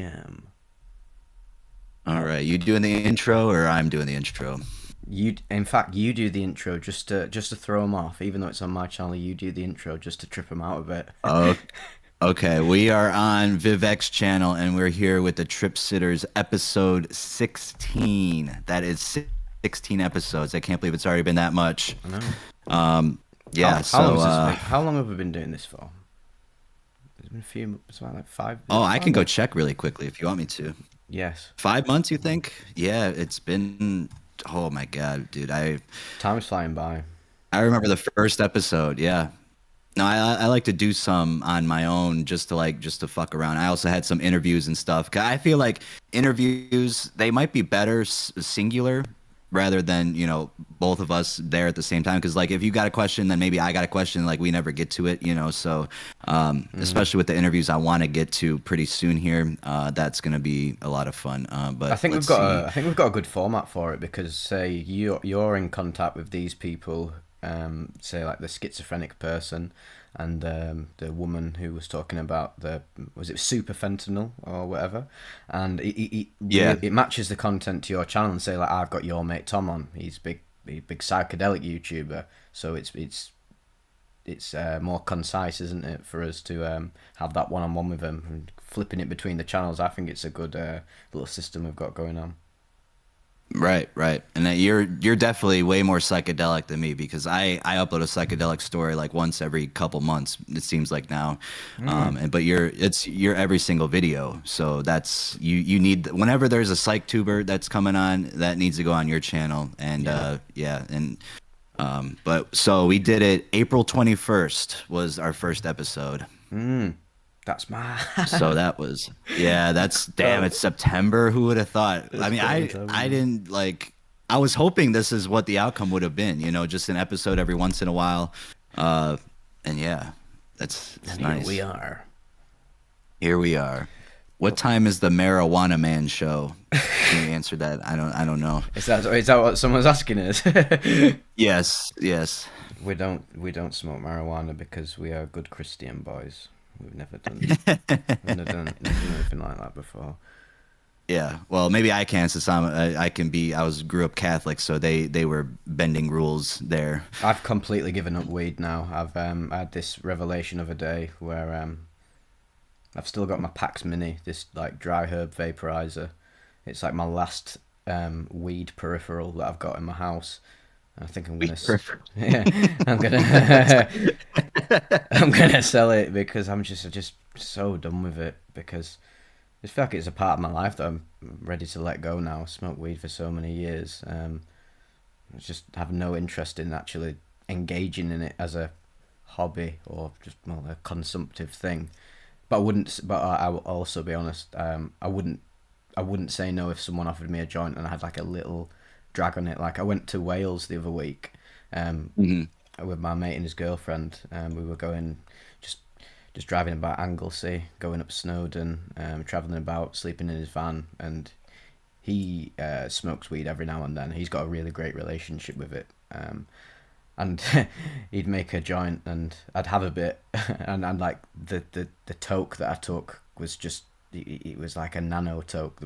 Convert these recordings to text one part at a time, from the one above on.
jam. All right, you doing the intro or I'm doing the intro? In fact, you do the intro just to throw them off. Even though it's on my channel, you do the intro just to trip them out a bit. Oh, okay. We are on Vivec's channel and we're here with the Trip Sitters episode 16. That is 16 episodes. I can't believe it's already been that much. I know. Um, How yeah, how long so has this been? How long have we been doing this for? It's been a few. It's about like five. Is oh, it I can 5 go months? check really quickly if you want me to. Yes. 5 months, you think? Yeah, it's been oh my God, dude. Time's flying by. I remember the first episode. Yeah. No, I like to do some on my own just to fuck around. I also had some interviews and stuff. 'Cause I feel like interviews they might be better singular rather than both of us there at the same time. Because like if you got a question, then maybe I got a question. Like we never get to it, So Mm. especially with the interviews I want to get to pretty soon here, that's gonna be a lot of fun. I But think we've let's got see. a I think we've got a good format for it because say you're in contact with these people, say like the schizophrenic person and the woman who was talking about the was it super fentanyl or whatever, and Yeah, it matches the content to your channel and say like I've got your mate Tom on. He's big psychedelic YouTuber, so it's more concise, isn't it, for us to have that one on one with him and flipping it between the channels. I think it's a good little system we've got going on. right, right. And that you're definitely way more psychedelic than me because I upload a psychedelic story like once every couple months. It seems like now, Mm. and but you're every single video. So that's you need whenever there's a psych tuber that's coming on that needs to go on your channel. And Yeah. yeah, and but so we did it. April 21st was our first episode. Mm. That's So mad. that was, yeah, that's damn, Bro, it's September. Who would have thought? I it's mean, crazy, I man. didn't like, I was hoping this is what the outcome would have been, just an episode every once in a while. Uh, and yeah, it's And here we nice. are. Here we are. What time is the Marijuana Man show? Can you answer that? I don't know. Is that what someone's asking us? Yes, yes. We don't smoke marijuana because we are good Christian boys. We've never done anything like that before. Yeah, well, maybe I can since I can be. Grew up Catholic, so they were bending rules there. I've completely given up weed now. I've had this revelation of a day where I've still got my Pax Mini, this like dry herb vaporizer. It's like my last weed peripheral that I've got in my house. And I think I'm gonna, We prefer. yeah, I'm gonna, I'm gonna sell it because I'm just so done with it because I just feel like it's a part of my life that I'm ready to let go now. I smoked weed for so many years. I just have no interest in actually engaging in it as a hobby or just well a consumptive thing. But I wouldn't. But I will also be honest. I wouldn't. I wouldn't say no if someone offered me a joint and I had like a little drag on it. Like I went to Wales the other week, um, Mhm. with my mate and his girlfriend. We were going just just driving about Anglesey, going up Snowdon, traveling about, sleeping in his van, and he smokes weed every now and then. He's got a really great relationship with it. And he'd make a joint and I'd have a bit and like the toke that I took was just it was like a nano toke.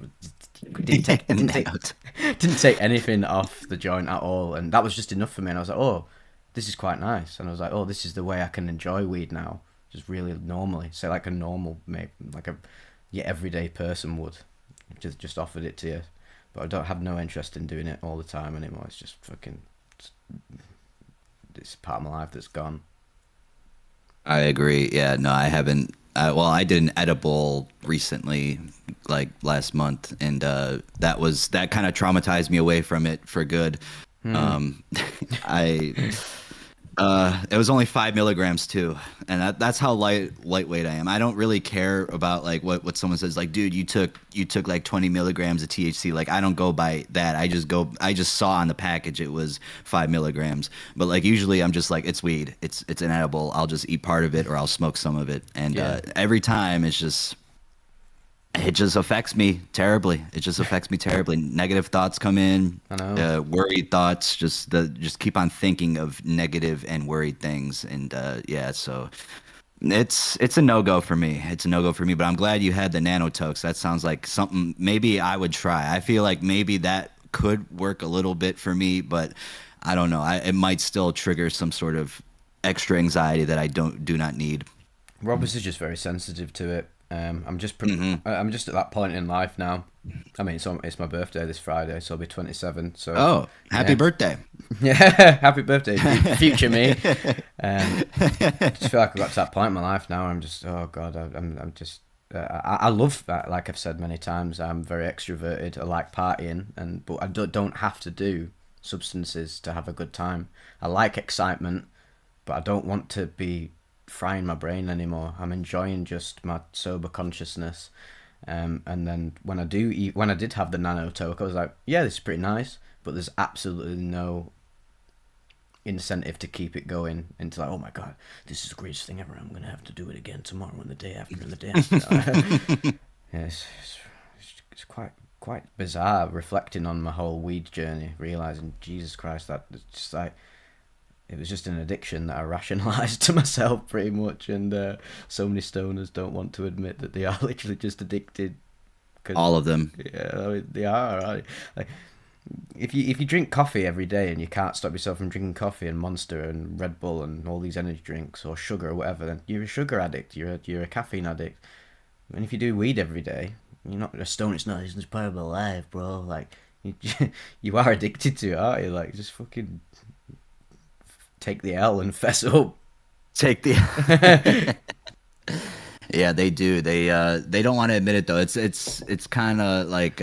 It didn't take And didn't that take was- didn't take anything off the joint at all, and that was just enough for me. And I was like, oh, this is quite nice. And I was like, oh, this is the way I can enjoy weed now, just really normally. So like a normal, maybe like a yeah everyday person would. Just offered it to you, but I don't have no interest in doing it all the time anymore. It's just fucking it's part of my life that's gone. I agree. Yeah, no, I haven't. Well, I did an edible recently, like last month, and that kind of traumatized me away from it for good. Hmm. Um, I it was only 5 milligrams too, and that's how lightweight I am. I don't really care about like what someone says. Like, dude, you took like 20 milligrams of THC. Like, I don't go by that. I just saw on the package it was 5 milligrams. But like usually I'm just like it's weed. It's an edible. I'll just eat part of it or I'll smoke some of it. And Yeah, every time it just affects me terribly. It just affects me terribly. Negative thoughts come in, I know. worried thoughts. Just keep on thinking of negative and worried things, and yeah. So It's a no go for me. It's a no go for me. But I'm glad you had the nanotokes. That sounds like something maybe I would try. I feel like maybe that could work a little bit for me, but I don't know. It might still trigger some sort of extra anxiety that I do not need. Roberts is just very sensitive to it. Hmm. I'm just at that point in life now. I mean, it's my birthday this Friday, so I'll be 27. So Oh, happy yeah, birthday! yeah. Happy birthday, future me. I just feel like I've got to that point in my life now. I'm just, oh god, I'm just. I love that. Like I've said many times, I'm very extroverted. I like partying, but I don't have to do substances to have a good time. I like excitement, but I don't want to be frying my brain anymore. I'm enjoying just my sober consciousness. And then when when I did have the nano toke, I was like, yeah, this is pretty nice, but there's absolutely no incentive to keep it going into like, oh my god, this is the greatest thing ever. I'm gonna have to do it again tomorrow and the day after and the day after. Yes, it's quite bizarre reflecting on my whole weed journey, realizing Jesus Christ that it's just like it was just an addiction that I rationalized to myself pretty much, and so many stoners don't want to admit that they are literally just addicted. Cause, All of them. yeah, I mean, they are. Right? Like if you drink coffee every day and you can't stop yourself from drinking coffee and Monster and Red Bull and all these energy drinks or sugar or whatever, then you're a sugar addict. You're a caffeine addict. And if you do weed every day, you're not a stone. It's not. It's part of my life, bro. Like you, you are addicted to it, aren't you? Like just fucking take the L and fess up. Take the. Yeah, they do. They don't want to admit it though. It's kind of like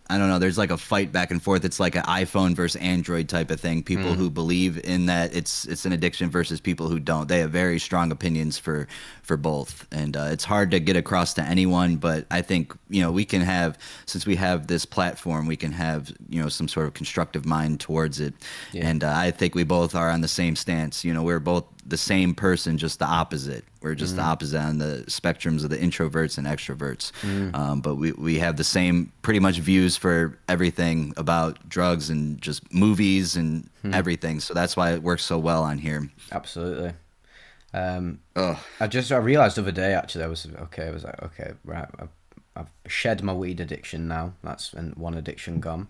I don't know. There's like a fight back and forth. It's like an iPhone versus Android type of thing. People who believe in that it's an addiction versus people who don't. They have very strong opinions for both, and it's hard to get across to anyone. But I think we can have, since we have this platform, we can have some sort of constructive mind towards it. Yeah. And I think we both are on the same stance. We're both the same person, just the opposite. We're just the opposite on the spectrums of the introverts and extroverts. But we have the same pretty much views for everything about drugs and just movies and everything. So that's why it works so well on here. Absolutely. Ugh. I realized the other day actually I was okay. I was like, okay, right. I've shed my weed addiction now. That's one addiction gone.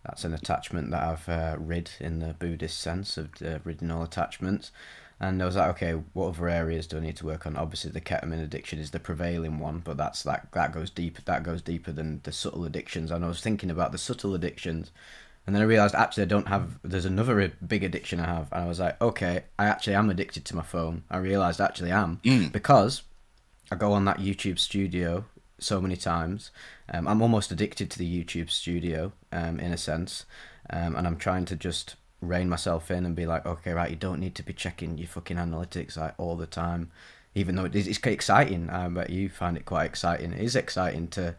That's an attachment that I've rid in the Buddhist sense of ridding all attachments. And I was like, okay, what other areas do I need to work on? Obviously, the ketamine addiction is the prevailing one, but that goes deep. That goes deeper than the subtle addictions. And I was thinking about the subtle addictions, and then I realized actually I don't have. There's another big addiction I have, and I was like, okay, I actually am addicted to my phone. I realized actually I am because I go on that YouTube studio so many times. I'm almost addicted to the YouTube studio, in a sense, and I'm trying to just rein myself in and be like, okay, right, you don't need to be checking your fucking analytics like all the time, even though it's quite exciting. I bet you find it quite exciting. It is exciting to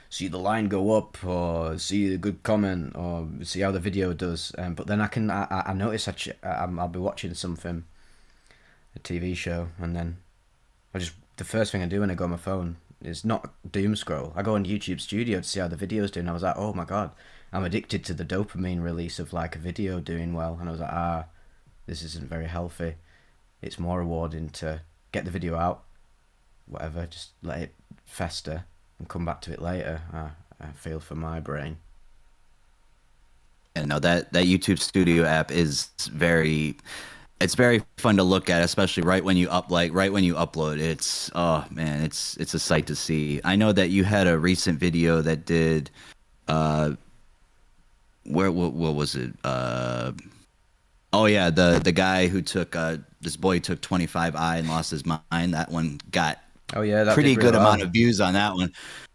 see the line go up or see a good comment or see how the video does. But then I notice I'll be watching something, a TV show, and then the first thing I do when I go on my phone is not doom scroll. I go on YouTube Studio to see how the video's doing. I was like, oh my god, I'm addicted to the dopamine release of like a video doing well. And I was like, this isn't very healthy. It's more rewarding to get the video out, whatever, just let it fester and come back to it later. I feel for my brain. And no, that YouTube Studio app is it's very fun to look at, especially right when you upload. It's, oh man, it's a sight to see. I know that you had a recent video that did what was it? Oh yeah, the guy who took this boy took 25i and lost his mind. That one got Oh yeah, that pretty did really good well. amount of views on that one.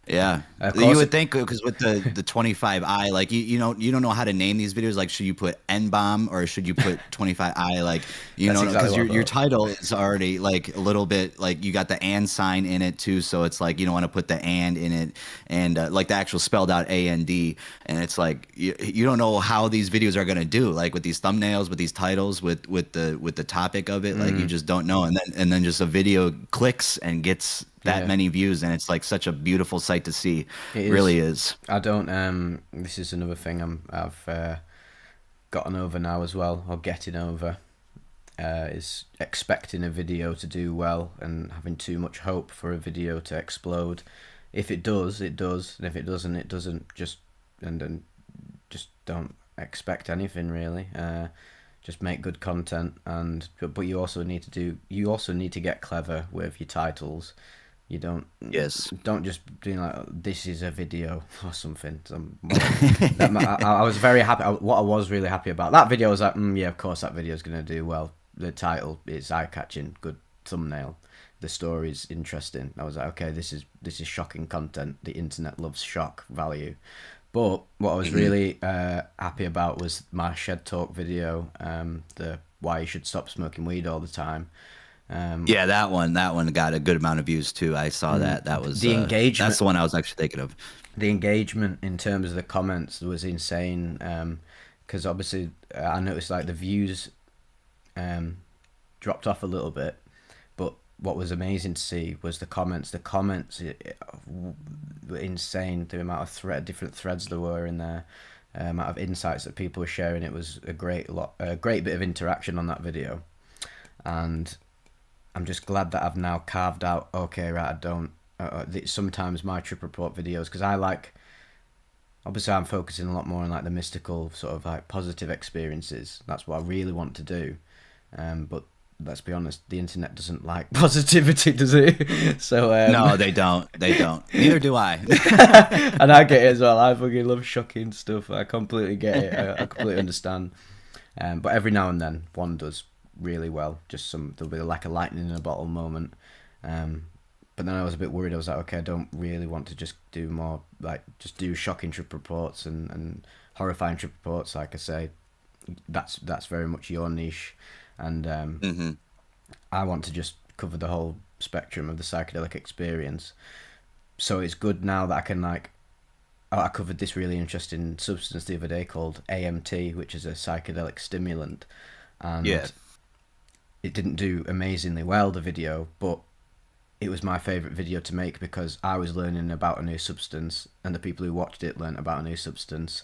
Yeah, Of you course, would think because with the 25i, like you don't know how to name these videos. Like, should you put N bomb or should you put 25i? Like, that's know, exactly because what I your thought. title is already like a little bit like you got the and sign in it too. So it's like you don't want to put the and in it and like the actual spelled out and, and it's like you don't know how these videos are gonna do. Like with these thumbnails, with these titles, with the topic of it, like you just don't know. And then just a video clicks and gets that Yeah. many views, and it's like such a beautiful sight to see. It is. Really is. I don't. This is another thing I've gotten over now as well, or getting over. is expecting a video to do well and having too much hope for a video to explode. If it does, it does, and if it doesn't, it doesn't. And then just don't expect anything really. Just make good content, and but you also need to get clever with your titles. You Yes. don't just be like, this is a video or something. I was very happy. What I was really happy about that video was like, yeah, of course that video is gonna do well. The title is eye catching, good thumbnail. The story's interesting. I was like, okay, this is shocking content. The internet loves shock value. But what I was really happy about was my Shed Talk video, the why you should stop smoking weed all the time. Yeah, that one got a good amount of views too. I saw that. That was The that's engagement, the one I was actually thinking of. the engagement in terms of the comments was insane. Because obviously I noticed like the views um, dropped off a little bit, but what was amazing to see was the comments. The comments were insane. The amount of different threads there were in there, amount of insights that people were sharing. It was a great bit of interaction on that video, and I'm just glad that I've now carved out. Okay, right, I don't. Sometimes my trip report videos, because I like. Obviously, I'm focusing a lot more on like the mystical sort of like positive experiences. That's what I really want to do. But let's be honest, the internet doesn't like positivity, does it? So No, they don't. They don't. Neither do I. and I get it as well. I fucking love shocking stuff. I completely get it. I completely understand. But every now and then, one does really well. There'll be like a lightning in a bottle moment. But then I was a bit worried. I was like, okay, I don't really want to just do more, like just do shocking trip reports and horrifying trip reports. Like I say, that's very much your niche, and hmm I want to just cover the whole spectrum of the psychedelic experience. So it's good now that I can like. I covered this really interesting substance the other day called AMT, which is a psychedelic stimulant, Yeah. and it didn't do amazingly well, the video, but it was my favourite video to make because I was learning about a new substance and the people who watched it learned about a new substance.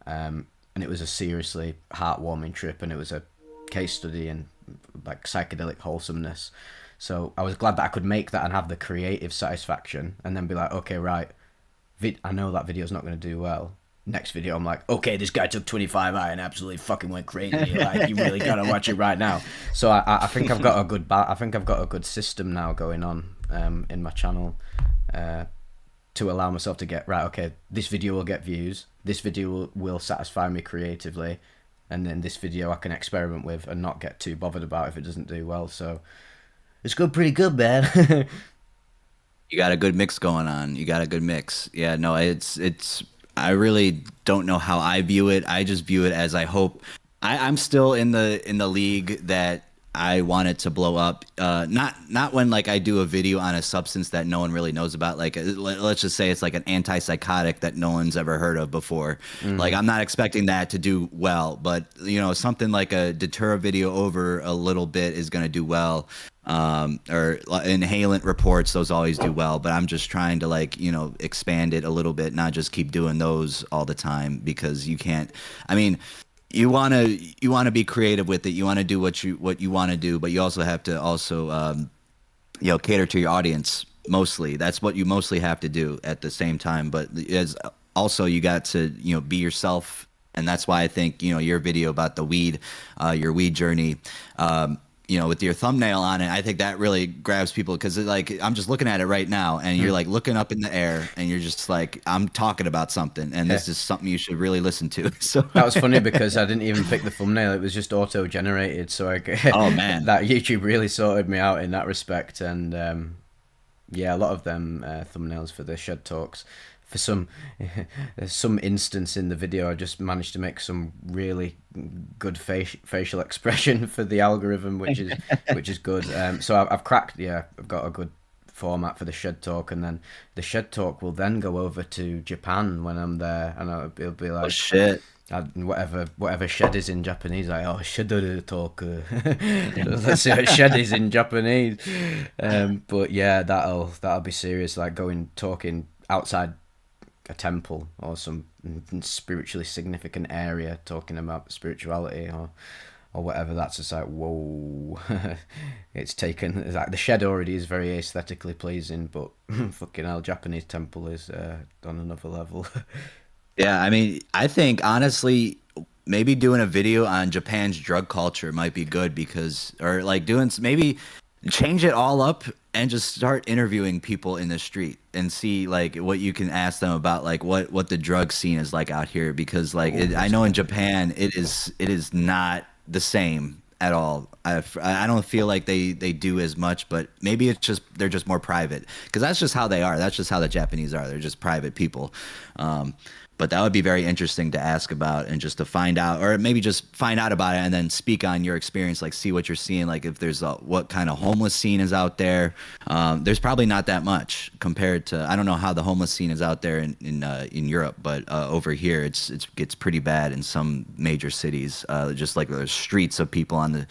And it was a seriously heartwarming trip, and it was a case study in like psychedelic wholesomeness. So I was glad that I could make that and have the creative satisfaction and then be like, okay, right, I know that video's not going to do well. Next video, I'm like, okay, this guy took 25i and absolutely fucking went crazy. Like, you really gotta watch it right now. So I think I've got a good I think I've got a good system now going on in my channel to allow myself to get right. Okay, this video will get views. This video will satisfy me creatively, and then this video I can experiment with and not get too bothered about if it doesn't do well. So it's good, pretty good, man. You got a good mix going on. You got a good mix. Yeah, no, it's I really don't know how I view it. I just view it as I hope I'm still in the league that I want it to blow up. Not when like I do a video on a substance that no one really knows about. Like let's just say it's like an antipsychotic that no one's ever heard of before. Like I'm not expecting that to do well, but something like a deter video over a little bit is going to do well. Or inhalant reports, those always do well, but I'm just trying to like expand it a little bit, not just keep doing those all the time, because you can't. I mean, you want to be creative with it. You want to do what you want to do, but you also have to cater to your audience. Mostly, that's what you mostly have to do at the same time. But as also you got to be yourself, and that's why I think your video about the weed, your weed journey. With your thumbnail on it, I think that really grabs people, because like I'm just looking at it right now, and you're like looking up in the air, and you're just like, I'm talking about something, and this is something you should really listen to. So That was funny because I didn't even pick the thumbnail; it was just auto-generated. So oh man, that YouTube really sorted me out in that respect. And yeah, a lot of them thumbnails for the Shed Talks. For some instance in the video, I just managed to make some really good facial expression for the algorithm, which is good. So I've cracked. Yeah, I've got a good format for the Shed Talk, and then the Shed Talk will then go over to Japan when I'm there, and it'll be oh like shit. whatever shed is in Japanese, like, oh, shed talk. Let's see what shed is in Japanese. But yeah, that'll be serious, like talking outside a temple or some spiritually significant area, talking about spirituality or or whatever. That's just like, whoa. It's taken, it's like the shed already is very aesthetically pleasing, but fucking hell, Japanese temple is on another level. Yeah, I mean, I think honestly, maybe doing a video on Japan's drug culture might be good because, or like doing maybe change it all up and just start interviewing people in the street and see like what you can ask them about like what the drug scene is like out here because like Oh, I that's know in good. Japan it is not the same at all. I don't feel like they do as much, but maybe it's just they're just more private because that's just how they are. That's just how the Japanese are. They're just private people. Um, but that would be very interesting to ask about and just to find out, or maybe just find out about it and then speak on your experience, like see what you're seeing, like if there's what kind of homeless scene is out there. There's probably not that much compared to, I don't know how the homeless scene is out there in Europe, but over here it gets pretty bad in some major cities. Just like there's streets of people on the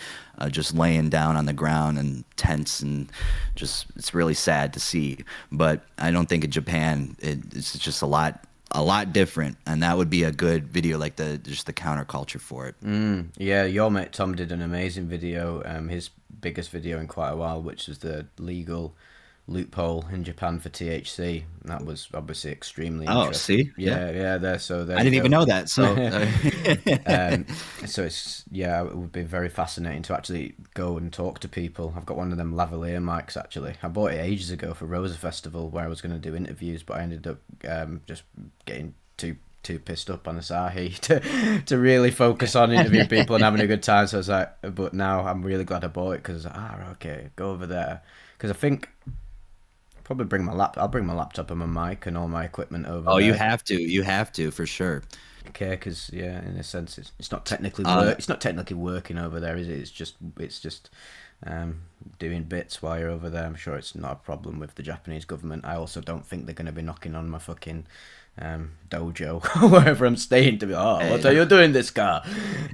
just laying down on the ground and tents and just it's really sad to see. But I don't think in Japan it's just a lot different, and that would be a good video, like the counterculture for it. Yeah, your mate Tom did an amazing video, his biggest video in quite a while, which was the legal loophole in Japan for THC. That was obviously extremely Oh, interesting. see, yeah, Yeah, there. So there I you didn't even go. know that. So, um, so it's yeah, it would be very fascinating to actually go and talk to people. I've got one of them lavalier mics actually. I bought it ages ago for Rosa Festival where I was going to do interviews, but I ended up just getting too pissed up on Asahi to really focus on interviewing people and having a good time. So I was like, but now I'm really glad I bought it because okay, go over there because I think probably I'll bring my laptop and my mic and all my equipment over oh, there. you have to for sure. Okay, because yeah, in a sense, it's not technically Uh, work. It's not technically working over there, is it? It's just doing bits while you're over there. I'm sure it's not a problem with the Japanese government. I also don't think they're going to be knocking on my fucking dojo wherever I'm staying to be. Oh, what are eh, you doing, this car?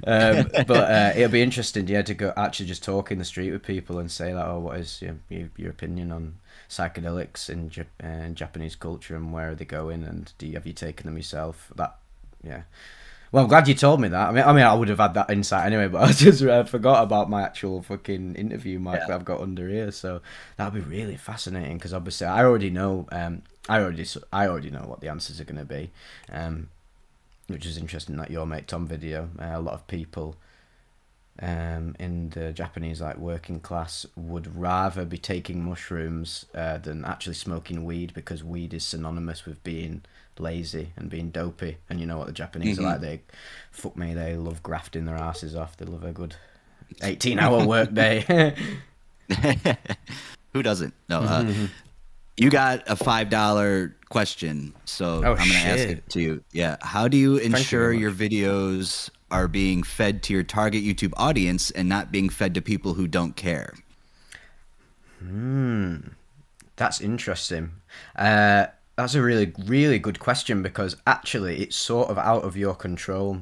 But it'll be interesting, yeah, to go actually just talk in the street with people and say that. Oh, what is your opinion on psychedelics in Japanese culture and where are they going and have you taken them yourself? That yeah. Well, I'm glad you told me that. I mean, I would have had that insight anyway, but I forgot about my actual fucking interview mic yeah, that I've got under here. So that'd be really fascinating because obviously I already know. I already know what the answers are going to be, which is interesting. That your mate Tom video, a lot of people in the Japanese like working class would rather be taking mushrooms than actually smoking weed because weed is synonymous with being lazy and being dopey. And you know what the Japanese are like? hmm They love grafting their asses off. They love a good 18-hour work day. Who doesn't? No, you got a $5 question, so Oh I'm gonna ask shit! it to you. Yeah, how do you Thank you very ensure your much. videos are being fed to your target YouTube audience and not being fed to people who don't care? That's interesting. That's a really, really good question because actually it's sort of out of your control.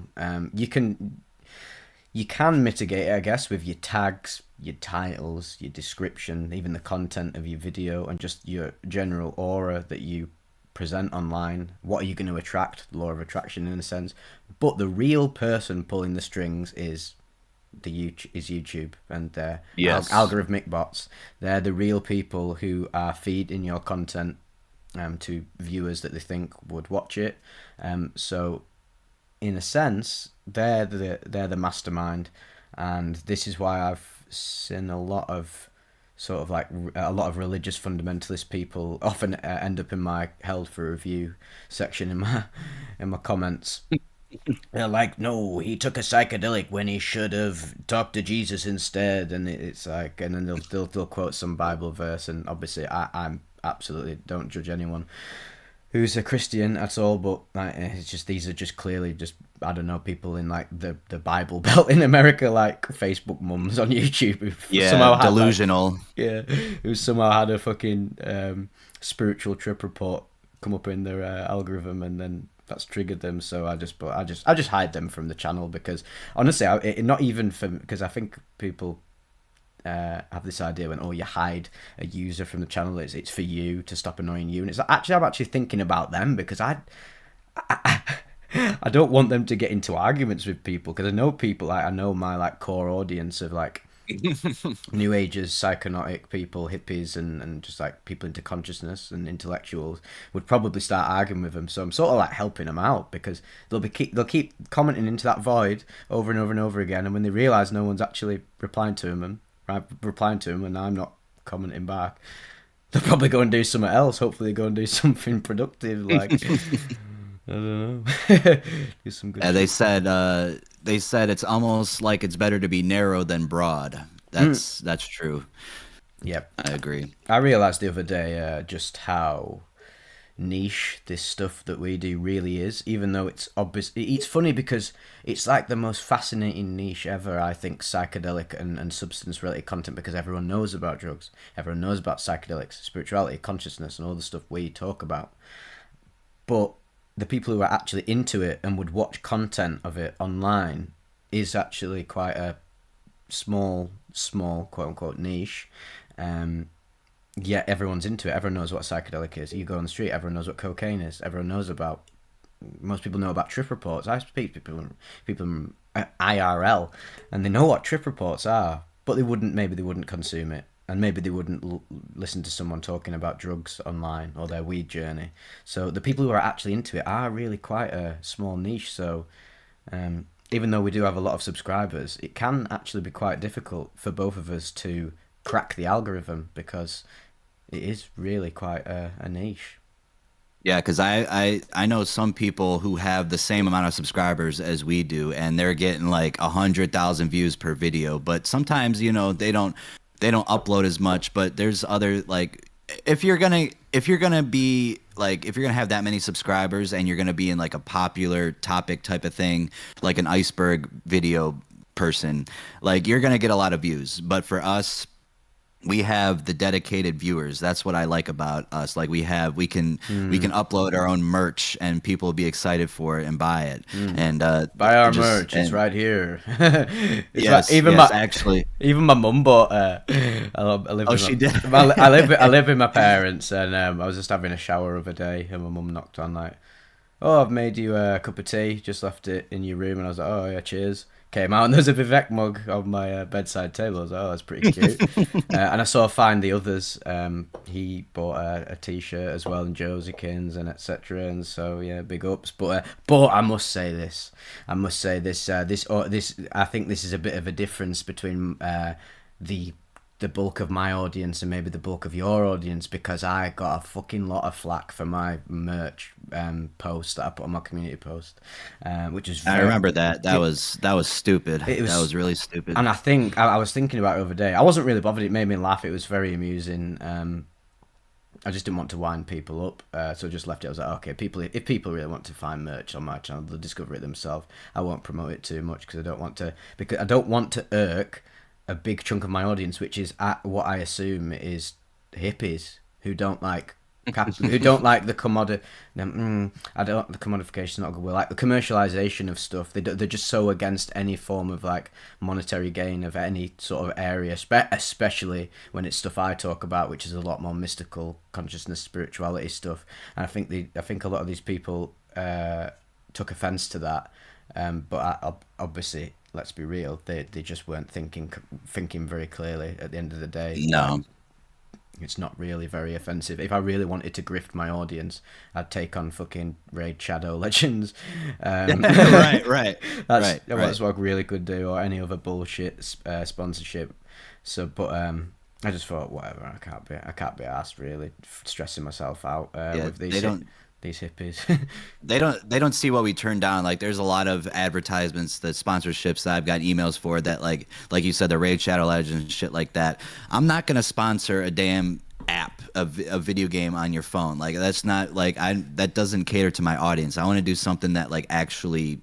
You can mitigate it, I guess, with your tags, your titles, your description, even the content of your video, and just your general aura that you present online. What are you going to attract? Law of attraction, in a sense. But the real person pulling the strings is YouTube and their Yes. algorithmic bots. They're the real people who are feeding your content to viewers that they think would watch it. So in a sense, they're the mastermind, and this is why I've seen a lot of sort of like a lot of religious fundamentalist people often end up in my held for review section in my comments. They're like, no, he took a psychedelic when he should have talked to Jesus instead, and it's like, and then they'll quote some Bible verse, and obviously I'm absolutely don't judge anyone who's a Christian at all, but like, it's just these are just clearly just I don't know people in like the Bible Belt in America, like Facebook mums on YouTube who Yeah, somehow had like delusional. yeah, who somehow had a fucking spiritual trip report come up in their algorithm, and then that's triggered them. So I just hide them from the channel because honestly, not even for because I think people have this idea when you hide a user from the channel, it's for you to stop annoying you, and it's actually I'm actually thinking about them because I don't want them to get into arguments with people because I know people like I know my like core audience of like New Agers, psychonautic people, hippies, and just like people into consciousness and intellectuals would probably start arguing with them. So I'm sort of like helping them out because they'll keep commenting into that void over and over and over again, and when they realise no one's actually replying to them, and I'm not commenting back, they'll probably go and do something else. Hopefully, go and do something productive, like I don't know, do some good Yeah, shit. they said it's almost like it's better to be narrow than broad. That's true. Yep. I agree. I realised the other day just how niche this stuff that we do really is, even though it's obvious. It's funny because it's like the most fascinating niche ever, I think, psychedelic and substance related content, because everyone knows about drugs, everyone knows about psychedelics, spirituality, consciousness, and all the stuff we talk about. But the people who are actually into it and would watch content of it online is actually quite a small quote unquote niche. Um, Yet everyone's into it. Everyone knows what psychedelic is. You go on the street, everyone knows what cocaine is. Everyone knows about. Most people know about trip reports. I speak to people in IRL, and they know what trip reports are, but maybe they wouldn't consume it, and maybe they wouldn't listen to someone talking about drugs online or their weed journey. So the people who are actually into it are really quite a small niche. So even though we do have a lot of subscribers, it can actually be quite difficult for both of us to crack the algorithm because it is really quite a niche. Yeah, because I know some people who have the same amount of subscribers as we do, and they're getting like 100,000 views per video. But sometimes, they don't upload as much. But there's other like if you're gonna be like if you're gonna have that many subscribers and you're gonna be in like a popular topic type of thing, like an iceberg video person, like you're gonna get a lot of views. But for us, we have the dedicated viewers. That's what I like about us. Like we can upload our own merch and people will be excited for it and buy it. And Buy our just merch. It's and right here. It's like yes, yes, actually. even my mum bought. I live Oh, with she did. I live with my parents, and I was just having a shower the other day, and my mum knocked on like, "Oh, I've made you a cup of tea. Just left it in your room." And I was like, "Oh yeah, cheers." Came out and there's a Vivec mug on my bedside table. I was like, "Oh, that's pretty cute." And I saw Find the Others. He bought a T-shirt as well, and Josiekins and etc. And so yeah, big ups. But I must say this. This. I think this is a bit of a difference between the the bulk of my audience and maybe the bulk of your audience, because I got a fucking lot of flack for my merch post that I put on my community post, which is I very, remember that. That was stupid. it was, That was really stupid. and I think I was thinking about it the other day. I wasn't really bothered. It made me laugh. It was very amusing. I just didn't want to wind people up, so I just left it. I was like, okay, if people really want to find merch on my channel, they'll discover it themselves. I won't promote it too much because I don't want to irk a big chunk of my audience, which is what I assume is hippies who don't like who don't like the I don't the commodification, not a good word, like the commercialization of stuff. They're just so against any form of like monetary gain of any sort of area, especially when it's stuff I talk about, which is a lot more mystical consciousness, spirituality stuff. And I think a lot of these people took offense to that, obviously, let's be real, they just weren't thinking very clearly. At the end of the day, No. it's not really very offensive. If I really wanted to grift my audience, I'd take on fucking Raid Shadow Legends. Right, right, That's right. what I really could do, or any other bullshit sponsorship. So, but I just thought, whatever. I can't be asked really stressing myself out Yeah, with these hippies. they don't see what we turn down. Like there's a lot of advertisements, the sponsorships that I've got emails for that like you said, the Raid Shadow Legends and shit like that. I'm not gonna sponsor a damn app, a video game on your phone. Like that's not like that doesn't cater to my audience. I want to do something that like actually,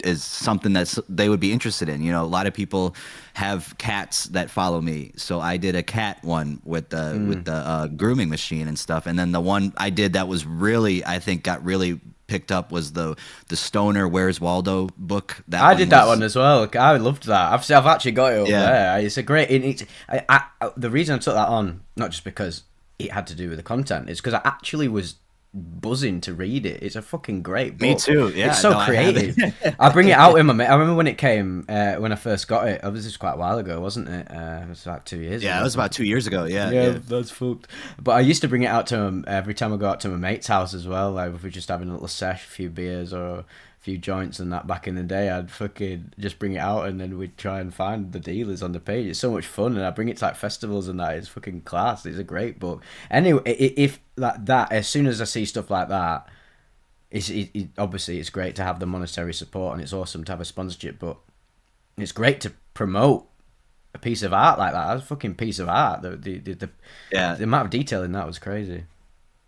is something that they would be interested in. A lot of people have cats that follow me, so I did a cat one with the grooming machine and stuff. And then the one I did that was really, I think, got really picked up was the Stoner Where's Waldo book. I did that one as well. I loved that. I've actually got it up Yeah. there. It's a great. The reason I took that on, not just because it had to do with the content, is because I actually was buzzing to read it. It's a fucking great Me book. too. It's Yeah. so No, I haven't. creative. I bring it out with my mate. I remember when it came, when I first got it. Oh, this is quite a while ago, wasn't it? It was like 2 years Yeah, it ago. was about 2 years ago. Yeah, Yeah, yeah. that's fucked. But I used to bring it out to him every time I go out to my mate's house as well. Like if we're just having a little sesh, a few beers or a few joints and that. Back in the day, I'd fucking just bring it out and then we'd try and find the dealers on the page. It's so much fun, and I bring it to like festivals and that. It's fucking class. It's a great book. Anyway, if that as soon as I see stuff like that, obviously it's great to have the monetary support and it's awesome to have a sponsorship, but it's great to promote a piece of art like that. That's a fucking piece of art. Yeah, The amount of detail in that was crazy.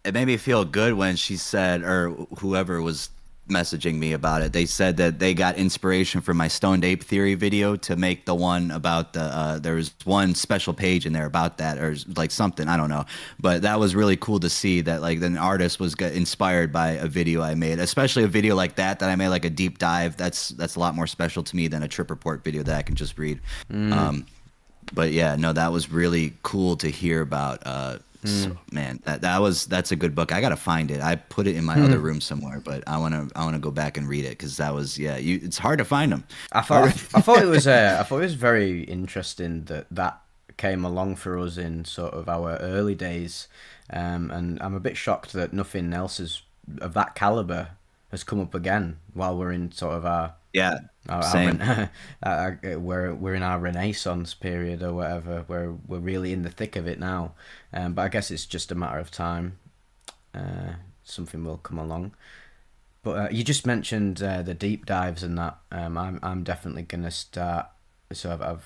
it made me feel good when she said, or whoever was messaging me about it, they said that they got inspiration from my stoned ape theory video to make the one about the there was one special page in there about that, or like something, I don't know, but that was really cool to see that like an artist was inspired by a video I made, especially a video like that I made, like a deep dive. That's a lot more special to me than a trip report video that I can just read. But yeah, no, that was really cool to hear about. So, man, that's a good book. I gotta find it. I put it in my other room somewhere, but I wanna go back and read it because that was, yeah. It's hard to find them. I thought it was very interesting that came along for us in sort of our early days, and I'm a bit shocked that nothing else is of that caliber has come up again while we're in sort of Yeah, our same. we're in our renaissance period or whatever, where we're really in the thick of it now. But I guess it's just a matter of time. Something will come along. But you just mentioned the deep dives and that. I'm definitely gonna start. So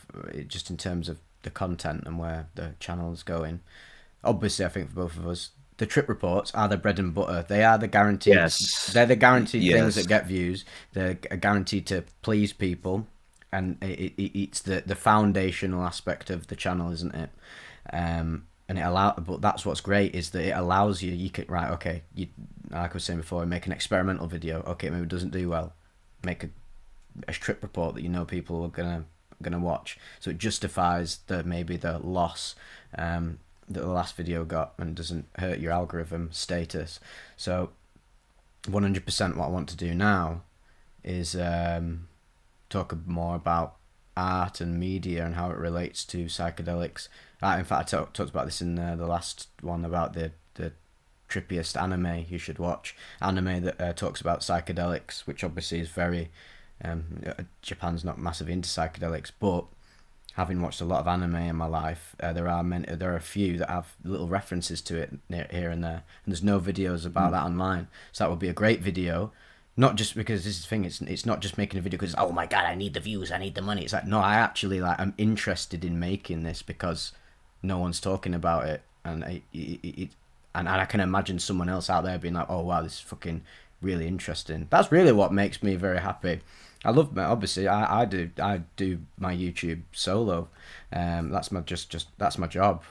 just in terms of the content and where the channel is going. Obviously, I think for both of us, the trip reports are the bread and butter. They are the guaranteed. Yes, They're the guaranteed things that yes, get views. They're guaranteed to please people, and it's the foundational aspect of the channel, isn't it? And but that's what's great is that it allows you. You can right, okay. You like I was saying before, make an experimental video. Okay, maybe it doesn't do well. Make a trip report that you know people are gonna watch. So it justifies maybe the loss. That the last video got and doesn't hurt your algorithm status. So 100% what I want to do now is talk more about art and media and how it relates to psychedelics. In fact, I talked about this in the last one about the trippiest anime you should watch. Anime that talks about psychedelics, which obviously is very... Japan's not massive into psychedelics, but having watched a lot of anime in my life, there are a few that have little references to it here and there, and there's no videos about that online. So that would be a great video, not just because this is the thing. It's not just making a video because oh my god I need the views, I need the money. It's like no, I actually I'm interested in making this because no one's talking about it, and and I can imagine someone else out there being like oh wow this is fucking really interesting. That's really what makes me very happy. I love obviously I do my YouTube solo. That's my that's my job.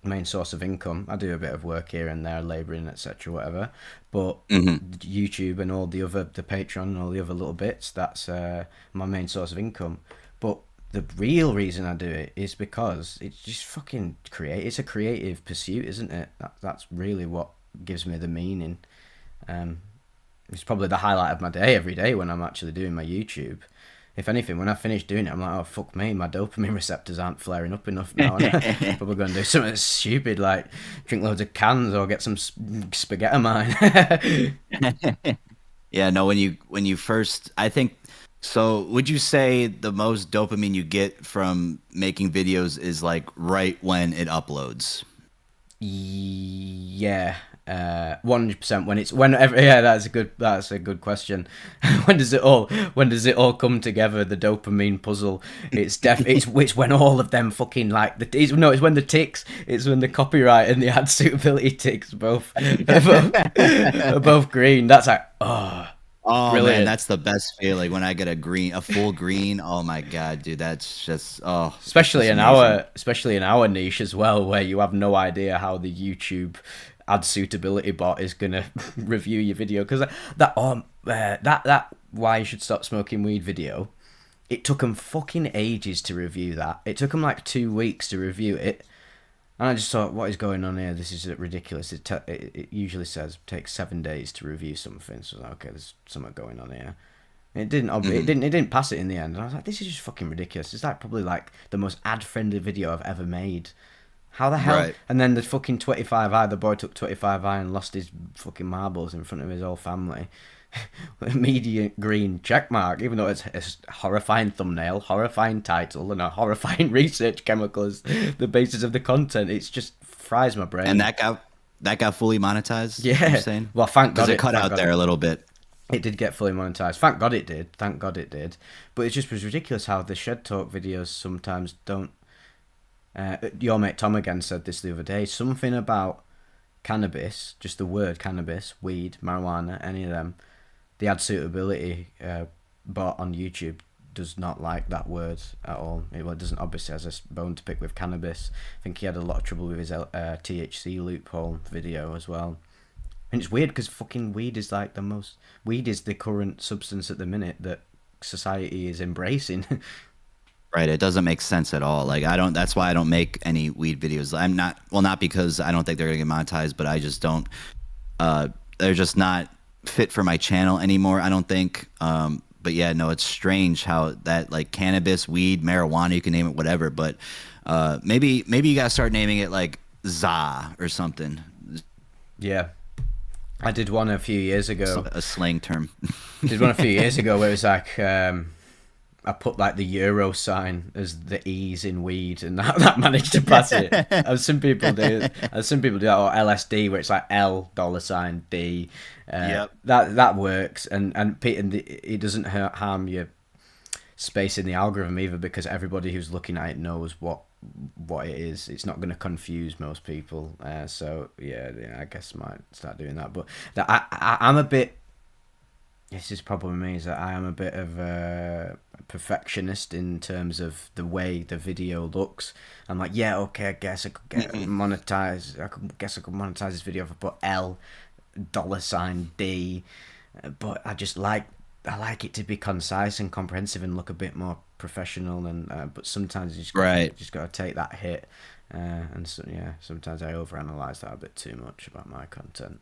Main source of income. I do a bit of work here and there, labouring, etc. Whatever. But YouTube and all the Patreon and all the other little bits. That's my main source of income. But the real reason I do it is because it's just fucking create. It's a creative pursuit, isn't it? That's really what gives me the meaning. It's probably the highlight of my day every day when I'm actually doing my YouTube. If anything, when I finish doing it, I'm like, oh, fuck me, my dopamine receptors aren't flaring up enough now. And I'm probably going to do something stupid like drink loads of cans or get some spaghetti mine. Yeah. No, when you first, I think so. Would you say the most dopamine you get from making videos is like right when it uploads? Yeah. 100% whenever yeah that's a good question. when does it all come together, the dopamine puzzle? It's when all of them fucking like it's when the ticks, it's when the copyright and the ad suitability ticks both are both green. That's like Oh man, brilliant. that's the best feeling when I get a full green. Oh my god, dude, that's just it's especially just in amazing. our niche as well, where you have no idea how the YouTube ad suitability bot is gonna review your video. Because that why you should stop smoking weed video, it took them fucking ages to review that. It took them like 2 weeks to review it, And I just thought, what is going on here? This is ridiculous. It usually says takes 7 days to review something. So I was like, okay, there's something going on here. And it didn't. It Hmm. didn't. It didn't pass it in the end. And I was like, this is just fucking ridiculous. It's like probably like the most ad-friendly video I've ever made. How the hell? Right. And then the fucking 25i. The boy took 25i and lost his fucking marbles in front of his whole family. Media green check mark, even though it's a horrifying thumbnail, horrifying title, and a horrifying research chemical as the basis of the content. It's just fries my And brain. that got fully monetized. You're Yeah. saying? Well, thank Because God it it. cut Thank out God there it. a little bit. It did get fully monetized. Thank God it did. Thank God it did. But it just was ridiculous how the Shed Talk videos sometimes don't. Your mate Tom again said this the other day. Something about cannabis, just the word cannabis, weed, marijuana, any of them. The ad suitability bot on YouTube does not like that word at all. It doesn't obviously has a bone to pick with cannabis. I think he had a lot of trouble with his THC loophole video as well. And it's weird because fucking weed is like the most. Weed is the current substance at the minute that society is embracing. Right. It doesn't make sense at all. Like I don't. That's why I don't make any weed videos. I'm not. Well, not because I don't think they're gonna get monetized, but I just don't. They're just not fit for my channel anymore. I don't think. But yeah, no, it's strange how that like cannabis, weed, marijuana, you can name it whatever. But maybe you gotta start naming it like za or something. Yeah, I did one a few years ago. A slang term. Did one a few years ago where it was like I put like the euro sign as the E's in weed, and that managed to pass it. As some people do, that, or LSD, where it's like L dollar sign D. Yep. That works, and it doesn't harm your space in the algorithm either, because everybody who's looking at it knows what it is. It's not going to confuse most people. So yeah, I guess I might start doing that. But I'm a bit. This is probably me, is that I am a bit of a perfectionist in terms of the way the video looks. I'm like, yeah, okay, I guess I could get monetize. I could monetize this video if I put L dollar sign D, but I like it to be concise and comprehensive and look a bit more professional. And but sometimes Right. you just got to take that hit. And so yeah, sometimes I overanalyze that a bit too much about my content.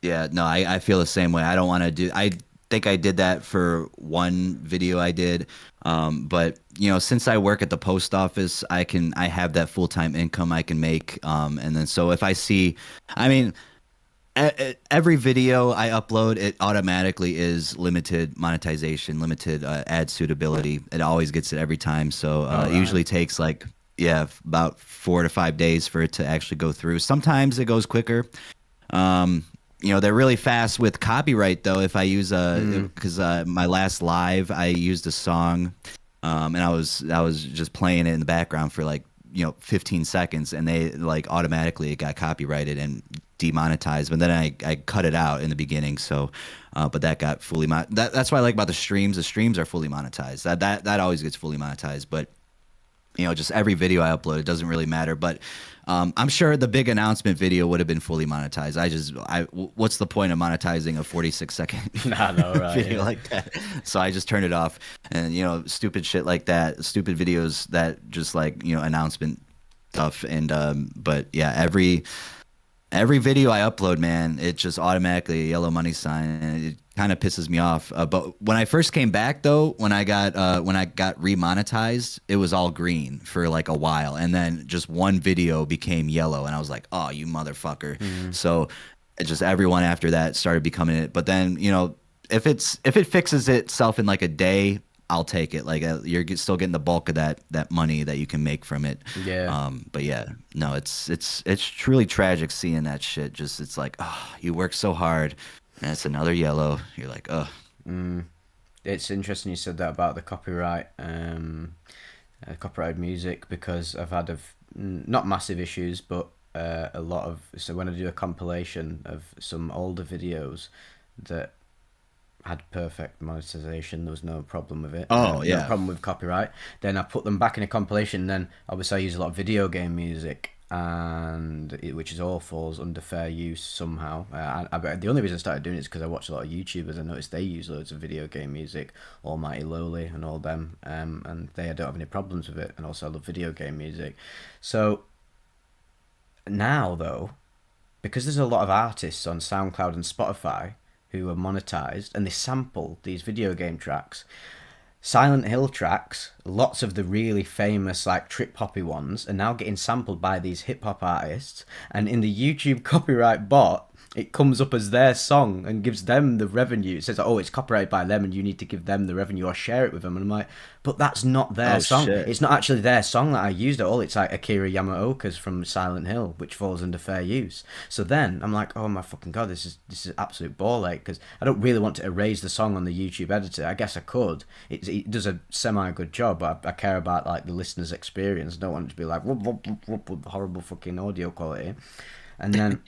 Yeah, no, I feel the same way. I don't want to do. I think I did that for one video I did, but you know, since I work at the post office, I have that full time income I can make, and then so if I see, I mean, every video I upload, it automatically is limited monetization, limited ad suitability. It always gets it every time. So All it right. usually takes like yeah about 4 to 5 days for it to actually go through. Sometimes it goes quicker. Um, you know, they're really fast with copyright though. If I use because my last live, I used a song, and I was just playing it in the background for like 15 seconds, and they like automatically it got copyrighted and demonetized. But then I cut it out in the beginning, so but that got fully that's what I like about the streams. The streams are fully monetized. That always gets fully monetized, but just every video I upload, it doesn't really matter. But I'm sure the big announcement video would have been fully monetized. What's the point of monetizing a 46-second Nah, no, right, video yeah. like that? So I just turned it off. And stupid shit like that, stupid videos that just like announcement stuff. And but yeah, every video I upload, man, it's just automatically a yellow money sign, and it kind of pisses me off. But when I first came back, though, when I got remonetized, it was all green for like a while, and then just one video became yellow, and I was like, "Oh, you motherfucker!" Mm. So it just everyone after that started becoming it. But then if it fixes itself in like a day, I'll take it. Like you're still getting the bulk of that money that you can make from it. Yeah. But yeah, no, it's truly tragic seeing that shit. Just it's like, oh, you work so hard, and it's another yellow. You're like, oh, Mm. It's interesting you said that about the copyright music, because I've had not massive issues, but a lot of, so when I do a compilation of some older videos that had perfect monetization, there was no problem with it, oh no yeah, problem with copyright, then I put them back in a compilation. And then obviously I use a lot of video game music, which is all falls under fair use somehow. The only reason I started doing it is because I watch a lot of YouTubers. I noticed they use loads of video game music, Almighty Lowly and all them, and they don't have any problems with it. And also I love video game music, so now though, because there's a lot of artists on SoundCloud and Spotify who are monetized and they sample these video game tracks. Silent Hill tracks, lots of the really famous like trip hoppy ones, are now getting sampled by these hip hop artists, and in the YouTube copyright bot, it comes up as their song and gives them the revenue. It says, "Oh, it's copyrighted by them, and you need to give them the revenue or share it with them." And I'm like, "But that's not their Oh song. shit. It's not actually their song that I used at all. It's like Akira Yamaoka's from Silent Hill, which falls under fair use." So then I'm like, "Oh my fucking god, this is absolute ball ache," because I don't really want to erase the song on the YouTube editor. I guess I could. It does a semi good job, but I care about like the listener's experience. I don't want it to be like whoop, whoop, whoop, whoop, with horrible fucking audio quality. And then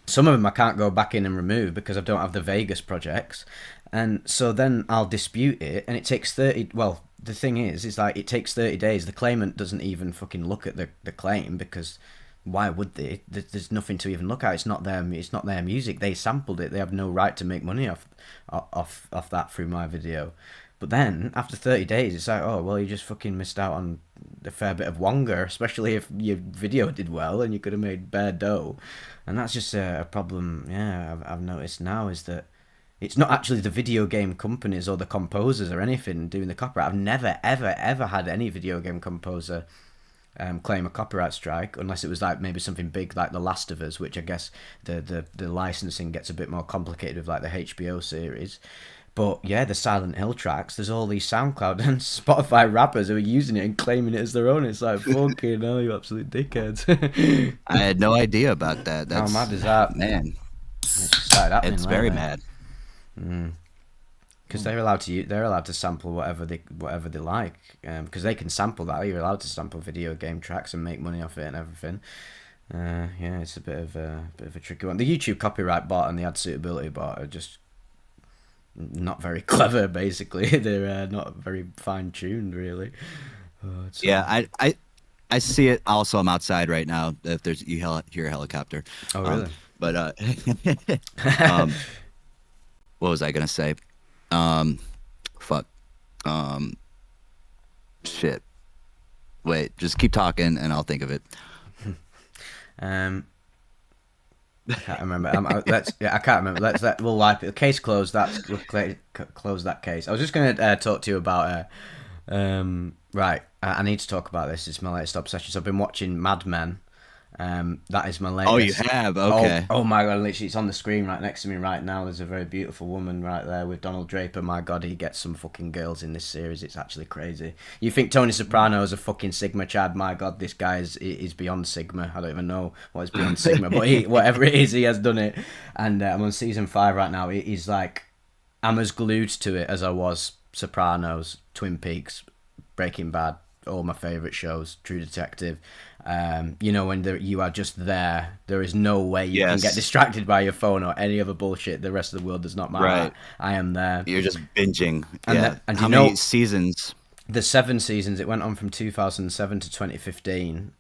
some of them I can't go back in and remove because I don't have the Vegas projects. And so then I'll dispute it, and it takes 30. Well, the thing is like it takes 30 days. The claimant doesn't even fucking look at the claim because why would they? There's nothing to even look at. It's not them. It's not their music. They sampled it. They have no right to make money off that through my video. But then after 30 days, it's like, oh well, you just fucking missed out on a fair bit of Wonga, especially if your video did well and you could have made bare dough. And that's just a problem. Yeah, I've noticed now is that it's not actually the video game companies or the composers or anything doing the copyright. I've never ever ever had any video game composer claim a copyright strike unless it was like maybe something big like The Last of Us, which I guess the licensing gets a bit more complicated with like the HBO series. But yeah, the Silent Hill tracks, there's all these SoundCloud and Spotify rappers who are using it and claiming it as their own. It's like, fucking hell, you absolute dickheads. I had no idea about that. How That's mad is that? man. It just started happening It's lately. very mad. Because they're allowed to sample whatever they like. Because they can sample that. You're allowed to sample video game tracks and make money off it and everything. Yeah, it's a bit of a tricky one. The YouTube copyright bot and the ad suitability bot are just not very clever. Basically, they're not very fine tuned, really. Yeah, I see it. Also, I'm outside right now. If there's hear a helicopter. Oh, really? But what was I gonna say? Fuck. Shit. Wait, just keep talking and I'll think of it. I can't remember. I can't remember. We'll wipe it. Case closed. We'll close that case. I was just going to talk to you about. Right. I need to talk about this. It's my latest obsession. So I've been watching Mad Men. That is my latest. Oh, you have? Okay. Oh my god! Literally, it's on the screen right next to me right now. There's a very beautiful woman right there with Donald Draper. My god, he gets some fucking girls in this series. It's actually crazy. You think Tony Soprano is a fucking Sigma Chad? My god, this guy is beyond Sigma. I don't even know what is beyond Sigma, but whatever it is, he has done it. And I'm on season 5 right now. He's like, I'm as glued to it as I was Sopranos, Twin Peaks, Breaking Bad, all my favourite shows, True Detective. You know, when you are just there is no way you can get distracted by your phone or any other bullshit. The rest of the world does not matter. Right. I am there. You're just binging. And how many seasons? The 7 seasons. It went on from 2007 to 2015.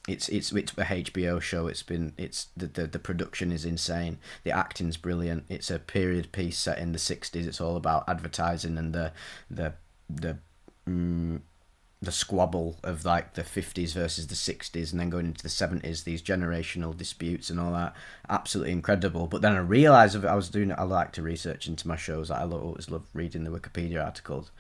It's a HBO show. The production is insane. The acting's brilliant. It's a period piece set in the 60s. It's all about advertising and the squabble of like the 50s versus the 60s and then going into the 70s, these generational disputes and all that. Absolutely incredible. But then I realised I like to research into my shows. I always love reading the Wikipedia articles.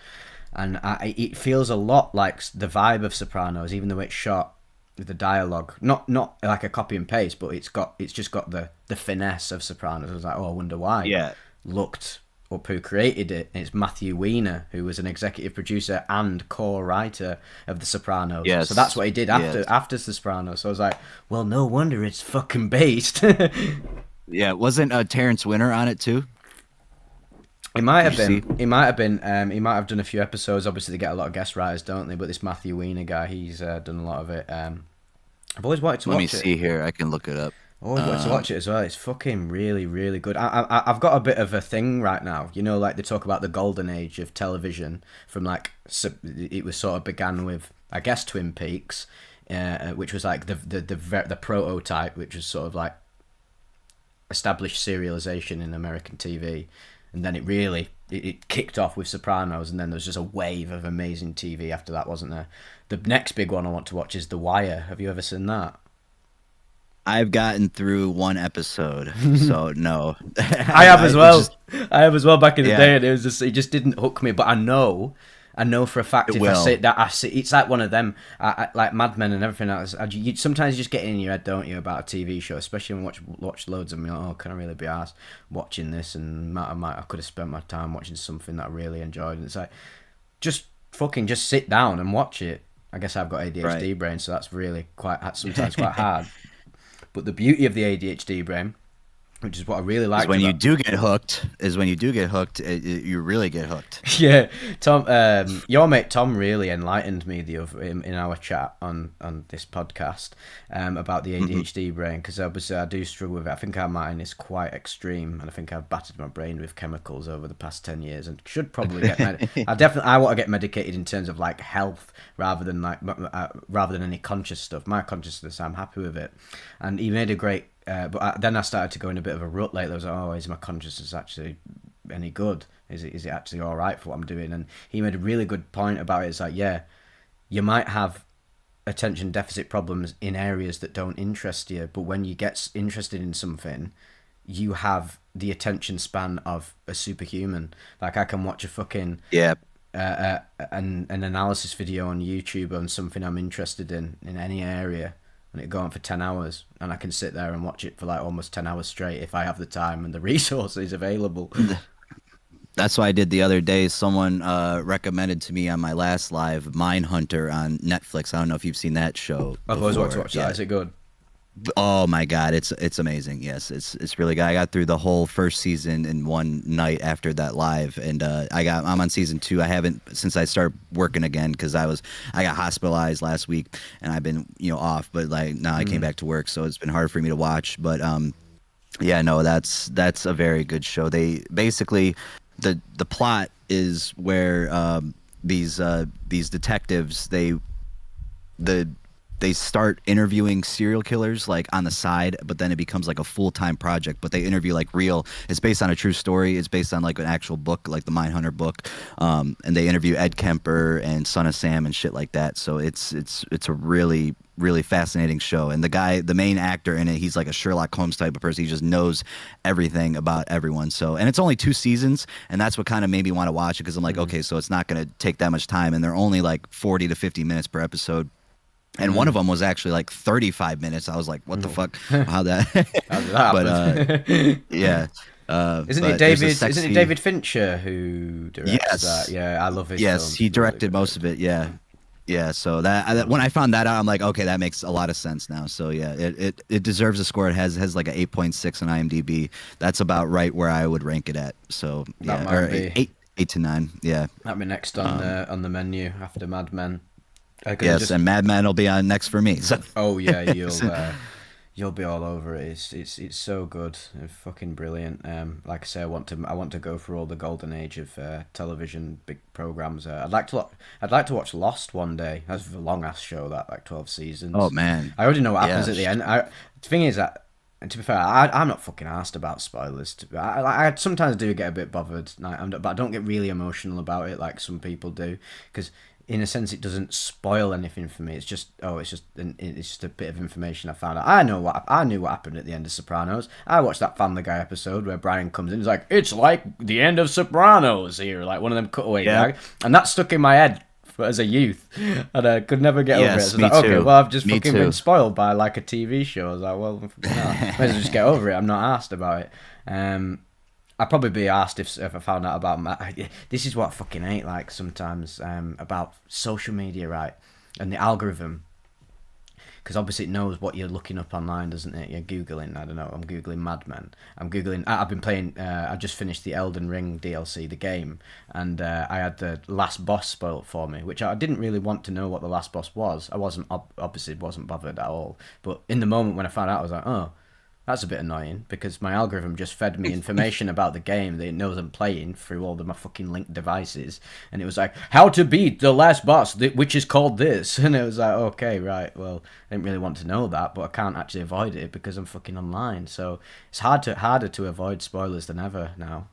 And it feels a lot like the vibe of Sopranos, even though it's shot with the dialogue. Not like a copy and paste, but it's just got the finesse of Sopranos. I was like, oh, I wonder why. Yeah. Looked up who created it. It's Matthew Weiner, who was an executive producer and core writer of The Sopranos. Yes. So that's what he did after The Sopranos. So I was like, well, no wonder it's fucking based. Yeah, wasn't Terrence Winter on it too? He might have been. He might have been. He might have done a few episodes. Obviously, they get a lot of guest writers, don't they? But this Matthew Weiner guy, he's done a lot of it. I've always wanted to watch it. Let me see here. I can look it up. Always wanted to watch it as well. It's fucking really, really good. I've got a bit of a thing right now. You know, like they talk about the golden age of television from like it was sort of began with, I guess, Twin Peaks, which was like the prototype, which was sort of like established serialization in American TV. And then it kicked off with Sopranos, and then there was just a wave of amazing TV after that, wasn't there? The next big one I want to watch is The Wire. Have you ever seen that? I've gotten through one episode, so no. I have as It's just well. I have as well back in the yeah, day, and it just didn't hook me. But I know for a fact it if I will. sit that I see it's like one of them, like Mad Men and everything else. Sometimes you just get in your head, don't you, about a TV show, especially when watch loads of them. You're like, oh, can I really be asked watching this? And I could have spent my time watching something that I really enjoyed. And it's like just fucking just sit down and watch it. I guess I've got Right. ADHD brain, so that's really sometimes quite hard. But the beauty of the ADHD brain, which is what I really Is liked when you about. do get hooked. Is when you do get hooked. You really get hooked. Yeah, Tom, your mate Tom really enlightened me the other in our chat on this podcast about the Hmm. ADHD brain because obviously I do struggle with it. I think our mine is quite extreme, and I think I've battered my brain with chemicals over the past 10 years, and should probably get I want to get medicated in terms of like health rather than rather than any conscious stuff. My consciousness, I'm happy with it, and he made a great. Then I started to go in a bit of a rut lately. I was like, oh, is my consciousness actually any good? Is it actually all right for what I'm doing? And he made a really good point about it. It's like, yeah, you might have attention deficit problems in areas that don't interest you, but when you get interested in something, you have the attention span of a superhuman. Like I can watch a fucking Yeah. an analysis video on YouTube on something I'm interested in any area, and it go on for 10 hours, and I can sit there and watch it for like almost 10 hours straight if I have the time and the resources available. That's what I did the other day. Someone recommended to me on my last live Mindhunter on Netflix. I don't know if you've seen that show I've always wanted to before. watch that. Yeah. Is it good? Oh my God, it's amazing. Yes, it's really good. I got through the whole first season in one night after that live, and I'm on season 2. I haven't since I started working again because I got hospitalized last week and I've been off, but like now I came Mm. back to work, so it's been hard for me to watch. But yeah, no, that's a very good show. They basically the plot is where these detectives the they start interviewing serial killers like on the side, but then it becomes like a full-time project. But they interview like real. It's based on a true story. It's based on like an actual book, like the Mindhunter book. And they interview Ed Kemper and Son of Sam and shit like that. So it's a really fascinating show. And the main actor in it, he's like a Sherlock Holmes type of person. He just knows everything about everyone. So, and it's only 2 seasons, and that's what kind of made me want to watch it because I'm like, Mm. okay, so it's not going to take that much time, and they're only like 40 to 50 minutes per episode, and one of Mm. them was actually like 35 minutes. I was like, what the Mm. fuck? How that? How did that But happen? yeah. But there's a Isn't it sexy. David Fincher who directs that? Yes, Yeah, I love his yes, films. he Really directed good most of director. it. Yeah, yeah. So when I found that out, I'm like, okay, that makes a lot of sense now. So yeah, it deserves a score. It has like a 8.6 on IMDb. That's about right where I would rank it at. So That yeah, or might be eight to nine. Yeah. that'd be next Um, on the menu after Mad Men. Because it yes, just and Mad Men will be on next for me. So. oh yeah, you'll be all over it. It's so good and fucking brilliant. Like I say, I want to go through all the golden age of television big programs. I'd like to watch Lost one day. That's a long ass show that like 12 seasons. Oh man, I already know what happens at the yes. end. The thing is that. And to be fair, I'm not fucking asked about spoilers. I sometimes do get a bit bothered, like, but I don't get really emotional about it like some people do, because in a sense it doesn't spoil anything for me. It's just a bit of information I found out. I knew what happened at the end of Sopranos. I watched that Family Guy episode where Brian comes in. He's like, "It's like the end of Sopranos here," like one of them cutaway Yeah. gag, and that stuck in my head as a youth, and I could never get over it. Yes, So I me was like, okay, too. well, I've just Me fucking been too. spoiled by like a TV show. I was like, well, no, might as well just get over it. I'm not asked about it. I'd probably be asked if I found out about this is what I fucking hate like sometimes about social media, right, and the algorithm, because obviously it knows what you're looking up online, doesn't it? You're googling. I don't know. I'm googling Mad Men. I've been playing. I just finished the Elden Ring DLC, the game, and I had the last boss spoiled for me, which I didn't really want to know what the last boss was. I obviously wasn't bothered at all. But in the moment when I found out, I was like, oh, that's a bit annoying because my algorithm just fed me information about the game that it knows I'm playing through all of my fucking linked devices, and it was like how to beat the last boss, which is called this, and it was like okay, right, well, I didn't really want to know that, but I can't actually avoid it because I'm fucking online. So it's harder to avoid spoilers than ever now.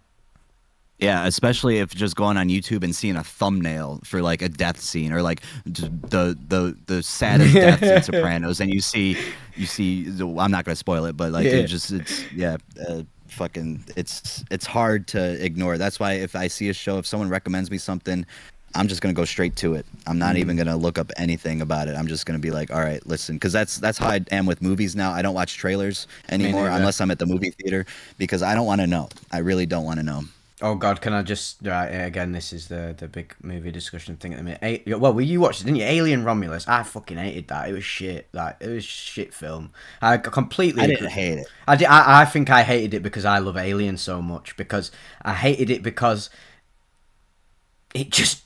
Yeah, especially if just going on YouTube and seeing a thumbnail for like a death scene or like the saddest deaths in Sopranos, and you see I'm not gonna spoil it, but like Yeah. it's yeah, fucking it's hard to ignore. That's why if I see a show, if someone recommends me something, I'm just gonna go straight to it. I'm not even gonna look up anything about it. I'm just gonna be like, all right, listen, because that's how I am with movies now. I don't watch trailers Me anymore neither. unless I'm at the movie theater because I don't want to know. I really don't want to know. Oh God, can I just right again? This is the big movie discussion thing at the minute. Well, you watched it, didn't you? Alien Romulus. I fucking hated that. It was shit. Like it was shit film. I completely I agree. didn't hate it. I think I hated it because I love Alien so much. Because I hated it because it just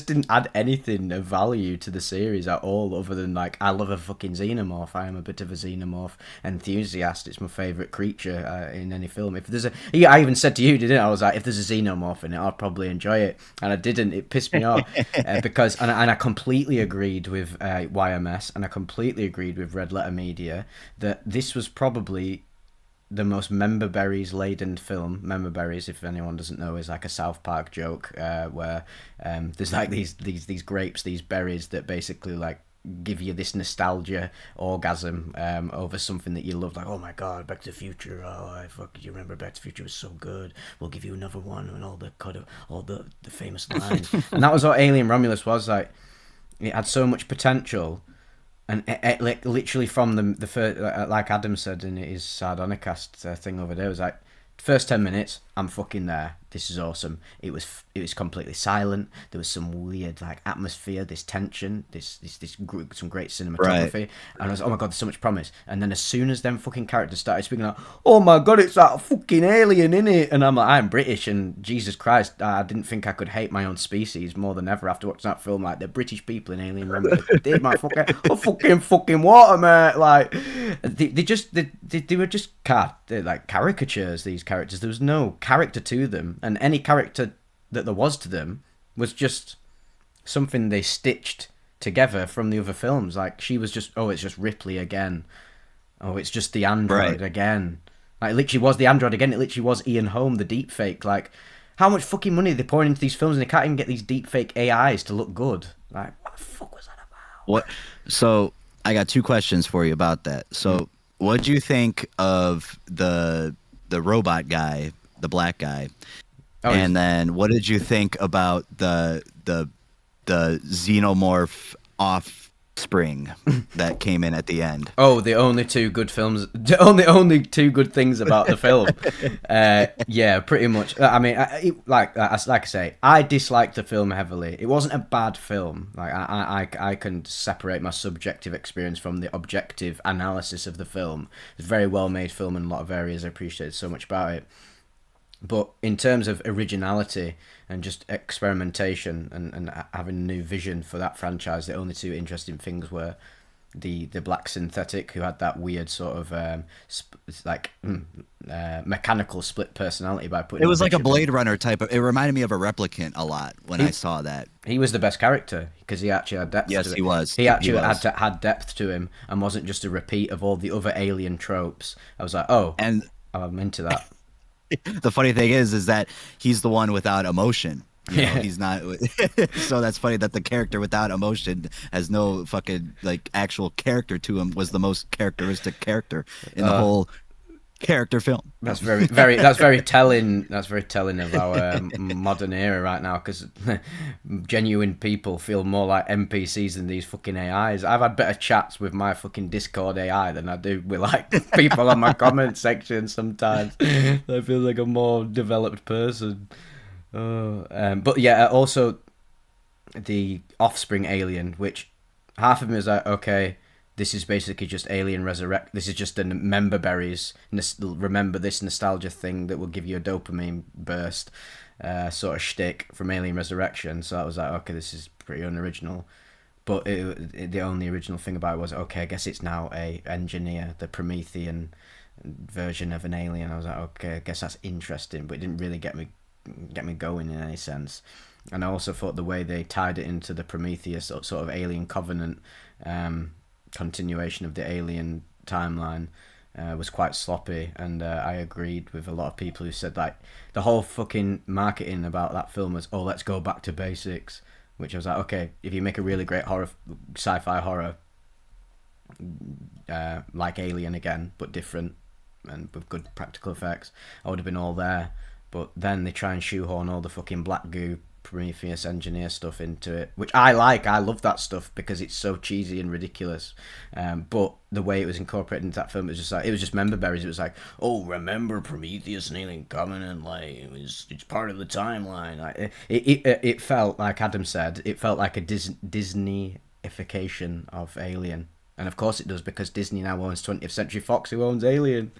didn't add anything of value to the series at all, other than like I love a fucking xenomorph. I am a bit of a xenomorph enthusiast. It's my favorite creature in any film. If there's a, yeah, I even said to you, didn't I? I was like, if there's a xenomorph in it, I'll probably enjoy it, and I didn't. It pissed me off because, and I completely agreed with YMS, and I completely agreed with Red Letter Media that this was probably the most member berries laden film. Member berries, if anyone doesn't know, is like a South Park joke where there's like these grapes, these berries that basically like give you this nostalgia orgasm over something that you loved. Like, oh my god, Back to the Future. Oh, I fucking you remember Back to the Future was so good. We'll give you another one and all the famous lines. And that was what Alien Romulus was like. It had so much potential, and like literally from the first, like Adam said in his Sardonicast thing over there, it was like first 10 minutes, I'm fucking there. This is awesome. It was completely silent. There was some weird like atmosphere, this tension, some great Right. cinematography, and I was oh my god, there's so much promise. And then as soon as them fucking characters started speaking, like oh my god, it's that fucking alien in it, and I'm like I'm British, and Jesus Christ, I didn't think I could hate my own species more than ever after watching that film. Like the British people in Alien Romulus did my fucking water, mate. Like they were just they're like caricatures. These characters, there was no character to them, and any character that there was to them was just something they stitched together from the other films. Like she was just oh, it's just Ripley again. Oh, it's just the android Right. again. Like it literally was the android again. It literally was Ian Holm, the deep fake. Like how much fucking money are they pouring into these films and they can't even get these deep fake AIs to look good? Like what the fuck was that What? So I got two questions for you about that. about? So what do you think of the robot guy, the black guy? Oh, And then what did you think about the xenomorph offspring that came in at the end? oh, the only two good films, the only two good things about the film. Yeah, pretty much. I mean, like I say, I disliked the film heavily. It wasn't a bad film. Like I can separate my subjective experience from the objective analysis of the film. It's a very well made film in a lot of areas. I appreciated so much about it. But in terms of originality and just experimentation and having a new vision for that franchise, the only two interesting things were the black synthetic who had that weird sort of mechanical split personality by putting It all was the like a chips in. Blade Runner type of. It reminded me of a replicant a lot when I He saw that. he was the best character because he actually had depth Yes, to he it. was. He He actually was. had depth to him and wasn't just a repeat of all the other alien tropes. I was like, oh, And I'm into that. the funny thing is that he's the one without emotion. You know, Yeah. he's not. So that's funny that the character without emotion has no fucking like actual character to him was the most characteristic character in the whole character film. That's very telling. That's very telling of our modern era right now because genuine people feel more like NPCs than these fucking AIs. I've had better chats with my fucking Discord AI than I do with like people on my comment section sometimes. I feel like a more developed person. But yeah, also the offspring alien, which half of me is like, okay, this is basically just Alien Resurrect. This is just the member berries. Remember this nostalgia thing that will give you a dopamine burst, sort of shtick from Alien Resurrection. So I was like, okay, this is pretty unoriginal. But the only original thing about it was, okay, I guess it's now a engineer, the Promethean version of an alien. I was like, okay, I guess that's interesting, but it didn't really get me going in any sense. And I also thought the way they tied it into the Prometheus sort of Alien Covenant continuation of the Alien timeline was quite sloppy, and I agreed with a lot of people who said like the whole fucking marketing about that film was, oh, let's go back to basics, which I was like, okay, if you make a really great horror, sci-fi horror, like Alien again, but different and with good practical effects, I would have been all there. But then they try and shoehorn all the fucking black goo Prometheus engineer stuff into it, which I like. I love that stuff because it's so cheesy and ridiculous. But the way it was incorporated into that film, it was just like, it was just member berries. It was like, oh, remember Prometheus and Alien coming, and like it's part of the timeline. Like it felt like Adam said, it felt like a Disneyification of Alien, and of course it does because Disney now owns 20th Century Fox, who owns Alien.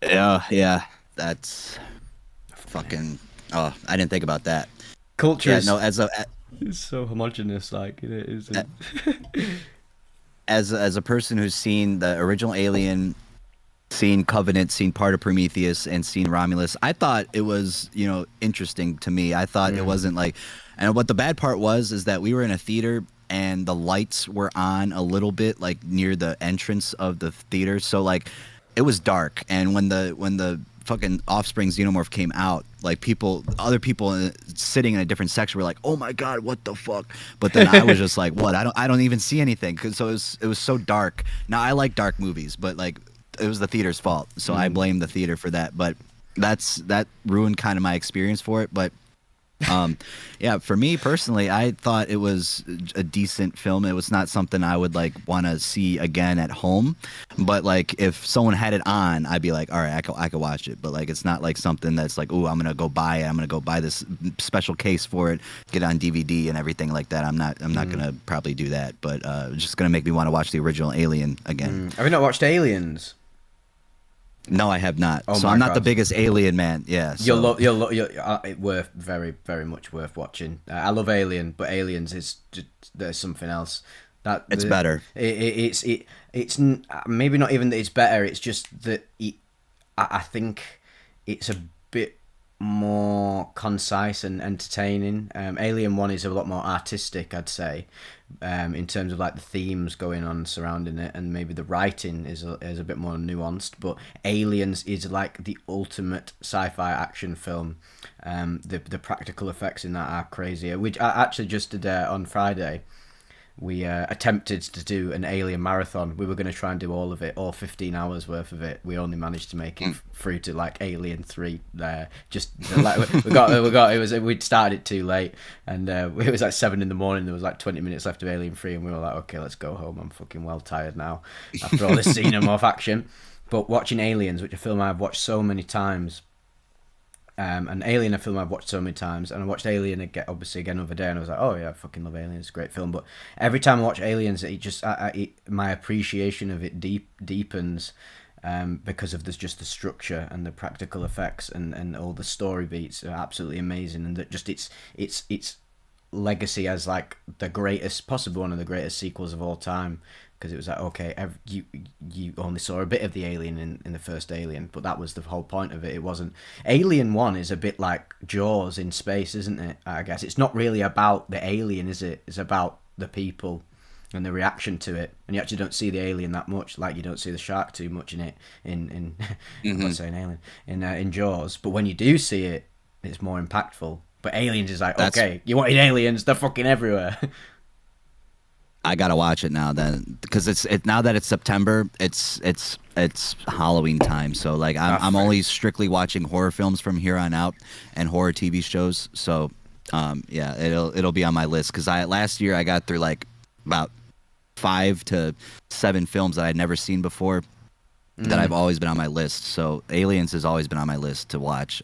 Yeah, that's fucking. Oh, I didn't think about that. Culture Yeah, is no, it's so homogenous, like it is. as a person who's seen the original Alien, seen Covenant, seen part of Prometheus, and seen Romulus, I thought it was, interesting to me. I thought it wasn't like, and what the bad part was is that we were in a theater and the lights were on a little bit like near the entrance of the theater, so like it was dark, and when the fucking Offspring Xenomorph came out, like other people sitting in a different section were like, "Oh my god, what the fuck?" But then I was just like, "What? I don't even see anything." Cause so it was so dark. Now I like dark movies, but like it was the theater's fault, so I blame the theater for that. But that ruined kind of my experience for it. But yeah, for me personally, I thought it was a decent film. It was not something I would like want to see again at home, but like if someone had it on, I'd be like, all right, I could watch it. But like it's not like something that's like, oh, I'm gonna go buy it. I'm gonna go buy this special case for it, get it on DVD and everything like that. I'm not gonna probably do that. But it's just gonna make me want to watch the original Alien again. Have you not watched Aliens? No, I have not. Oh So my I'm not God. the biggest Alien man. Yeah. So. It worth very much worth watching. I love Alien, but Aliens is just, there's something else. It's better. Maybe not even that it's better. It's just that I think it's a bit more concise and entertaining. Alien One is a lot more artistic, I'd say, in terms of like the themes going on surrounding it, and maybe the writing is a bit more nuanced. But Aliens is like the ultimate sci-fi action film. The practical effects in that are crazy. Which I actually just did on Friday. We attempted to do an Alien marathon. We were going to try and do all of it, all 15 hours worth of it. We only managed to make it through to like Alien 3. We'd started it too late, and it was like 7 in the morning. There was like 20 minutes left of Alien 3, and we were like, okay, let's go home. I'm fucking well tired now after all this xenomorph action. But watching Aliens, which is a film I've watched so many times. And Alien, a film I've watched so many times, and I watched Alien again, obviously again the other day, and I was like, oh yeah, I fucking love Aliens, it's a great film. But every time I watch Aliens, it just my appreciation of it deepens, because of just the structure and the practical effects and all the story beats are absolutely amazing, and that just its legacy as like the greatest, possibly one of the greatest sequels of all time. Because it was like, okay, you only saw a bit of the alien in the first Alien, but that was the whole point of it. It wasn't. Alien 1 is a bit like Jaws in space, isn't it? I guess it's not really about the alien, is it? It's about the people and the reaction to it. And you actually don't see the alien that much, like you don't see the shark too much in it. In I'm not saying Alien in Jaws, but when you do see it, it's more impactful. But Aliens is like, okay, you wanted aliens, they're fucking everywhere. I gotta watch it now then, because now that it's September, it's Halloween time. So like I'm only strictly watching horror films from here on out and horror TV shows. So yeah, it'll be on my list, because last year I got through like about 5 to 7 films that I'd never seen before. That I've always been on my list. So Aliens has always been on my list to watch.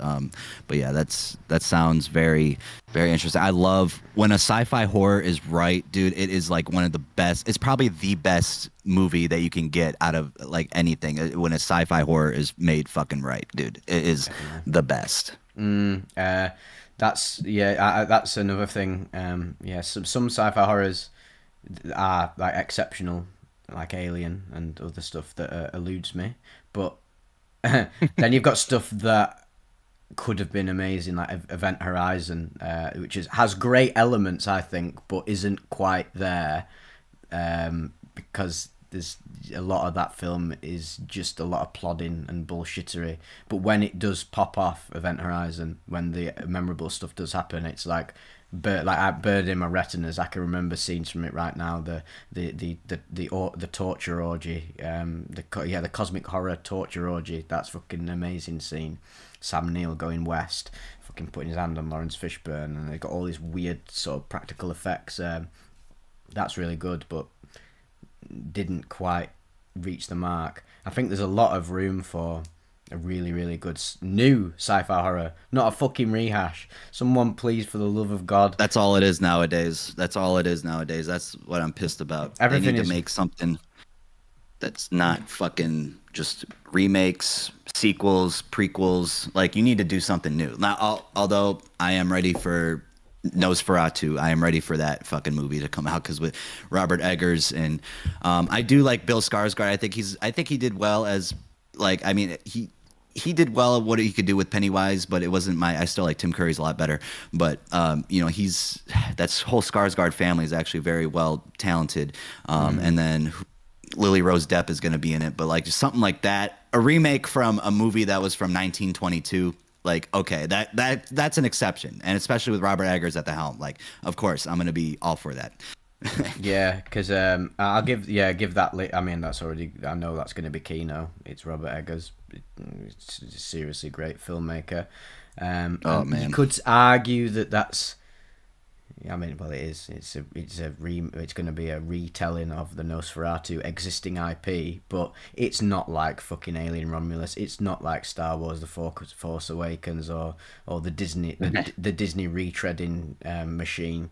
But yeah, that sounds very, very interesting. I love when a sci-fi horror is right, dude. It is like one of the best. It's probably the best movie that you can get out of like anything. When a sci-fi horror is made fucking right, dude, it is the best. That's that's another thing. Yeah, some sci-fi horrors are like exceptional, like Alien and other stuff that eludes me. But then you've got stuff that could have been amazing, like Event Horizon, which has great elements, I think, but isn't quite there, because there's a lot of that film is just a lot of plodding and bullshittery. But when it does pop off, Event Horizon, when the memorable stuff does happen, it's like I burned in my retinas. I can remember scenes from it right now. The torture orgy, the cosmic horror torture orgy. That's fucking amazing scene. Sam Neill going west, fucking putting his hand on Lawrence Fishburne, and they got all these weird sort of practical effects. That's really good, but didn't quite reach the mark. I think there's a lot of room for a really, really good new sci-fi horror, not a fucking rehash. Someone, please, for the love of God. That's all it is nowadays. That's all it is nowadays. That's what I'm pissed about. They need to make something that's not fucking just remakes, sequels, prequels. Like, you need to do something new. Now, although I am ready for Nosferatu, I am ready for that fucking movie to come out, because with Robert Eggers, and I do like Bill Skarsgård. I think he did well as, like, I mean, he did well at what he could do with Pennywise, but it wasn't I still like Tim Curry's a lot better. But you know, that whole Skarsgård family is actually very well talented. And then Lily Rose Depp is going to be in it, but like just something like that, a remake from a movie that was from 1922. Like, okay, that's an exception, and especially with Robert Eggers at the helm. Like, of course, I'm going to be all for that. Yeah, because I'll give that. I mean, that's already. I know that's going to be Kino. It's Robert Eggers. It's a seriously great filmmaker. Oh man, you could argue that that's. I mean, well, it is. It's going to be a retelling of the Nosferatu existing IP, but it's not like fucking Alien Romulus. It's not like Star Wars: The Force Awakens or the Disney the Disney retreading machine.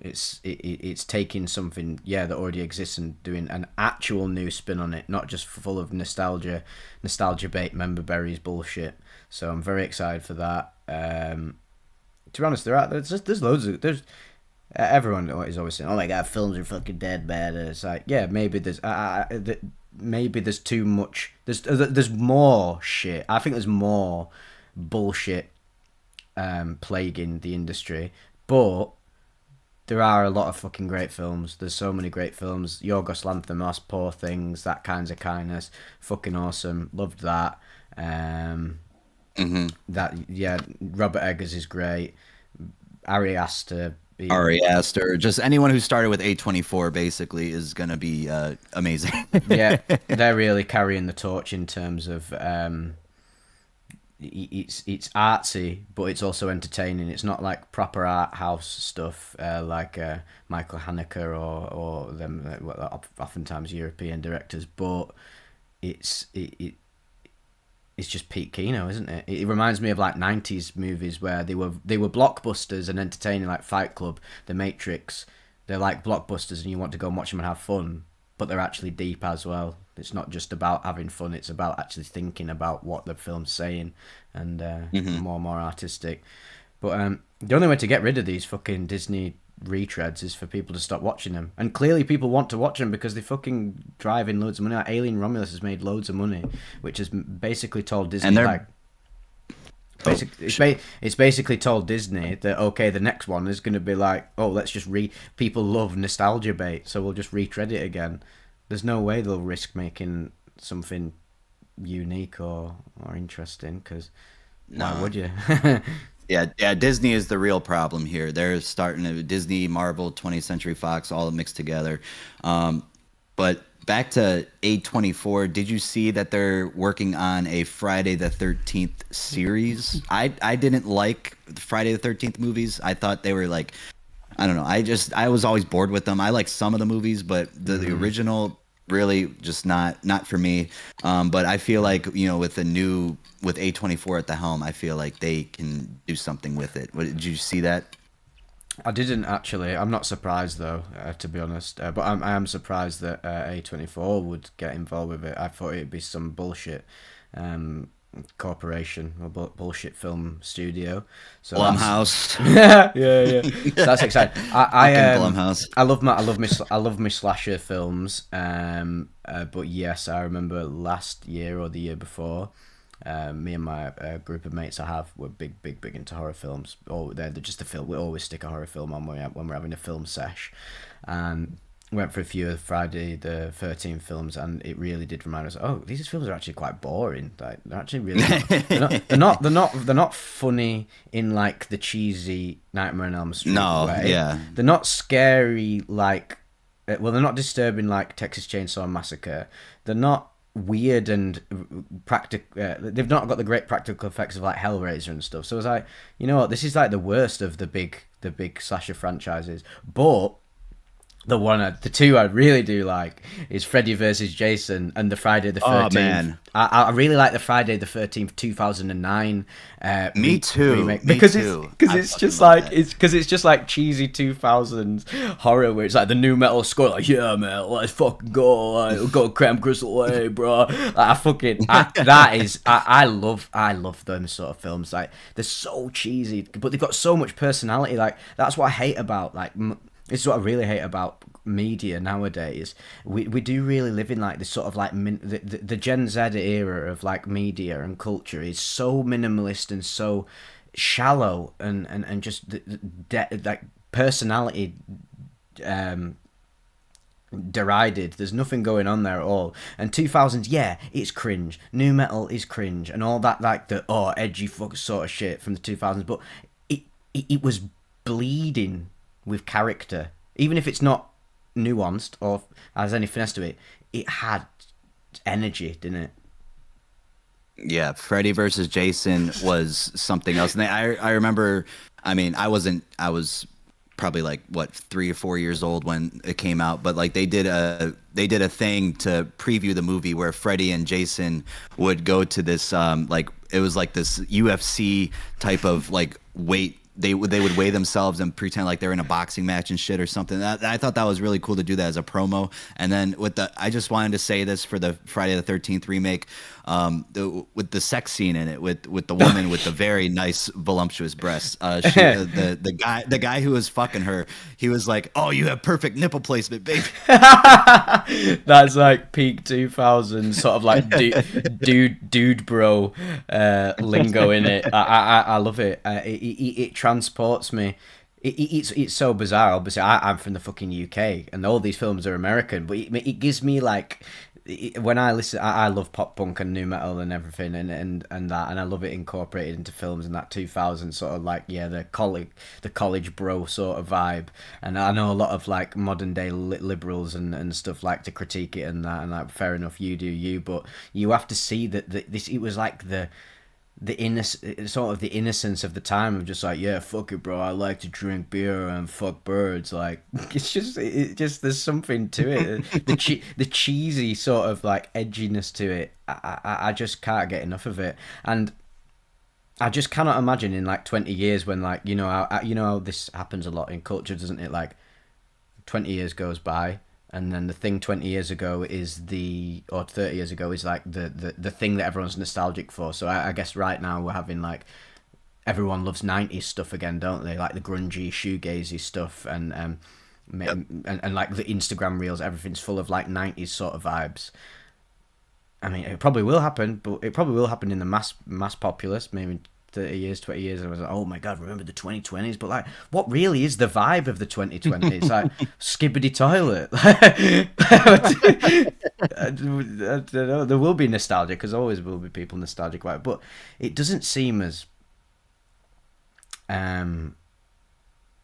It's taking something that already exists and doing an actual new spin on it, not just full of nostalgia bait member berries bullshit. So I'm very excited for that. To be honest, there's loads of everyone is always saying, "Oh my god, films are fucking dead, man." And it's like, yeah, maybe there's too much. There's more shit. I think there's more bullshit plaguing the industry, but there are a lot of fucking great films. There's so many great films. Yorgos Lanthimos, Poor Things, That Kinds of Kindness, fucking awesome. Loved that. Robert Eggers is great. Ari Aster. Ari Aster, just anyone who started with A24 basically is gonna be amazing. Yeah, they're really carrying the torch in terms of it's artsy, but it's also entertaining. It's not like proper art house stuff like Michael Haneke or them oftentimes European directors, but it's just peak Kino, isn't it? It reminds me of like 90s movies where they were blockbusters and entertaining, like Fight Club, The Matrix. They're like blockbusters and you want to go and watch them and have fun, but they're actually deep as well. It's not just about having fun, it's about actually thinking about what the film's saying, and more artistic. But the only way to get rid of these fucking Disney retreads is for people to stop watching them, and clearly people want to watch them because they fucking drive in loads of money. Like Alien Romulus has made loads of money, which has basically told Disney, and like it's basically told Disney that okay, the next one is going to be like, oh, let's just people love nostalgia bait, so we'll just retread it again. There's no way they'll risk making something unique or interesting, because why would you? Yeah, Disney is the real problem here. They're starting to Disney, Marvel, 20th Century Fox, all mixed together. But back to A24, did you see that they're working on a Friday the 13th series? I didn't like the Friday the 13th movies. I thought they were like, I don't know. I was always bored with them. I like some of the movies, but the original really just not for me. But I feel like, you know, with A24 at the helm, I feel like they can do something with it. Did you see that? I didn't actually. I'm not surprised though, to be honest. But I am surprised that A24 would get involved with it. I thought it'd be some bullshit corporation or bullshit film studio. So Blumhouse. yeah. So that's exciting. Blumhouse. I love my slasher films. But yes, I remember last year or the year before, me and my group of mates I have were big into horror films. Oh, they're just a film. We always stick a horror film on when we're having a film sesh, and went for a few of Friday the 13th films, and it really did remind us. Oh, these films are actually quite boring. Like they're actually really not. They're not. They're not. They're not. They're not funny in like the cheesy Nightmare on Elm Street No, way. yeah. They're not scary like. Well, they're not disturbing like Texas Chainsaw Massacre. They're not weird and practical. They've not got the great practical effects of like Hellraiser and stuff. So I was like, you know what, this is like the worst of the big slasher franchises, but the two I really do like is Freddy versus Jason and the Friday the Oh 13th. man. I really like the Friday the 13th 2009 Me too. remake Me because too. I it's fucking just love like that. it's just like cheesy 2000s horror where it's like the new metal score like yeah man let's fucking go like, go Cram Crystal Way bro like, I love them sort of films like they're so cheesy but they've got so much personality like that's what I hate about like this is what I really hate about media nowadays. We do really live in like this sort of like the Gen Z era of like media and culture is so minimalist and so shallow and just like personality um derided. There's nothing going on there at all. And 2000s, yeah, it's cringe. New metal is cringe and all that like the edgy fuck sort of shit from the 2000s. But it was bleeding with character, even if it's not nuanced or has any finesse to it. It had energy, didn't it? Yeah, Freddy versus Jason was something else. And I remember, I mean, I was probably like what 3 or 4 years old when it came out, but like they did a thing to preview the movie where Freddy and Jason would go to this like it was like this UFC type of like weight. They would weigh themselves and pretend like they're in a boxing match and shit or something. I thought that was really cool to do that as a promo. And then I just wanted to say this for the Friday the 13th remake, with the sex scene in it with the woman with the very nice voluptuous breasts. The guy who was fucking her, he was like, "Oh, you have perfect nipple placement, baby." That's like peak 2000 sort of like dude bro lingo in it. I love it. It transports me. It's so bizarre. Obviously, I'm from the fucking UK, and all these films are American. But it gives me like when I listen, I love pop punk and new metal and everything, and that, and I love it incorporated into films and that 2000 sort of like yeah the college bro sort of vibe. And I know a lot of like modern day liberals and stuff like to critique it and that, and like fair enough, you do you, but you have to see that this it was like the sort of the innocence of the time of just like yeah fuck it bro I like to drink beer and fuck birds like it just there's something to it the cheesy sort of like edginess to it I just can't get enough of it and I just cannot imagine in like 20 years when like you know how this happens a lot in culture doesn't it like 20 years goes by and then the thing 20 years ago is or 30 years ago is like the thing that everyone's nostalgic for. So I guess right now we're having like everyone loves 90s stuff again, don't they? Like the grungy shoegazy stuff Yep. and like the Instagram reels, everything's full of like 90s sort of vibes. I mean, it probably will happen, but it probably will happen in the mass populace, maybe 30 years, 20 years. And I was like, oh my God, remember the 2020s? But like, what really is the vibe of the 2020s? Like, skibbity toilet. I don't know. There will be nostalgia, because always will be people nostalgic about it. But it doesn't seem as, um,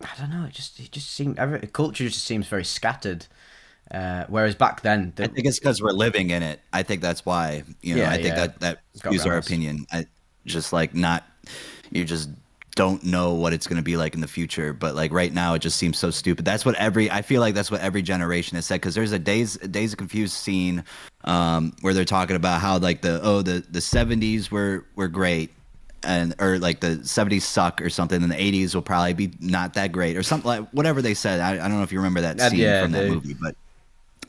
I don't know, it just seems, culture just seems very scattered. Whereas back then, I think it's because we're living in it. I think that's why. yeah, I think yeah, that it's got is around our us. opinion. Just like not, you just don't know what it's going to be like in the future. But like right now, it just seems so stupid. I feel like that's what every generation has said. Because there's a Days of Confused scene, where they're talking about how like the 70s were great. And or like the 70s suck or something, and the 80s will probably be not that great or something like whatever they said. I don't know if you remember that And scene yeah, from that movie,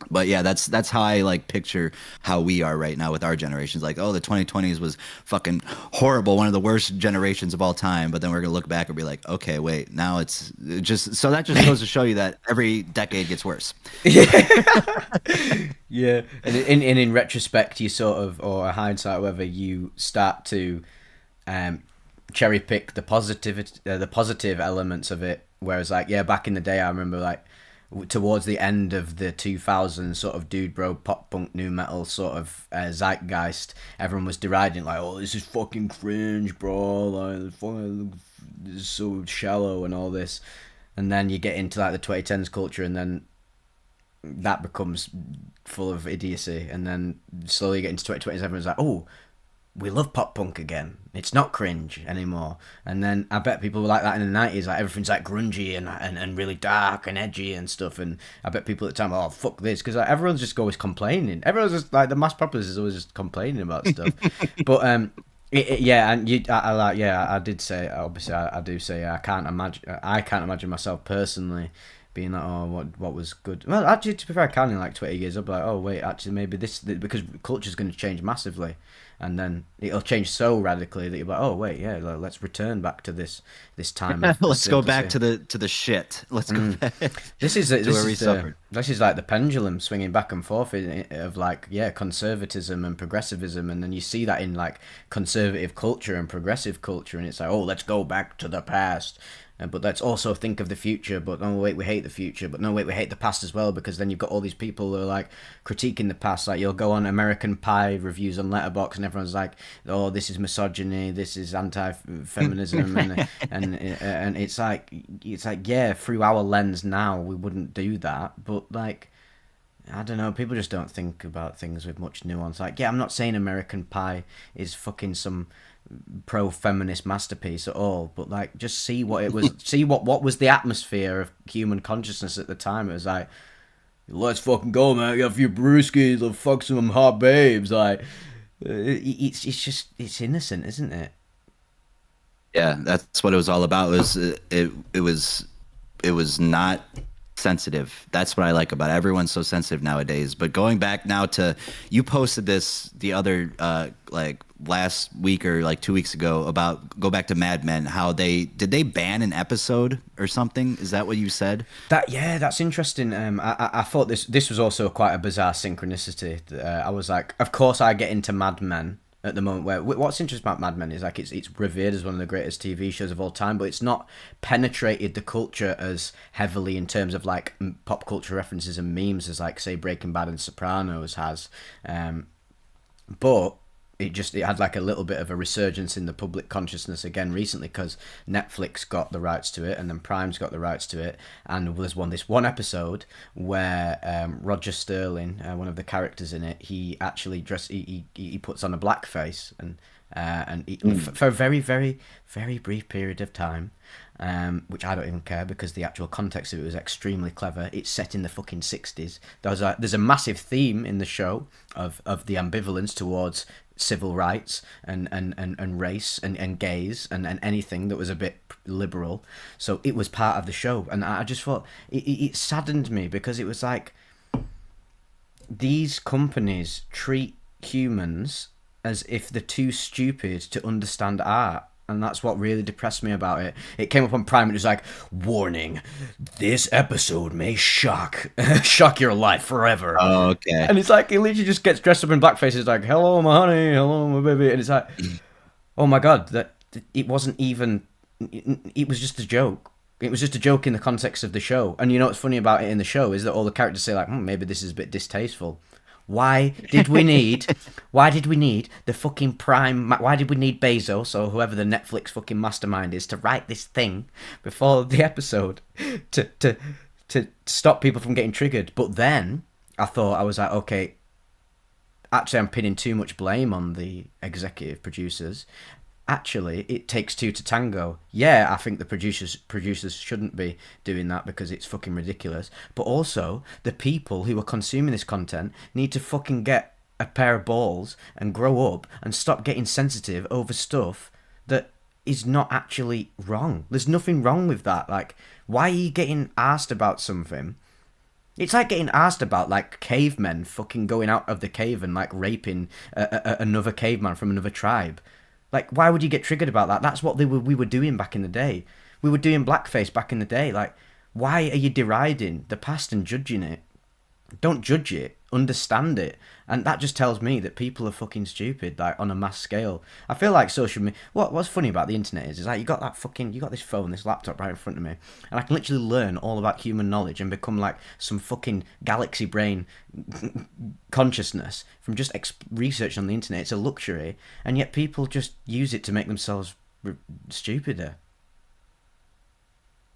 but yeah, that's how I like picture how we are right now with our generations. Like, oh, the 2020s was fucking horrible, one of the worst generations of all time. But then we're gonna look back and be like, okay, wait, now it's just so that just goes to show you that every decade gets worse. yeah. And in retrospect, you sort of, or hindsight, whether you start to um, cherry pick the positive elements of it. Whereas, like, yeah, back in the day, I remember like towards the end of the 2000s sort of dude bro pop punk new metal sort of zeitgeist, everyone was deriding like, oh, this is fucking cringe, bro, like this is so shallow and all this. And then you get into like the 2010s culture, and then that becomes full of idiocy, and then slowly get into 2020s, everyone's like, oh, we love pop punk again. It's not cringe anymore. And then I bet people were like that in the 90s, like everything's like grungy and really dark and edgy and stuff. And I bet people at the time, oh, fuck this, because like, everyone's just always complaining. Everyone's just like, the mass populace is always just complaining about stuff. But yeah, and I like, yeah, I did say, obviously I do say I can't imagine myself personally being like, oh, what was good. Well, actually, to be fair, I can in like 20 years, I'll be like, oh wait, actually maybe this, because culture's going to change massively, and then it'll change so radically that you're like, oh wait, yeah, let's return back to this time of Let's go back simplicity. to the shit. Let's go back to where we suffered. This is like the pendulum swinging back and forth of like, yeah, conservatism and progressivism, and then you see that in like conservative culture and progressive culture, and it's like, oh, let's go back to the past. But let's also think of the future. But no, wait, we hate the future. But no, wait, we hate the past as well, because then you've got all these people who are like critiquing the past. Like, you'll go on American Pie reviews on Letterboxd, and everyone's like, "Oh, this is misogyny. This is anti-feminism," and it's like, yeah, through our lens now, we wouldn't do that. But like, I don't know, people just don't think about things with much nuance. Like, yeah, I'm not saying American Pie is fucking some pro-feminist masterpiece at all, but like, just see what it was, see what was the atmosphere of human consciousness at the time. It was like, let's fucking go, man, get a few brewskis, let's fuck some hot babes. Like, it's just, it's innocent, isn't it? Yeah, that's what it was all about. It was not sensitive. That's what I like about it. Everyone's so sensitive nowadays. But going back now to, you posted this the other like last week or like 2 weeks ago about, go back to Mad Men, how they ban an episode or something? Is that what you said? That, yeah, that's interesting. I thought this was also quite a bizarre synchronicity. I was like, of course I get into Mad Men at the moment. Where what's interesting about Mad Men is like, it's revered as one of the greatest TV shows of all time, but it's not penetrated the culture as heavily in terms of like pop culture references and memes as like, say, Breaking Bad and Sopranos has. But it had like a little bit of a resurgence in the public consciousness again recently, because Netflix got the rights to it, and then Prime's got the rights to it, and there's this one episode where Roger Sterling, one of the characters in it, he actually he puts on a blackface, for a very, very, very brief period of time, which I don't even care, because the actual context of it was extremely clever. It's set in the fucking 60s. There's a massive theme in the show of the ambivalence towards civil rights and race and gays and anything that was a bit liberal. So it was part of the show, and I just thought it saddened me, because it was like, these companies treat humans as if they're too stupid to understand art. And that's what really depressed me about it. It came up on Prime, and it was like, warning, this episode may shock your life forever. Oh, okay. And it's like, he literally just gets dressed up in blackface. It's like, hello, my honey, hello, my baby. And it's like, oh my God, that it wasn't even, it was just a joke. It was just a joke in the context of the show. And you know what's funny about it in the show is that all the characters say like, maybe this is a bit distasteful. Why did we need the fucking Prime? Why did we need Bezos, or whoever the Netflix fucking mastermind is, to write this thing before the episode to stop people from getting triggered? But then I was like, okay, actually I'm pinning too much blame on the executive producers. Actually, it takes two to tango. Yeah, I think the producers shouldn't be doing that, because it's fucking ridiculous. But also, the people who are consuming this content need to fucking get a pair of balls and grow up and stop getting sensitive over stuff that is not actually wrong. There's nothing wrong with that. Like, why are you getting asked about something? It's like getting asked about like cavemen fucking going out of the cave and like raping another caveman from another tribe. Like, why would you get triggered about that? That's what we were doing back in the day. We were doing blackface back in the day. Like, why are you deriding the past and judging it? Don't judge it, understand it. And that just tells me that people are fucking stupid, like on a mass scale. I feel like social media. What's funny about the internet is like you got this phone, this laptop right in front of me, and I can literally learn all about human knowledge and become like some fucking galaxy brain consciousness from just research on the internet. It's a luxury, and yet people just use it to make themselves stupider.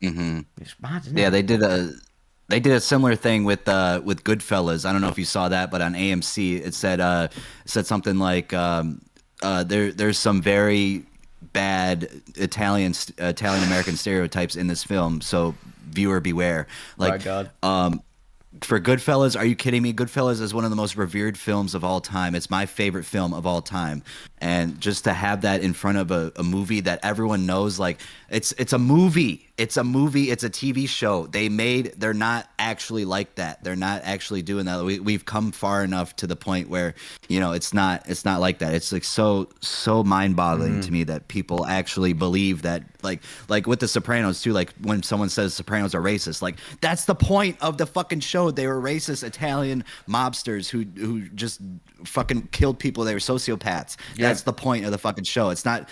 Hmm. It's mad, isn't Yeah, it? they did a similar thing with Goodfellas. I don't know if you saw that, but on AMC it said something like there's some very bad Italian American stereotypes in this film, so viewer beware. My Like God. for Goodfellas, are you kidding me? Goodfellas is one of the most revered films of all time. It's my favorite film of all time. And just to have that in front of a movie that everyone knows, like it's a movie. It's a movie. It's a TV show. They're not actually like that. They're not actually doing that. We've come far enough to the point where, it's not like that. It's like so mind-boggling to me that people actually believe that, like with the Sopranos too, like when someone says Sopranos are racist, like that's the point of the fucking show. They were racist Italian mobsters who just fucking killed people. They were sociopaths. Yeah. That's the point of the fucking show. It's not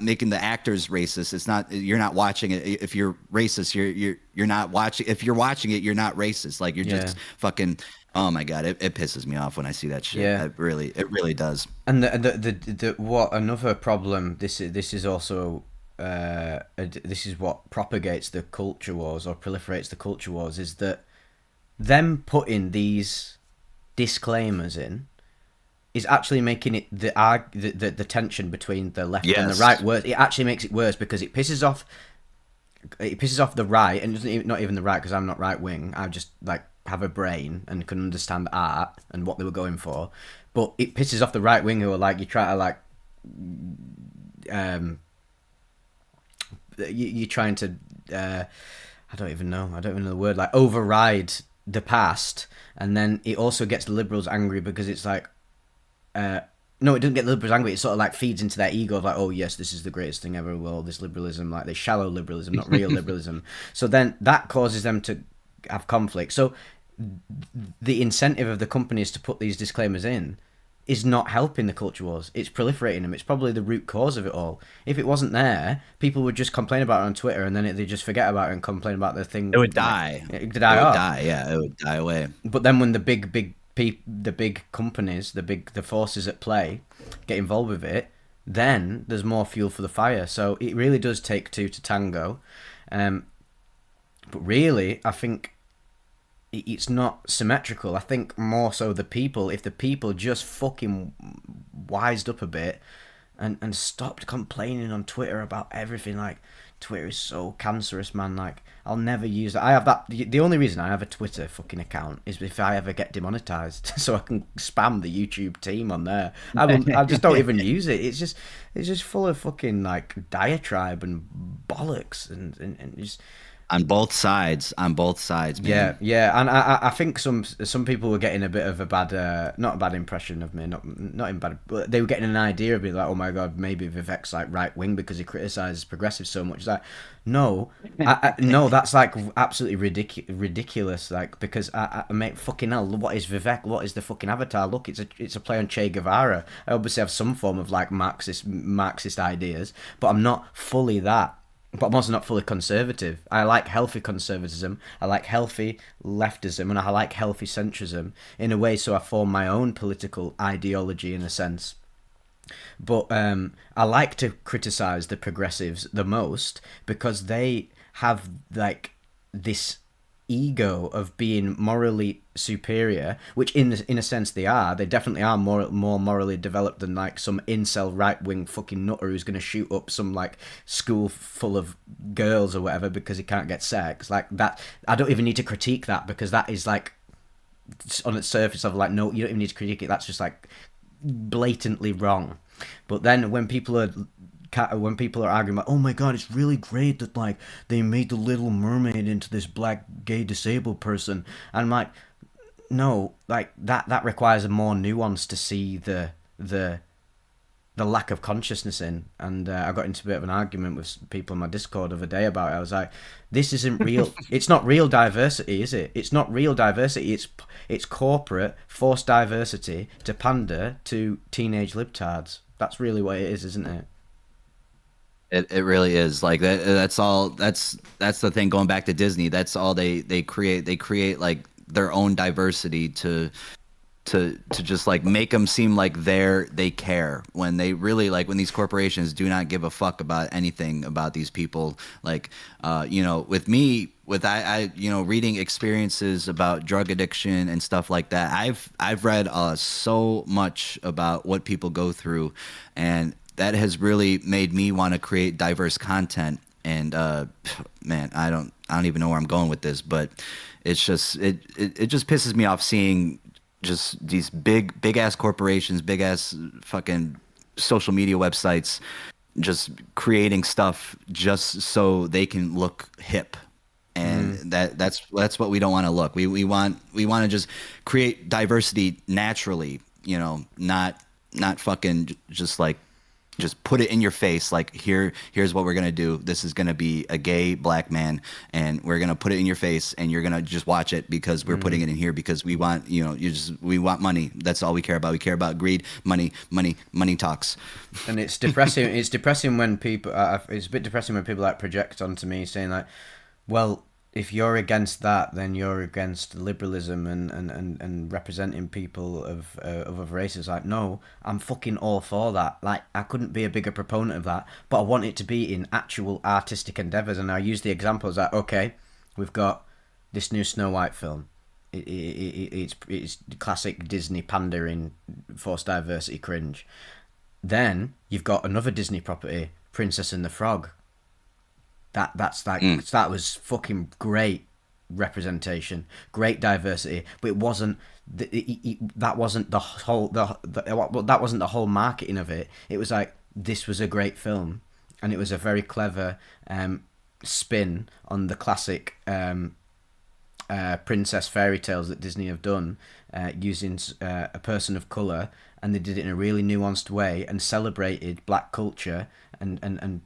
making the actors racist. It's not, you're not watching it. If you're racist, you're not watching. If you're watching it, you're not racist. Like you're Yeah. just fucking. Oh my God, it pisses me off when I see that shit. Yeah. It really does. And the what another problem, this is also this is what propagates the culture wars or proliferates the culture wars, is that them putting these disclaimers in is actually making it the tension between the left and the right Yes. worse. It actually makes it worse because it pisses off the right, and not even the right, because I'm not right wing. I just like have a brain and can understand art and what they were going for. But it pisses off the right wing, who are like, you try to like um you're trying to I don't even know the word, like override the past. And then it also gets the liberals angry because it's like no, it doesn't get the liberals angry. It sort of like feeds into their ego of like, oh yes, this is the greatest thing ever. Well, this liberalism, like, they shallow liberalism, not real liberalism. So then that causes them to have conflict. So the incentive of the companies to put these disclaimers in is not helping the culture wars. It's proliferating them. It's probably the root cause of it all. If it wasn't there, people would just complain about it on Twitter, and then they just forget about it and complain about the It thing. would Like, die. it It die would off. die. Yeah, it would die away. But then when the big companies, the forces at play get involved with it, then there's more fuel for the fire. So it really does take two to tango. Um, but really, I think it's not symmetrical. I think more so the people, if the people just fucking wised up a bit and stopped complaining on Twitter about everything. Like, Twitter is so cancerous, man. Like, I'll never use it. I have that. The only reason I have a Twitter fucking account is if I ever get demonetized, so I can spam the YouTube team on there. I just don't even use it. It's just full of fucking like diatribe and bollocks and just On both sides, yeah, man. yeah, and I think some people were getting a bit of a bad, not a bad impression of me, not in bad, but they were getting an idea of me like, oh my God, maybe Vivec's like right wing because he criticizes progressives so much. It's like, no, no, that's like absolutely ridiculous. Like, because I make fucking hell. What is Vivec? What is the fucking avatar? Look, it's a play on Che Guevara. I obviously have some form of like Marxist ideas, but I'm not fully that. But I'm also not fully conservative. I like healthy conservatism. I like healthy leftism, and I like healthy centrism in a way. So I form my own political ideology in a sense. But I like to criticize the progressives the most because they have like this ego of being morally superior, which in a sense they are. They definitely are more morally developed than like some incel right wing fucking nutter who's gonna shoot up some like school full of girls or whatever because he can't get sex. Like that, I don't even need to critique that because that is like on its surface of like, no, you don't even need to critique it. That's just like blatantly wrong. But then when people are arguing about, oh my God, it's really great that like they made the Little Mermaid into this black gay disabled person, and I'm like, no, like that requires a more nuance to see the the lack of consciousness in. And I got into a bit of an argument with people on my Discord the other day about it. I was like, this isn't real. It's not real diversity, is it? It's not real diversity. It's corporate forced diversity to pander to teenage libtards. That's really what it is, isn't it? It really is like that. That's all. That's the thing. Going back to Disney, that's all they create. They create like their own diversity to just like make them seem like they care when they really like when these corporations do not give a fuck about anything about these people. Like, with me, with I reading experiences about drug addiction and stuff like that. I've read so much about what people go through, and that has really made me want to create diverse content. And man, I don't even know where I'm going with this, but it's just it just pisses me off seeing just these big ass corporations, big ass fucking social media websites just creating stuff just so they can look hip. And that's what we don't want to look. We want to just create diversity naturally, not fucking just like just put it in your face like here's what we're gonna do. This is gonna be a gay black man, and we're gonna put it in your face, and you're gonna just watch it because we're putting it in here because we want we want money. That's all we care about. We care about greed, money talks. And it's depressing. It's depressing when people. It's a bit depressing when people like project onto me saying like, well, if you're against that, then you're against liberalism and representing people of other races. Like, no, I'm fucking all for that. Like, I couldn't be a bigger proponent of that, but I want it to be in actual artistic endeavours. And I use the examples that, okay, we've got this new Snow White film. It's classic Disney pandering, forced diversity cringe. Then you've got another Disney property, Princess and the Frog. That was fucking great representation, great diversity, but it wasn't that wasn't the whole that wasn't the whole marketing of it. It was like, this was a great film, and it was a very clever spin on the classic princess fairy tales that Disney have done, using a person of color, and they did it in a really nuanced way and celebrated black culture and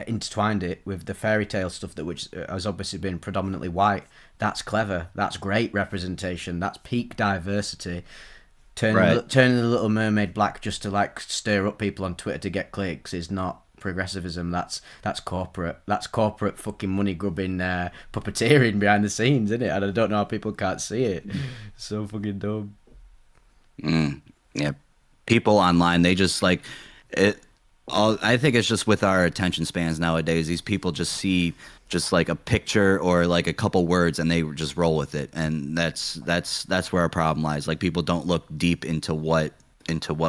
intertwined it with the fairy tale stuff that which has obviously been predominantly white. That's clever. That's great representation. That's peak diversity. Turning the Little Mermaid black just to like stir up people on Twitter to get clicks is not progressivism. That's corporate. That's corporate fucking money grubbing puppeteering behind the scenes, isn't it? And I don't know how people can't see it. So fucking dumb. Yeah, people online, they just like it. I think it's just with our attention spans nowadays. These people just see just like a picture or like a couple words and they just roll with it, and that's where our problem lies. Like, people don't look deep into what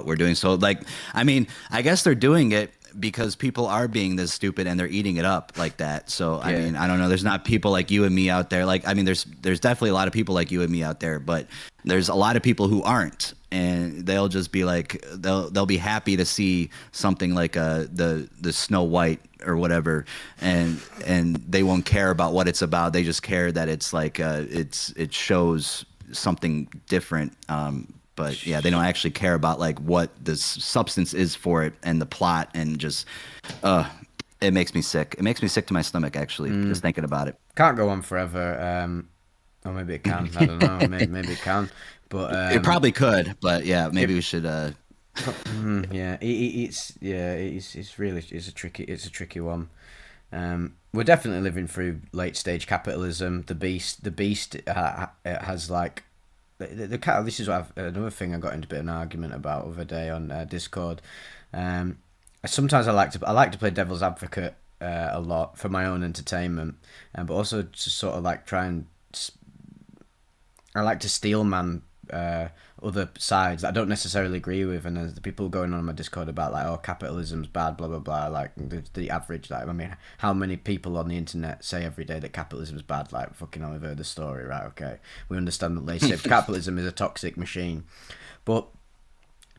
we're doing. So like, I mean, I guess they're doing it because people are being this stupid and they're eating it up like that. So I mean, I don't know. There's not people like you and me out there. Like, I mean, there's definitely a lot of people like you and me out there, but there's a lot of people who aren't, and they'll just be like, they'll be happy to see something like the Snow White or whatever, and they won't care about what it's about. They just care that it's like it shows something different. But yeah, they don't actually care about like what the substance is for it and the plot, and just it makes me sick. It makes me sick to my stomach, actually, just thinking about it. Can't go on forever. Or maybe it can. I don't know. Maybe it can. But it probably could. But yeah, maybe we should. Yeah, it's a tricky one. We're definitely living through late stage capitalism. The beast has like the cat. This is another thing I got into a bit of an argument about the other day on Discord. Sometimes I like to play devil's advocate a lot for my own entertainment, but also to sort of like try and I like to steel man other sides that I don't necessarily agree with, and there's the people going on my Discord about like, oh, capitalism's bad, blah blah blah. Like the average, like, I mean, how many people on the internet say every day that capitalism's bad? Like, fucking hell, we've heard the story, right? Okay, we understand that they say capitalism is a toxic machine, but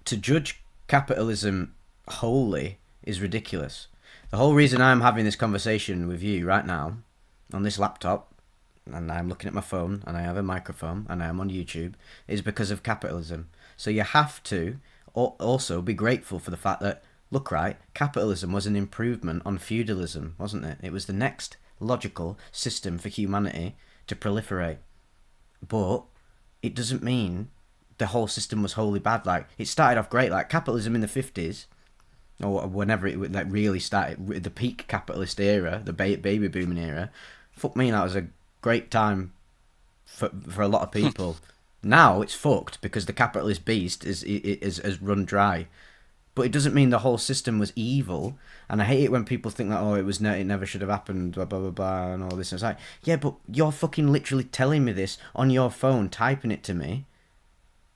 to judge capitalism wholly is ridiculous. The whole reason I'm having this conversation with you right now on this laptop, and I'm looking at my phone, and I have a microphone, and I am on YouTube, is because of capitalism. So you have to also be grateful for the fact that, look, right, capitalism was an improvement on feudalism, wasn't it? It was the next logical system for humanity to proliferate. But it doesn't mean the whole system was wholly bad. Like, it started off great. Like, capitalism in the 50s, or whenever it like really started, the peak capitalist era, the baby booming era, fuck me, that was a great time for a lot of people. Now it's fucked because the capitalist beast is has run dry. But it doesn't mean the whole system was evil. And I hate it when people think that, oh, it never should have happened, blah blah blah blah, and all this. And it's like, yeah, but you're fucking literally telling me this on your phone, typing it to me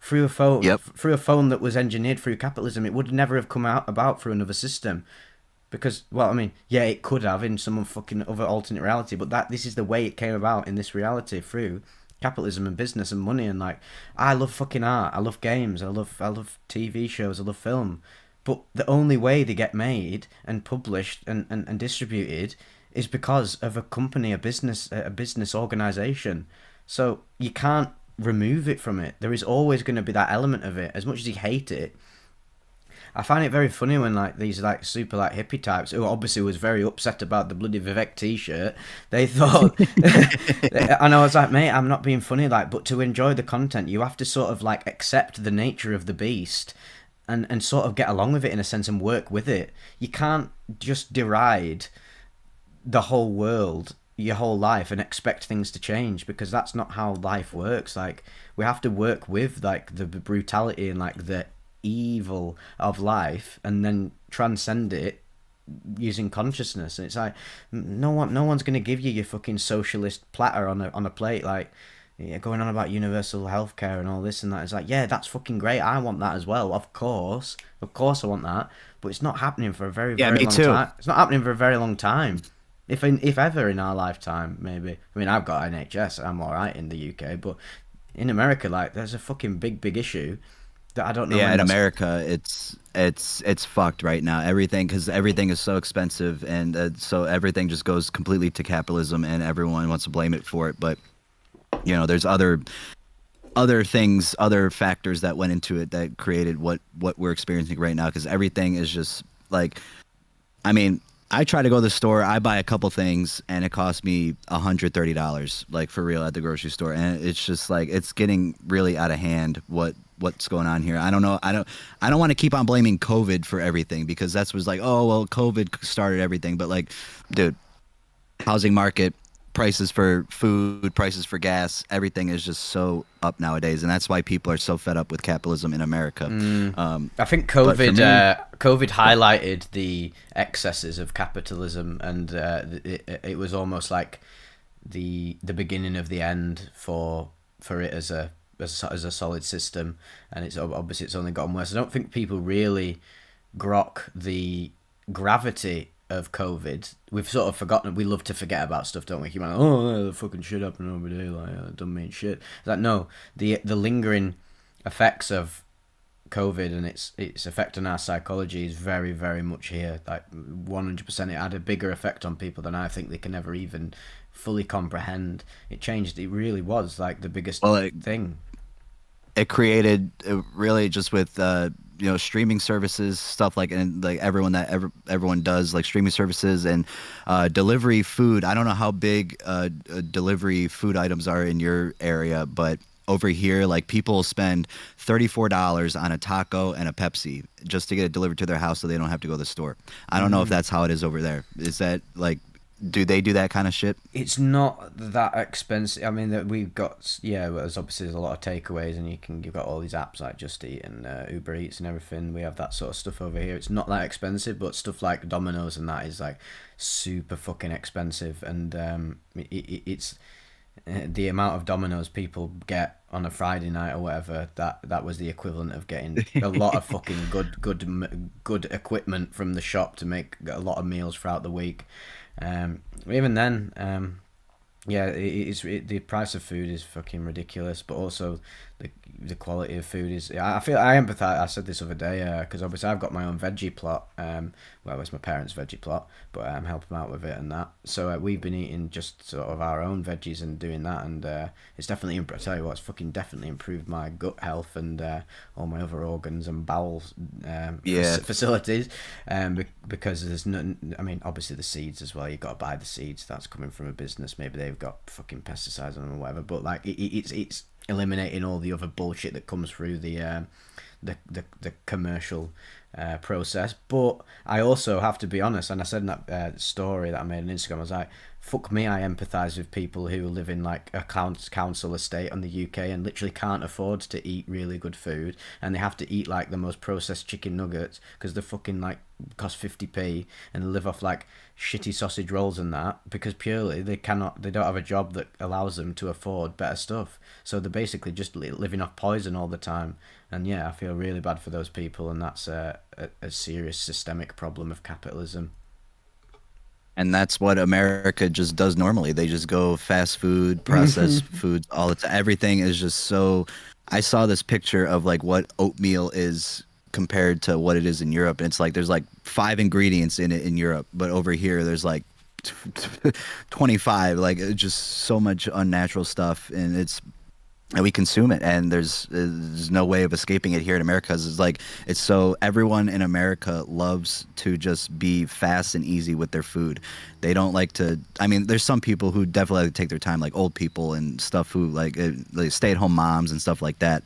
through a phone, Yep. through a phone that was engineered through capitalism. It would never have come out about through another system. Because, well, I mean, yeah, it could have in some fucking other alternate reality, but this is the way it came about in this reality through capitalism and business and money. And like, I love fucking art, I love games, I love TV shows, I love film, but the only way they get made and published and distributed is because of a company, a business organization. So you can't remove it from it. There is always going to be that element of it, as much as you hate it. I find it very funny when like these like super like hippie types who obviously was very upset about the bloody Vivec t-shirt. They thought, and I was like, mate, I'm not being funny, like, but to enjoy the content, you have to sort of like accept the nature of the beast, and sort of get along with it in a sense and work with it. You can't just deride the whole world your whole life and expect things to change, because that's not how life works. Like, we have to work with like the brutality and like the evil of life and then transcend it using consciousness. And it's like, no one's going to give you your fucking socialist platter on a plate, like, yeah, going on about universal healthcare and all this and that. It's like, yeah, that's fucking great, I want that as well, of course I want that, but it's not happening for a very Yeah, very me long too. time. It's not happening for a very long time, if ever in our lifetime, maybe. I mean, I've got NHS, I'm all right in the UK, but in America, like, there's a fucking big issue that I don't know Yeah, when in that's. America, it's fucked right now. Everything, because everything is so expensive, and so everything just goes completely to capitalism, and everyone wants to blame it for it. But there's other things, other factors that went into it that created what we're experiencing right now. Because everything is just like, I mean, I try to go to the store, I buy a couple things, and it costs me $130, like for real, at the grocery store, and it's just like it's getting really out of hand. What's going on here? I don't know. I don't want to keep on blaming COVID for everything, because that's was like, oh well, COVID started everything, but like, dude, housing market, prices for food, prices for gas, everything is just so up nowadays, and that's why people are so fed up with capitalism in America. I think But for COVID me, COVID highlighted the excesses of capitalism, and it was almost like the beginning of the end for it as a solid system, and it's obviously it's only gotten worse. I don't think people really grok the gravity of COVID. We've sort of forgotten. We love to forget about stuff, don't we? You're like, oh, yeah, the fucking shit happened over there. Like, it doesn't mean shit. It's like, no, the lingering effects of COVID and its effect on our psychology is very very much here. Like, 100%, it had a bigger effect on people than I think they can ever even fully comprehend. It changed. It really was like the biggest well, thing. it created really just with streaming services, stuff like, and like everyone does like streaming services and delivery food. I don't know how big delivery food items are in your area, but over here, like, people spend $34 on a taco and a Pepsi just to get it delivered to their house so they don't have to go to the store. I don't know if that's how it is over there. Is that like, do they do that kind of shit? It's not that expensive. I mean, that we've got, yeah. Well, there's a lot of takeaways, and you've got all these apps like Just Eat and Uber Eats and everything. We have that sort of stuff over here. It's not that expensive, but stuff like Domino's and that is like super fucking expensive, and it's the amount of Domino's people get on a Friday night or whatever. That was the equivalent of getting a lot of fucking good equipment from the shop to make a lot of meals throughout the week. Even then, yeah, the price of food is fucking ridiculous. But also, the quality of food is. I feel I empathize. I said this other day because obviously I've got my own veggie plot. Well, it's my parents' veggie plot, but I'm helping them out with it and that. So we've been eating just sort of our own veggies and doing that, and it's definitely. I tell you what, it's fucking definitely improved my gut health and all my other organs and bowel Yeah. facilities. Because there's no. I mean, obviously the seeds as well. You got to buy the seeds. That's coming from a business. Maybe they've got fucking pesticides on them or whatever. But like it's eliminating all the other bullshit that comes through the commercial process. But I also have to be honest, and I said in that story that I made on Instagram, I was like, fuck me, I empathise with people who live in like a council estate on the UK and literally can't afford to eat really good food, and they have to eat like the most processed chicken nuggets because they're fucking like cost 50p, and live off like shitty sausage rolls and that because purely they don't have a job that allows them to afford better stuff, so they're basically just living off poison all the time. And yeah, I feel really bad for those people, and that's a serious systemic problem of capitalism. And that's what America just does normally. They just go fast food, processed foods, all the time. Everything is just so. I saw this picture of like what oatmeal is compared to what it is in Europe, and it's like there's like 5 ingredients in it in Europe, but over here there's like 25. Like it's just so much unnatural stuff, and we consume it, and there's no way of escaping it here in America. 'Cause it's like it's so everyone in America loves to just be fast and easy with their food. They don't like to. I mean, there's some people who definitely like to take their time, like old people and stuff who like stay-at-home moms and stuff like that.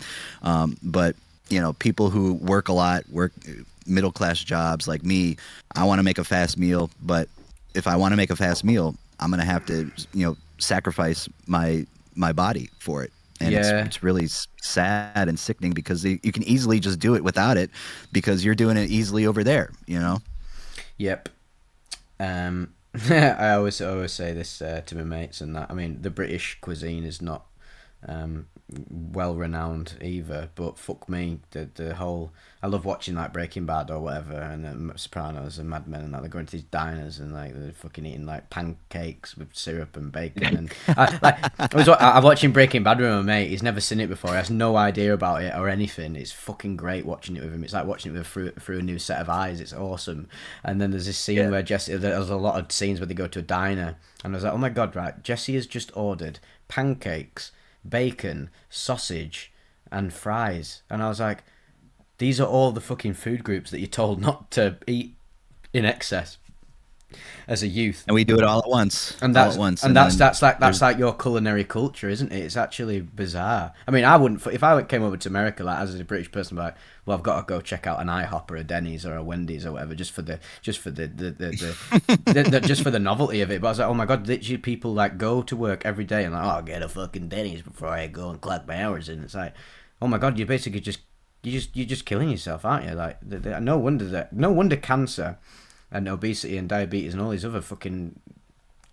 But you know, people who work a lot, work middle-class jobs like me, I want to make a fast meal, but if I want to make a fast meal, I'm gonna have to, sacrifice my body for it. And Yeah. it's really sad and sickening because you can easily just do it without it because you're doing it easily over there, you know? Yep. I always say this to my mates and that. I mean, the British cuisine is not um, well renowned either, but fuck me, the whole. I love watching like Breaking Bad or whatever, and Sopranos and Mad Men and that. They're going to these diners and like they're fucking eating like pancakes with syrup and bacon. And I'm watching Breaking Bad with my mate. He's never seen it before. He has no idea about it or anything. It's fucking great watching it with him. It's like watching it through a new set of eyes. It's awesome. And then there's this scene where Jesse. There's a lot of scenes where they go to a diner, and I was like, oh my god, right? Jesse has just ordered pancakes, bacon, sausage, and fries, and I was like, these are all the fucking food groups that you're told not to eat in excess as a youth. And we do it all at once. And All that's at once. and And that's then that's like your culinary culture, isn't it? It's actually bizarre. I mean, I wouldn't if I came over to America like as a British person, like, well, I've got to go check out an IHOP or a Denny's or a Wendy's or whatever, just for just for the novelty of it. But I was like, oh my god, literally people like go to work every day and like, oh, I'll get a fucking Denny's before I go and clock my hours in. It's like, oh my god, you're basically you're just killing yourself, aren't you? Like, no wonder cancer and obesity and diabetes and all these other fucking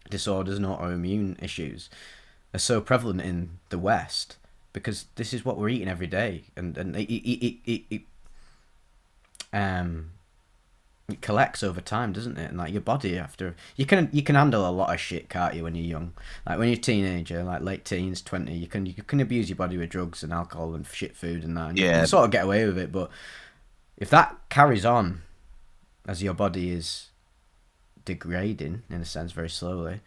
disorders and autoimmune issues are so prevalent in the West because this is what we're eating every day, and it collects over time, doesn't it? And like your body, after you can handle a lot of shit, can't you? When you're young, like when you're a teenager, like late teens, 20, you can abuse your body with drugs and alcohol and shit food and that, and you can sort of get away with it. But if that carries on as your body is degrading in a sense very slowly,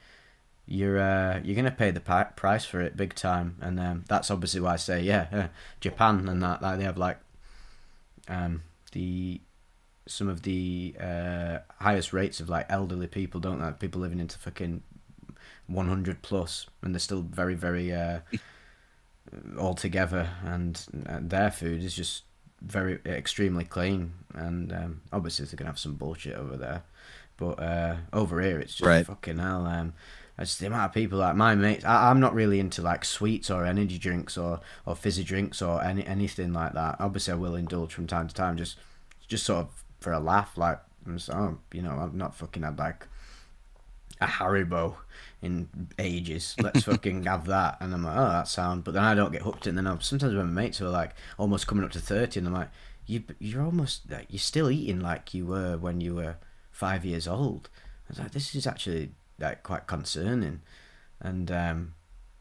you're gonna pay the price for it big time. And that's obviously why I say Japan and that, like they have like the some of the highest rates of like elderly people, don't they? People living into fucking 100 plus, and they're still very very all together, and their food is just very extremely clean. And obviously they're gonna have some bullshit over there, but over here it's just fucking hell. It's the amount of people like my mates. I'm not really into like sweets or energy drinks or fizzy drinks or anything like that. Obviously I will indulge from time to time, just sort of for a laugh. Like, so, I've not fucking had like a Haribo in ages. Let's fucking have that. And I'm like, oh, that sound. But then I don't get hooked. And then sometimes when my mates are like almost coming up to 30, and I'm like, you're almost like you're still eating like you were when you were 5 years old. I was like, this is actually like quite concerning, and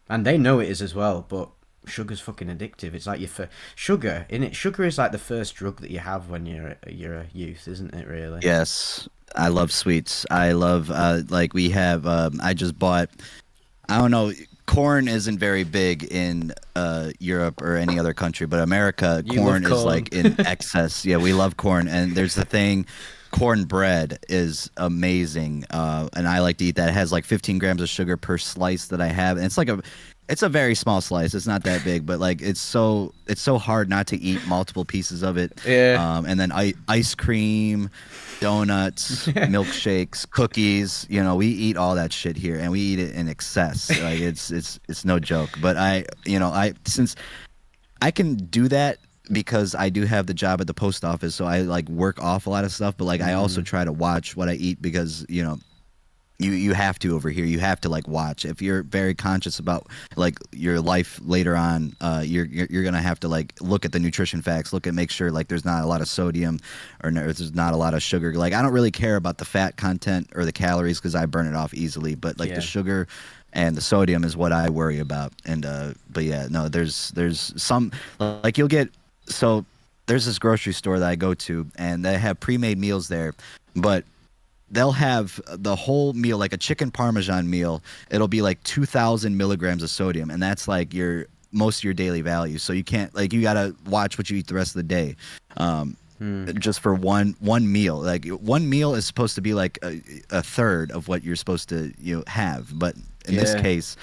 they know it is as well. But sugar's fucking addictive. It's like sugar in it. Sugar is like the first drug that you have when you're a youth, isn't it? Really? Yes, I love sweets. I love like we have. I just bought. I don't know. Corn isn't very big in Europe or any other country, but America, You love corn is corn. like in excess. Yeah, we love corn, and there's the thing. Cornbread is amazing, and I like to eat that. It has like 15 grams of sugar per slice that I have, and it's a very small slice. It's not that big, but like it's so hard not to eat multiple pieces of it. Yeah. And then ice cream, donuts, milkshakes, cookies. You know, we eat all that shit here, and we eat it in excess. Like it's no joke. But since I can do that because I do have the job at the post office, so I like work off a lot of stuff. But like I also Mm, try to watch what I eat because you have to over here. You have to like watch. If you're very conscious about like your life later on, you're gonna have to like look at the nutrition facts, make sure like there's not a lot of sodium or there's not a lot of sugar. Like I don't really care about the fat content or the calories because I burn it off easily, but like the yeah. sugar and the sodium is what I worry about. And but yeah, no, there's some like you'll get so there's this grocery store that I go to and they have pre-made meals there, but they'll have the whole meal like a chicken parmesan meal. It'll be like 2,000 milligrams of sodium, and that's like your most of your daily value. So you can't like you gotta watch what you eat the rest of the day, Mm, just for one meal. Like one meal is supposed to be like a third of what you're supposed to have, but in this yeah. case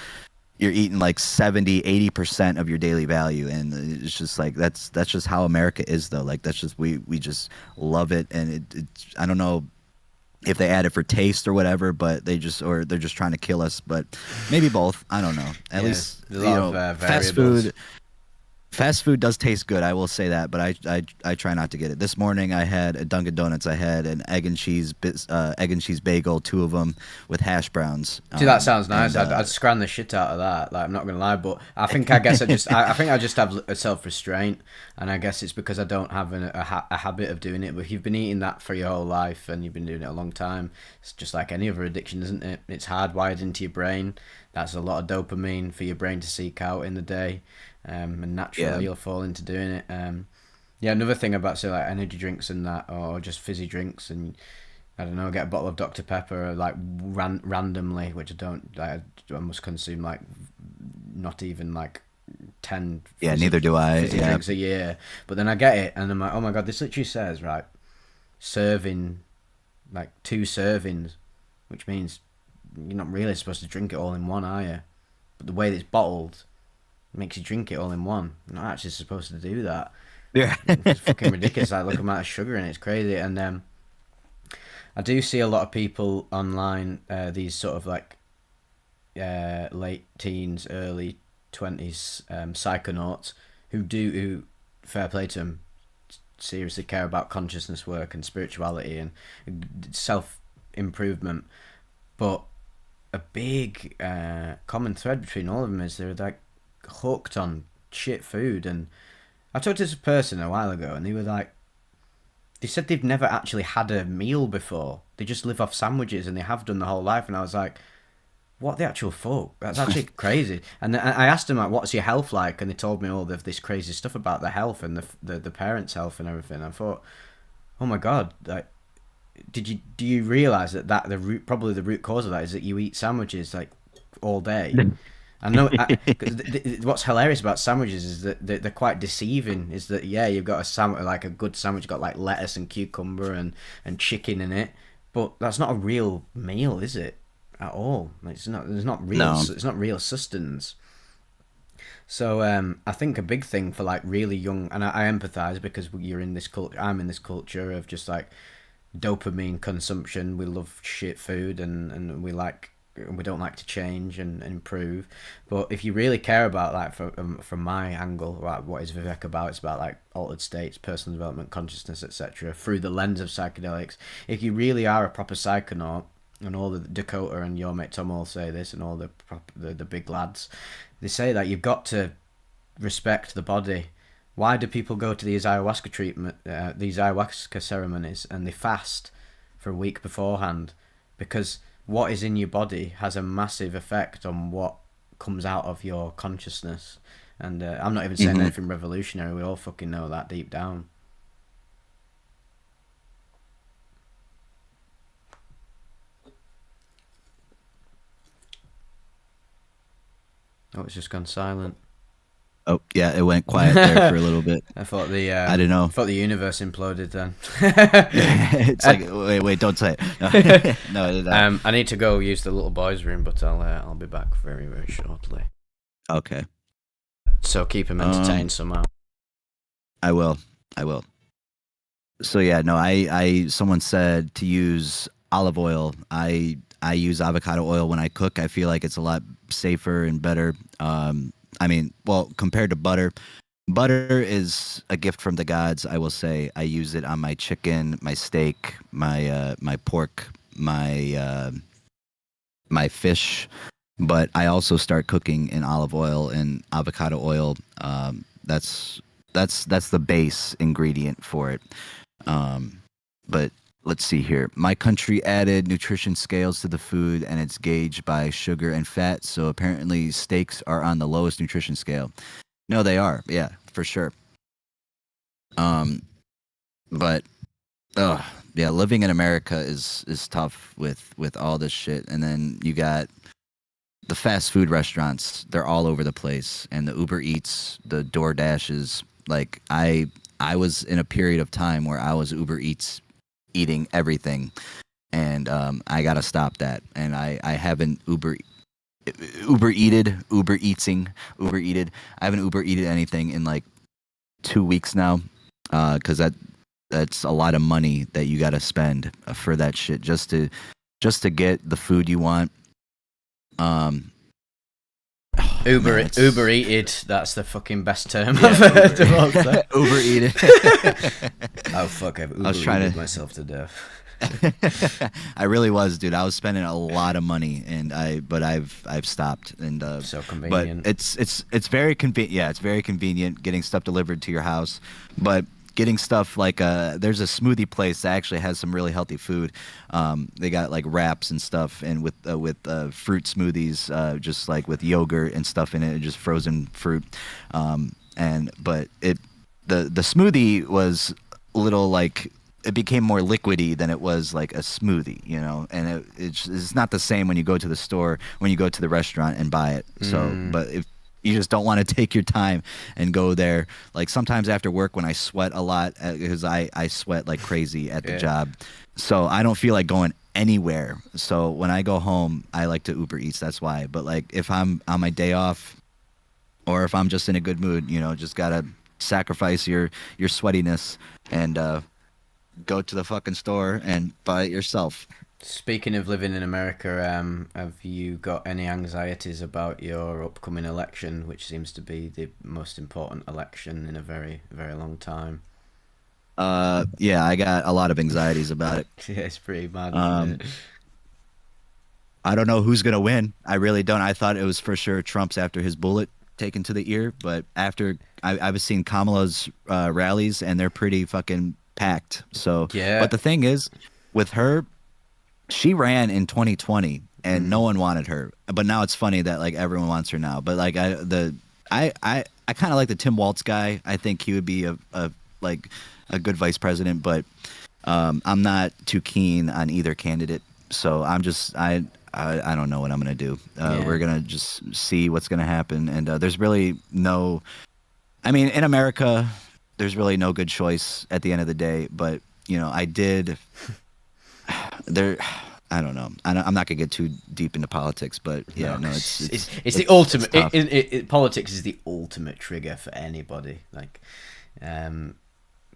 you're eating like 70-80% of your daily value, and it's just like that's just how America is though. Like that's just we just love it, and it I don't know if they add it for taste or whatever, but they're just trying to kill us. But maybe both. I don't know. At Yeah. least There's a lot of fast variables. food. Fast food does taste good, I will say that, but I try not to get it. This morning I had a Dunkin' Donuts. I had an egg and cheese bagel, two of them with hash browns. See, that sounds nice. And I'd scran the shit out of that. Like, I'm not gonna lie, but I guess I think I just have a self restraint, and I guess it's because I don't have a habit of doing it. But if you've been eating that for your whole life and you've been doing it a long time, it's just like any other addiction, isn't it? It's hardwired into your brain. That's a lot of dopamine for your brain to seek out in the day, and yeah, naturally you'll fall into doing it. Yeah, another thing about say like energy drinks and that, or just fizzy drinks, and I don't know, get a bottle of Dr Pepper like randomly, which I don't. I must consume like not even like 10 yeah. Neither do I. fizzy Yeah, drinks a year. But then I get it, and I'm like, oh my god, this literally says right serving, like 2 servings, which means you're not really supposed to drink it all in one, are you? But the way that it's bottled makes you drink it all in one. You're not actually supposed to do that. yeah, It's fucking ridiculous. Like, look at the amount of sugar in it. It's crazy. And I do see a lot of people online, these sort of like late teens, early 20s psychonauts who fair play to them, seriously care about consciousness work and spirituality and self improvement. But a big common thread between all of them is they're like hooked on shit food. And I talked to this person a while ago, and they were like, they said they've never actually had a meal before. They just live off sandwiches, and they have done the whole life. And I was like, what the actual fuck? That's actually crazy. And I asked them like, what's your health like? And they told me all of this crazy stuff about their health and the parents' health and everything. I thought, oh my god, like, do you realize that probably the root cause of that is that you eat sandwiches like all day? I know. What's hilarious about sandwiches is that they're quite deceiving. Is that yeah, you've got a sandwich like a good sandwich, got like lettuce and cucumber and chicken in it, but that's not a real meal, is it? At all. Like, it's not. There's not real. no, It's not real sustenance. So I think a big thing for like really young, and I empathize because you're in this culture. I'm in this culture of just like dopamine consumption. We love shit food, and we don't like to change and improve. But if you really care about like from my angle, like what is Vivec about? It's about like altered states, personal development, consciousness, etc. through the lens of psychedelics. If you really are a proper psychonaut, and all the Dakota and your mate Tom all say this, and all the big lads, they say that you've got to respect the body. Why do people go to these ayahuasca ceremonies, and they fast for a week beforehand? Because what is in your body has a massive effect on what comes out of your consciousness. And I'm not even saying Hmm. anything revolutionary. We all fucking know that deep down. Oh, it's just gone silent. Oh yeah, it went quiet there for a little bit. I thought I don't know. the universe imploded then. It's like wait, don't say it. No, I need to go use the little boys' room, but I'll be back very very shortly. okay. So keep him Um, entertained somehow. I will. I will. So yeah, no, someone said to use olive oil. I use avocado oil when I cook. I feel like it's a lot safer and better. I mean, well, compared to butter, butter is a gift from the gods. I will say I use it on my chicken, my steak, my pork, my fish. But I also start cooking in olive oil and avocado oil. That's the base ingredient for it. But let's see here. My country added nutrition scales to the food, and it's gauged by sugar and fat. So apparently, steaks are on the lowest nutrition scale. No, they are. Yeah, for sure. Um, but yeah, living in America is tough with all this shit. And then you got the fast food restaurants. They're all over the place, and the Uber Eats, the Door Dashes. Like I was in a period of time where I was Uber Eats eating everything, and I gotta stop that. And I haven't Uber Eatsing, Uber Eated. I haven't Uber Eated anything in like 2 weeks now, because that's a lot of money that you gotta spend for that shit just to get the food you want. Um, man, it's Uber eated. That's the fucking best term I've yeah, heard of all time. Uber Eated. Oh fuck! I've I was Uber trying eated to. myself to death. I really was, dude. I was spending a lot of money, but I've stopped, and So but convenient. it's very convenient. Yeah, it's very convenient getting stuff delivered to your house, but getting stuff like there's a smoothie place that actually has some really healthy food. They got like wraps and stuff, and with fruit smoothies, just like with yogurt and stuff in it, and just frozen fruit. And but it the smoothie was a little like it became more liquidy than it was like a smoothie, and it's not the same when you go to the store, when you go to the restaurant and buy it. So, Mm, but if you just don't want to take your time and go there, like sometimes after work when I sweat a lot, because I sweat like crazy at the yeah. job, so I don't feel like going anywhere. So when I go home, I like to Uber Eats. That's why. But like if I'm on my day off, or if I'm just in a good mood, just gotta sacrifice your sweatiness and go to the fucking store and buy it yourself. Speaking of living in America, have you got any anxieties about your upcoming election, which seems to be the most important election in a very, very long time? Yeah, I got a lot of anxieties about it. Yeah, it's pretty mad, isn't Um, it? I don't know who's gonna win. I really don't. I thought it was for sure Trump's after his bullet taken to the ear, but after I was seeing Kamala's rallies, and they're pretty fucking packed. So, Yeah. but the thing is, with her, she ran in 2020 and no Mm, one wanted her, but now it's funny that like everyone wants her now. But like I kind of like the Tim Waltz guy. I think he would be a like a good vice president, but I'm not too keen on either candidate. So I don't know what I'm gonna do. yeah. We're gonna just see what's gonna happen, and there's really no. I mean, in America, there's really no good choice at the end of the day. But I did there. I don't know. I'm not gonna get too deep into politics, but yeah, No, no, 'cause it's the it's ultimate. tough. Politics is the ultimate trigger for anybody. Like, um,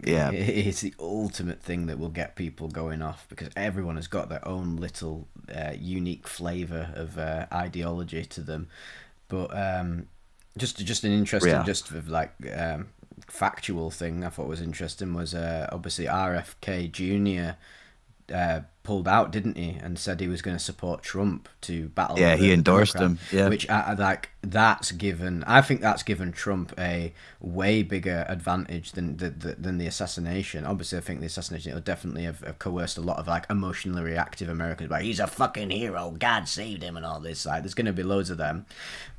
Yeah, it's the ultimate thing that will get people going off because everyone has got their own little unique flavor of ideology to them. But just an interesting, yeah. just like factual thing I thought was interesting was obviously RFK Jr. pulled out, didn't he, and said he was going to support Trump to battle Yeah, he the endorsed Democrat, him. Yeah. which like that's given. I think that's given Trump a way bigger advantage than the assassination. Obviously, I think the assassination will definitely have coerced a lot of like emotionally reactive Americans. Like he's a fucking hero, God saved him, and all this. Like there's going to be loads of them,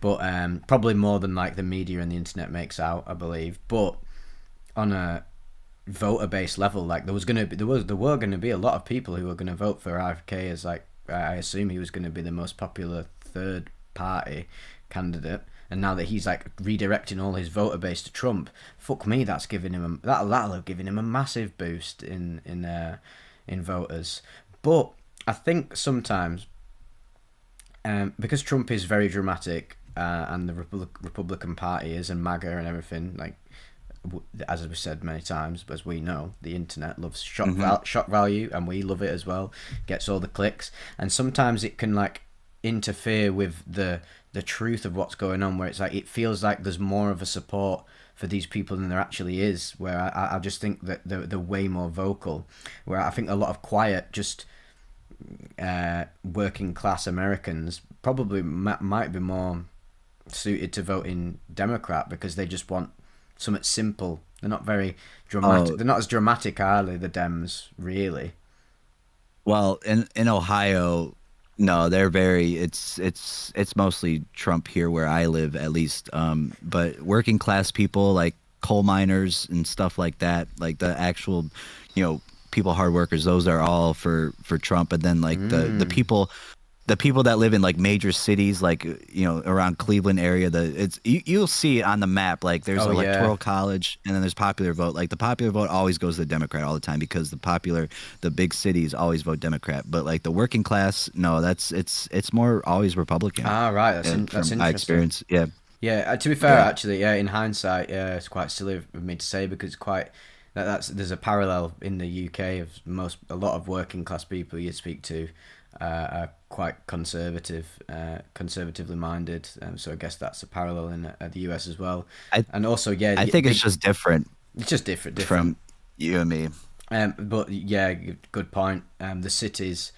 but probably more than like the media and the internet makes out, I believe. But on a voter based level, like there were gonna be a lot of people who were gonna vote for RFK as like I assume he was gonna be the most popular third party candidate. And now that he's like redirecting all his voter base to Trump, fuck me, that's giving him that'll have given him a massive boost in voters. But I think sometimes because Trump is very dramatic and the Republican Party is and MAGA and everything like as we said many times, as we know, the internet loves shock value, and we love it as well. Gets all the clicks, and sometimes it can like interfere with the truth of what's going on. Where it's like it feels like there's more of a support for these people than there actually is. Where I just think that they're way more vocal. Where I think a lot of quiet, just working class Americans probably might be more suited to voting Democrat because they just want something simple. They're not very dramatic. Oh, They're not as dramatic, are they? The Dems, really. well, in Ohio, no, they're very. It's mostly Trump here where I live, at least. But working class people like coal miners and stuff like that, like the actual, people, hard workers, those are all for Trump. And then like the people that live in like major cities, like around Cleveland area, you'll see it on the map. Like there's Oh yeah. electoral college, and then there's popular vote. Like the popular vote always goes to the Democrat all the time because the big cities always vote Democrat. But like the working class, no, it's more always Republican. Ah, right. That's From my interesting. experience, yeah, Yeah. To be fair, yeah, actually, yeah. In hindsight, yeah, it's quite silly of me to say because it's quite there's a parallel in the UK of a lot of working class people you speak to are quite conservatively minded. So I guess that's a parallel in the US as well. I And also, yeah, I think it's big. just different It's just different. from you and me. But yeah, good point. The cities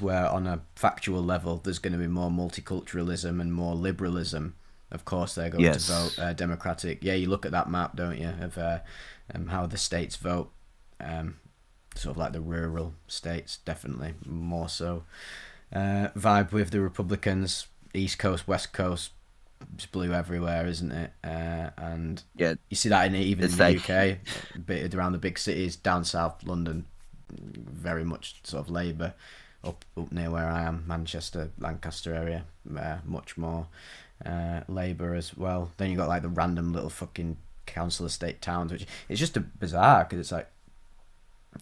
where on a factual level there's going to be more multiculturalism and more liberalism. Of course, they're going to vote Yes. Democratic. Yeah, you look at that map, don't you, of how the states vote. Um, Sort of like the rural states, definitely more so. Vibe with the Republicans, East Coast, West Coast, it's blue everywhere, isn't it? And Yeah, you see that even in it's the like UK, a bit around the big cities, down south London, very much sort of Labour. Up near where I am, Manchester, Lancaster area, much more Labour as well. Then you got like the random little fucking council estate towns, which it's just a bizarre because it's like,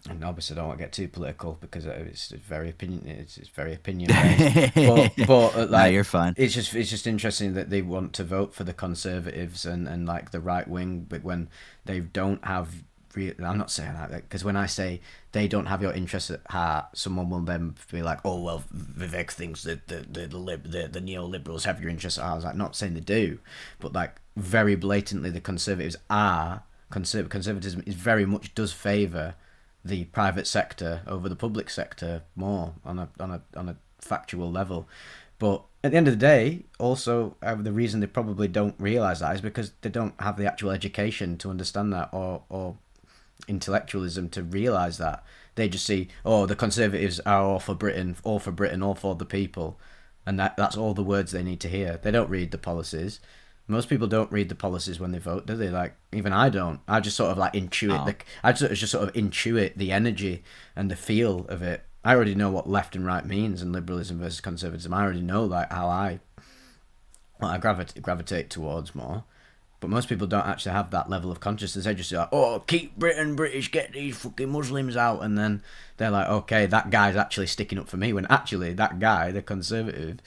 and obviously I don't want to get too political because it's very it's very opinion based. But no, like you're fine. it's just interesting that they want to vote for the conservatives and like the right wing, but when they don't have. I'm not saying that because when I say they don't have your interests at heart, someone will then be like, "Oh well, Vivek thinks that the neoliberals have your interests at heart." I was like, not saying they do, but like very blatantly, the conservatives are conservatism is very much does favour the private sector over the public sector more on a factual level. But at the end of the day, also the reason they probably don't realise that is because they don't have the actual education to understand that or intellectualism to realise that. They just see, oh, the Conservatives are all for Britain, all for Britain, all for the people, and that's all the words they need to hear. They don't read the policies. Most people don't read the policies when they vote, do they? Like even I don't. I just sort of like intuit Oh. I just sort of intuit the energy and the feel of it. I already know what left and right means and liberalism versus conservatism. I already know like how what I gravitate towards more. But most people don't actually have that level of consciousness. They just like, oh, keep Britain British, get these fucking Muslims out. And then they're like, okay, that guy's actually sticking up for me. When actually, that guy, the Conservative,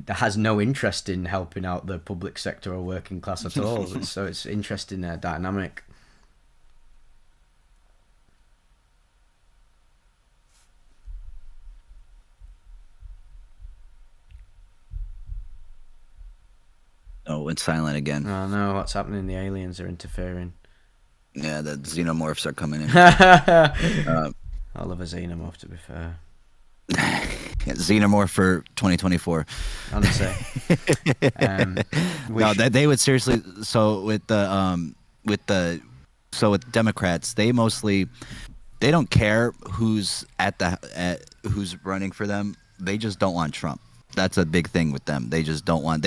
has no interest in helping out the public sector or working class at all. So it's interesting dynamic. Oh, it's silent again. I know what's happening. The aliens are interfering. Yeah, the xenomorphs are coming in. I Uh, love a xenomorph, to be fair. Xenomorph for 2024. Honestly. No, Wish. they would seriously. So with the so with Democrats, they don't care who's who's running for them. They just don't want Trump. That's a big thing with them. They just don't want.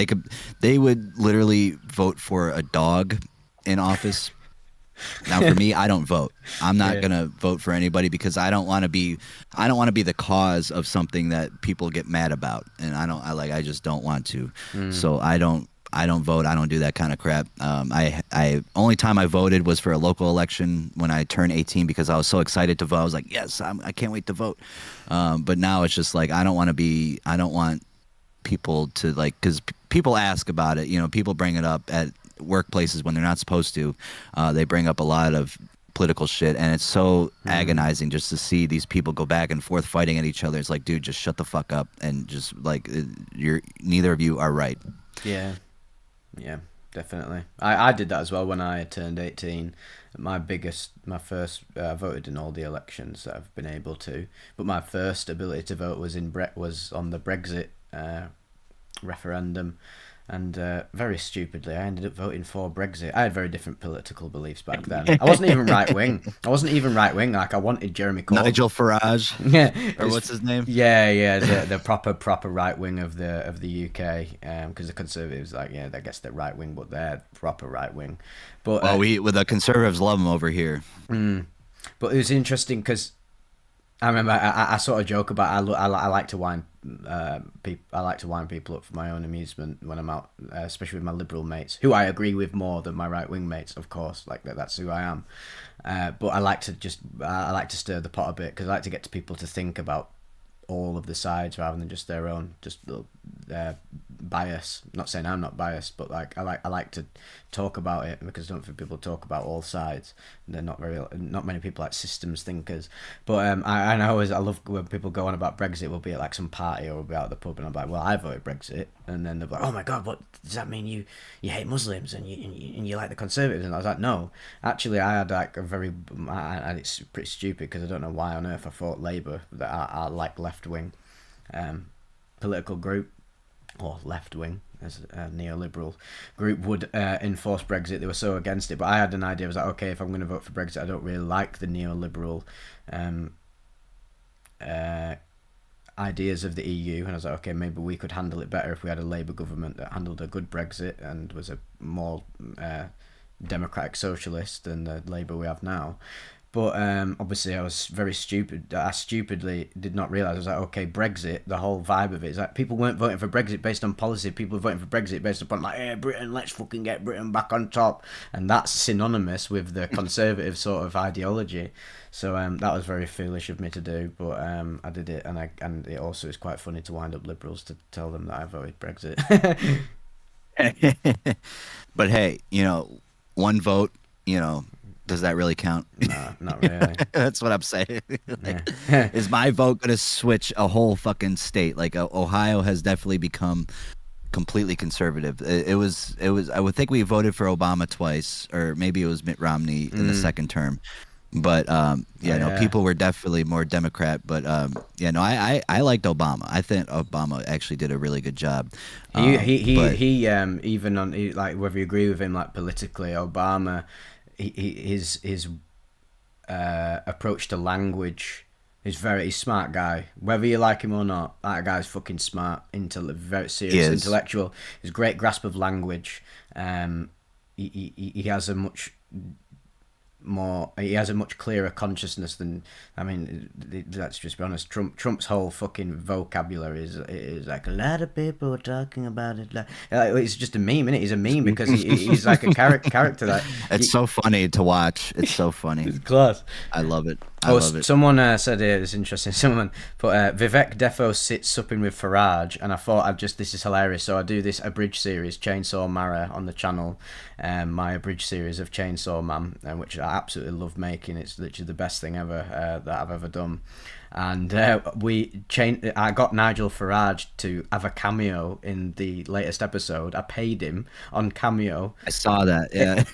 They would literally vote for a dog in office. Now, for me, I don't vote. I'm not Yeah. gonna vote for anybody because I don't want to be the cause of something that people get mad about, and I just don't want to. Mm. So I don't vote. I don't do that kind of crap. I only time I voted was for a local election when I turned 18 because I was so excited to vote. I was like, yes, I can't wait to vote. But now it's just like I don't want to be. I don't want people to like because people ask about it. You know, people bring it up at workplaces when they're not supposed to. They bring up a lot of political shit, and it's so agonizing just to see these people go back and forth fighting at each other. It's like, dude, just shut the fuck up and just like you're neither of you are right. Yeah. Yeah, definitely. I did that as well when I turned 18. My first, I voted in all the elections that I've been able to, but my first ability to vote was on the Brexit referendum, and very stupidly, I ended up voting for Brexit. I had very different political beliefs back then. I wasn't even right wing. I wasn't even right wing. Like I wanted Jeremy Corbyn. Nigel Farage, Yeah, or what's his name? yeah, yeah, the proper right wing of the UK, because the Conservatives, like, yeah, I guess they're right wing, but they're proper right wing. But Well, we with the conservatives love him over here. but it was interesting because I remember I sort of joke about I like to wind people I like to wind people up for my own amusement when I'm out, especially with my liberal mates who I agree with more than my right wing mates, of course. Like that's who I am. But I like to stir the pot a bit because I like to get to people to think about all of the sides rather than just their own bias. Not saying I'm not biased, but like I like to talk about it because I don't think people talk about all sides. They're not many people like systems thinkers. But I love when people go on about Brexit. We'll be at like some party or we'll be out at the pub and I'm like, well, I voted Brexit, and then they're like, oh my god, what does that mean? You hate Muslims and you like the Conservatives? And I was like, no, actually, I had like a very and it's pretty stupid because I don't know why on earth I thought Labour that are like left wing political group or left wing as a neoliberal group would enforce Brexit. They were so against it, but I had an idea. I was like, okay, if I'm going to vote for Brexit, I don't really like the neoliberal uh, ideas of the EU, and I was like, okay, maybe we could handle it better if we had a Labour government that handled a good Brexit and was a more democratic socialist than the Labour we have now. But obviously, I was very stupid. I stupidly did not realise. I was like, okay, Brexit, the whole vibe of it is like people weren't voting for Brexit based on policy. People were voting for Brexit based upon, like, hey, Britain, let's fucking get Britain back on top. And that's synonymous with the conservative sort of ideology. So that was very foolish of me to do. But I did it. And it also is quite funny to wind up liberals to tell them that I voted Brexit. But hey, you know, one vote, you know, does that really count? Nah, not really. That's what I'm saying. Like, Yeah. is my vote going to switch a whole fucking state? Like Ohio has definitely become completely conservative. I would think we voted for Obama twice, or maybe it was Mitt Romney in the second term. But yeah, no, Yeah. people were definitely more Democrat. But yeah, no, I liked Obama. I think Obama actually did a really good job. But He even on like whether you agree with him like politically, Obama, his approach to language is he's a smart guy. Whether you like him or not, that guy's fucking smart, very serious intellectual. His great grasp of language. He has a much clearer consciousness than, I mean, let's just be honest, Trump's whole fucking vocabulary is like a lot of people are talking about it, like it's just a meme, isn't it? He's a meme because he's like a character that it's so funny to watch. It's so funny. it's class. I love it. I love it. Someone said here, it's interesting. Someone put Vivec defo sits supping with Farage, and I thought this is hilarious. So I do this abridged series, Chainsaw Mara, on the channel, my abridged series of Chainsaw Man, which I absolutely love making. It's literally the best thing ever that I've ever done. and I got Nigel Farage to have a cameo in the latest episode. I paid him on Cameo. I saw that. Yeah.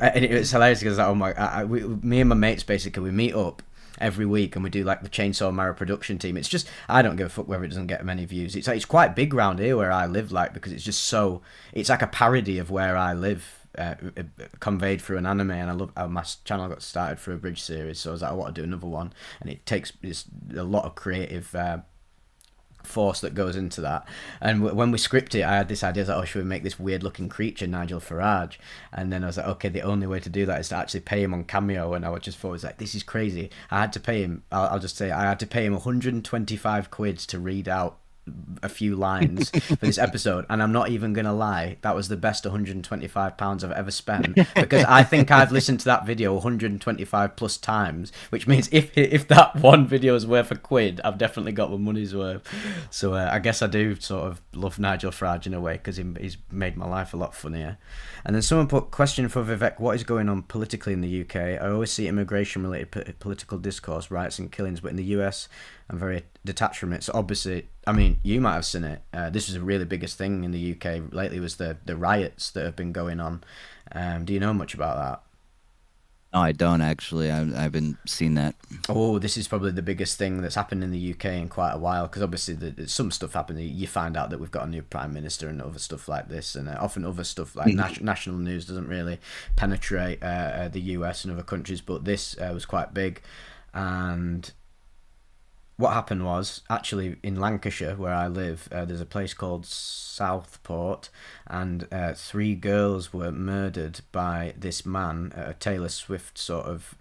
And it was hilarious because oh my, me and my mates basically we meet up every week and we do like the Chainsaw Marrow production team. It's just I don't give a fuck whether it doesn't get many views. It's like, it's quite big round here where I live, like because it's just so it's like a parody of where I live. Conveyed through an anime, and I love my channel got started through a bridge series, so I was like I want to do another one, and it's a lot of creative force that goes into that. And when we scripted it, I had this idea, I was like, oh, should we make this weird looking creature Nigel Farage? And then I was like, okay, the only way to do that is to actually pay him on Cameo. And I just thought, it was like, this is crazy. I had to pay him, I'll just say, I had to pay him 125 quid to read out a few lines for this episode, and I'm not even gonna lie, that was the best £125 I've ever spent, because I think I've listened to that video 125 plus times, which means if that one video is worth a quid, I've definitely got my money's worth. So I guess I do sort of love Nigel Farage in a way, because he's made my life a lot funnier. And then someone put, question for Vivec, what is going on politically in the UK? I always see immigration related political discourse, riots and killings, but in the US I'm very detached from it. So obviously, I mean, you might have seen it. This is the really biggest thing in the UK lately, was the riots that have been going on. Do you know much about that? No, I don't actually. I haven't seen that. Oh, this is probably the biggest thing that's happened in the UK in quite a while, because obviously some stuff happened. You find out that we've got a new prime minister and other stuff like this, and often other stuff like national news doesn't really penetrate the US and other countries, but this was quite big. And what happened was, actually in Lancashire where I live, there's a place called Southport, and 3 girls were murdered by this man, a Taylor Swift sort of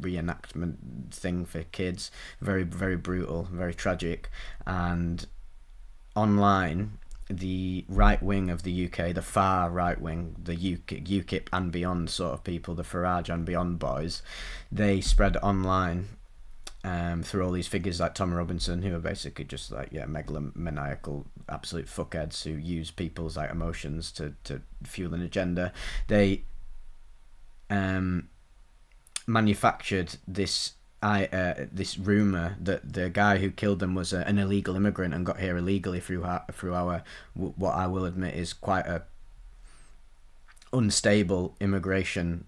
reenactment thing for kids. Very, very brutal, very tragic. And online, the right wing of the UK, the far right wing, the UKIP and beyond sort of people, the Farage and beyond boys, they spread online through all these figures like Tom Robinson, who are basically just like, yeah, megalomaniacal absolute fuckheads who use people's like emotions to fuel an agenda. They manufactured this this rumor that the guy who killed them was an illegal immigrant and got here illegally through our what I will admit is quite a unstable immigration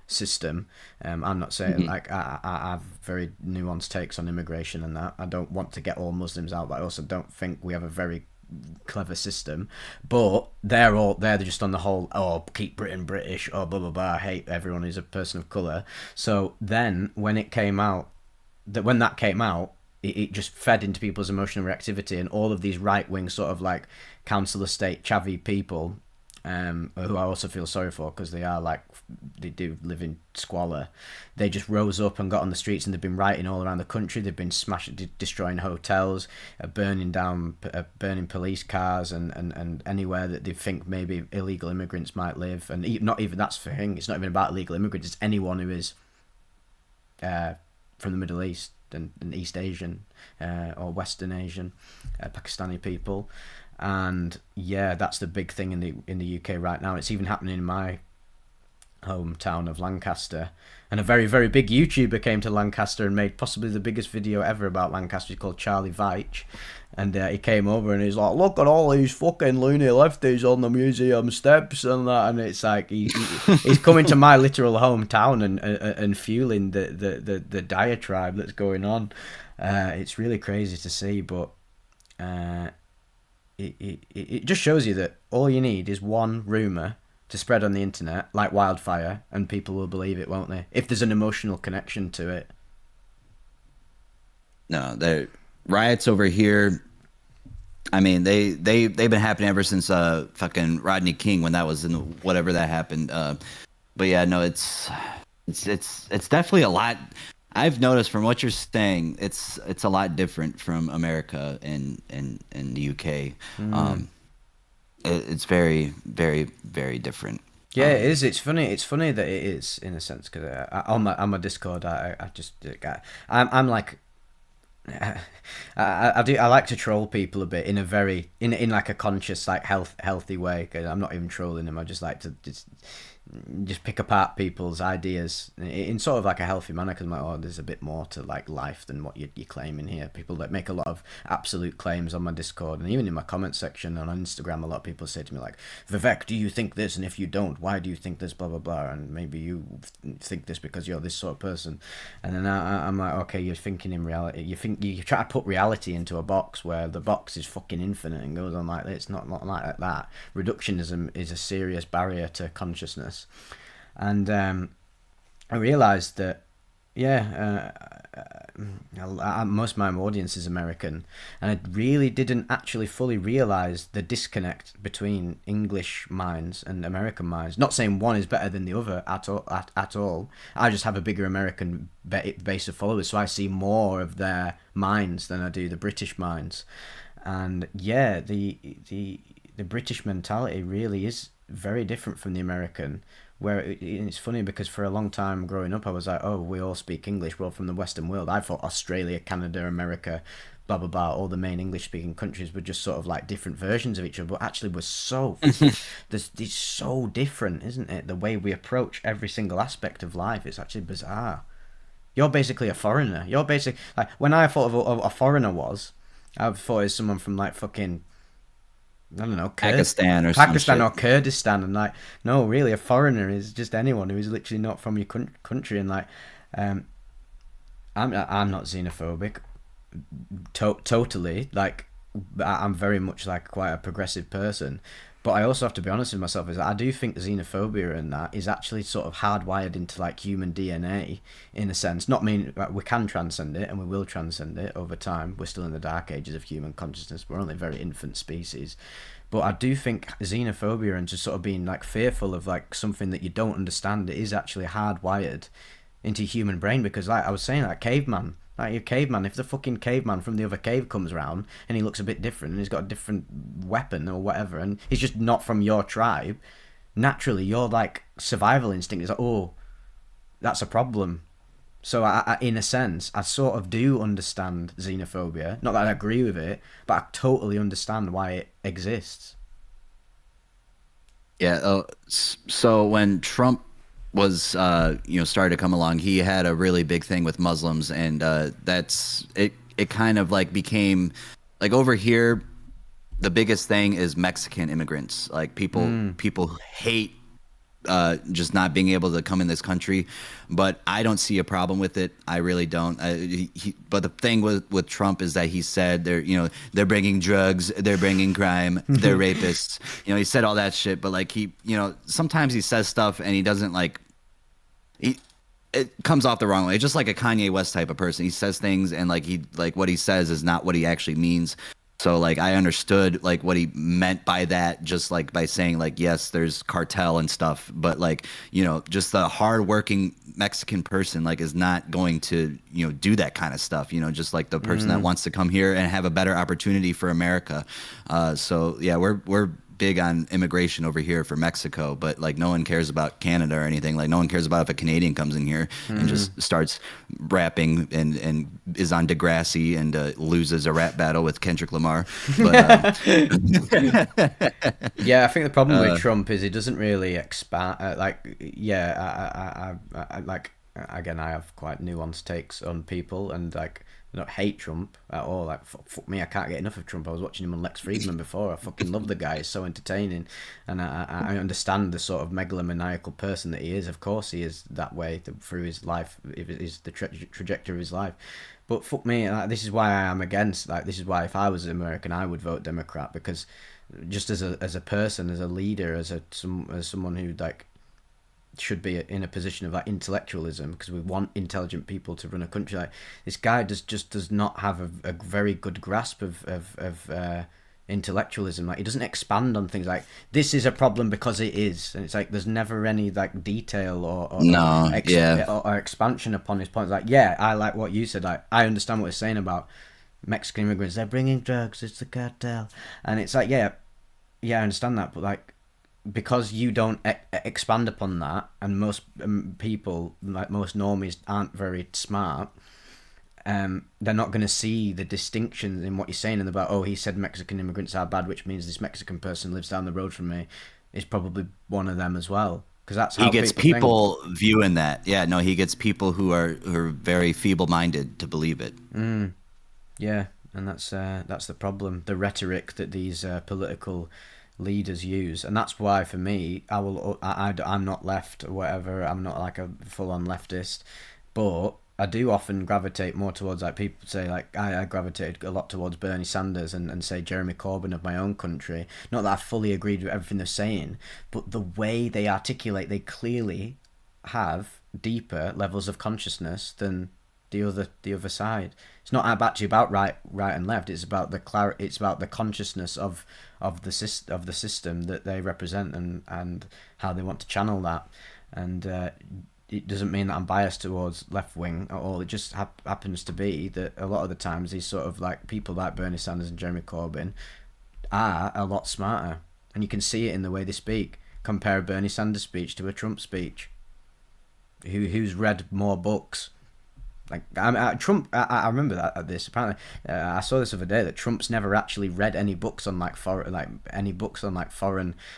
system. I'm not saying like I have very nuanced takes on immigration and that. I don't want to get all Muslims out, but I also don't think we have a very clever system. But they're just on the whole, oh, keep Britain British, or blah blah blah, I hate everyone who's a person of colour. So then when that came out, it just fed into people's emotional reactivity, and all of these right wing sort of like council estate chavvy people, who I also feel sorry for, because they are like, they do live in squalor. They just rose up and got on the streets, and they've been rioting all around the country. They've been destroying hotels, burning police cars, and anywhere that they think maybe illegal immigrants might live. And not even that's the thing. It's not even about illegal immigrants. It's anyone who is from the Middle East and East Asian or Western Asian, Pakistani people. And yeah, that's the big thing in the UK right now. It's even happening in my hometown of Lancaster. And a very, very big YouTuber came to Lancaster and made possibly the biggest video ever about Lancaster. He's called Charlie Vivec. And he came over and he's like, look at all these fucking loony lefties on the museum steps and that. And it's like, he's coming to my literal hometown and fueling the diatribe that's going on. It's really crazy to see, but it just shows you that all you need is one rumour to spread on the internet like wildfire, and people will believe it, won't they? If there's an emotional connection to it. No, the riots over here, I mean, they've been happening ever since fucking Rodney King, when that was in whatever that happened. But yeah, no, it's definitely a lot. I've noticed from what you're saying, it's a lot different from America and the UK. It's very, very, very different. Yeah, it is. It's funny. It's funny that it is, in a sense, because on my Discord, I'm like, I like to troll people a bit in a very in like a conscious, like healthy way. Cause I'm not even trolling them. I just like to just just pick apart people's ideas in sort of like a healthy manner, because I'm like, oh, there's a bit more to like life than what you're claiming here. People that make a lot of absolute claims on my Discord and even in my comment section and on Instagram, a lot of people say to me like, Vivec, do you think this? And if you don't, why do you think this? Blah blah blah. And maybe you think this because you're this sort of person. And then I'm like, okay, you're thinking in reality. You try to put reality into a box where the box is fucking infinite and goes on like that. It's not like that. Reductionism is a serious barrier to consciousness. And I realised that, yeah, most of my audience is American, and I really didn't actually fully realise the disconnect between English minds and American minds. Not saying one is better than the other at all. At all. I just have a bigger American base of followers, so I see more of their minds than I do the British minds. And yeah, the British mentality really is very different from the American. Where it's funny because for a long time growing up, I was like, oh, we all speak English. We're all from the Western world. I thought Australia, Canada, America, blah, blah, blah, all the main English-speaking countries were just sort of like different versions of each other. But actually, we're so, it's so different, isn't it? The way we approach every single aspect of life, it's actually bizarre. You're basically a foreigner. You're basically, like, when I thought of a foreigner I thought it was someone from like fucking, I don't know, Pakistan or Pakistan some or Kurdistan, and like, no, really, a foreigner is just anyone who is literally not from your country, and like, um, I'm not xenophobic, totally. Like, I'm very much like quite a progressive person, but I also have to be honest with myself is that I do think xenophobia and that is actually sort of hardwired into like human DNA in a sense. Not mean like, we can transcend it and we will transcend it over time. We're still in the dark ages of human consciousness. We're only a very infant species. But I do think xenophobia and just sort of being like fearful of like something that you don't understand is actually hardwired into human brain, because like I was saying, like caveman, like your caveman, if the fucking caveman from the other cave comes around and he looks a bit different and he's got a different weapon or whatever and he's just not from your tribe, naturally your like survival instinct is like, oh, that's a problem. So in a sense, I sort of do understand xenophobia. Not that I agree with it, but I totally understand why it exists. Yeah. So when Trump was started to come along, he had a really big thing with Muslims, and that's it. It kind of like became like over here, the biggest thing is Mexican immigrants. Like people hate just not being able to come in this country, but I don't see a problem with it. I really don't. But the thing with Trump is that he said they're bringing drugs, they're bringing crime, they're rapists. He said all that shit, but like sometimes he says stuff and he doesn't like. It comes off the wrong way. It's just like a Kanye West type of person. He says things and like what he says is not what he actually means. So like I understood like what he meant by that, just like by saying like, yes, there's cartel and stuff, but like, just the hardworking Mexican person like is not going to, do that kind of stuff, just like the person that wants to come here and have a better opportunity for America. So yeah, we're big on immigration over here for Mexico, but like no one cares about Canada or anything. Like no one cares about if a Canadian comes in here and just starts rapping and is on Degrassi and loses a rap battle with Kendrick Lamar. But, yeah, I think the problem with Trump is he doesn't really expand. I like again, I have quite nuanced takes on people, and like I don't hate Trump at all. Like fuck me, I can't get enough of Trump. I was watching him on Lex Fridman before. I fucking love the guy. He's so entertaining, and I understand the sort of megalomaniacal person that he is. Of course, he is that way through his life. It is the trajectory of his life. But fuck me, like, this is why I am against. Like this is why if I was American, I would vote Democrat, because just as a person, as a leader, as someone who like should be in a position of like intellectualism, because we want intelligent people to run a country. Like this guy does not have a very good grasp of intellectualism. Like he doesn't expand on things like this is a problem because it is, and it's like there's never any like detail or expansion upon his points. Like yeah, I like what you said. Like I understand what you're saying about Mexican immigrants. They're bringing drugs. It's the cartel, and it's like yeah, I understand that, but like, because you don't expand upon that, and most people, like most normies, aren't very smart, they're not going to see the distinctions in what you're saying and about, oh, he said Mexican immigrants are bad, which means this Mexican person lives down the road from me is probably one of them as well. because that's He how gets people think. people viewing that. Yeah, no, he gets people who are very feeble-minded to believe it. Yeah, and that's the problem. The rhetoric that these political leaders use, and that's why for me, I'm not left or whatever. I'm not like a full on leftist, but I do often gravitate more towards, like, people say, like, I gravitated a lot towards Bernie Sanders and say Jeremy Corbyn of my own country. Not that I fully agreed with everything they're saying, but the way they articulate, they clearly have deeper levels of consciousness than the other side. It's not actually about right and left. It's about It's about the consciousness of the system that they represent, and how they want to channel that. And it doesn't mean that I'm biased towards left wing at all. It just happens to be that a lot of the times these sort of like people like Bernie Sanders and Jeremy Corbyn are a lot smarter, and you can see it in the way they speak. Compare a Bernie Sanders speech to a Trump speech. Who's read more books? Like, Trump, I remember that this apparently I saw this other day that Trump's never actually read any books on foreign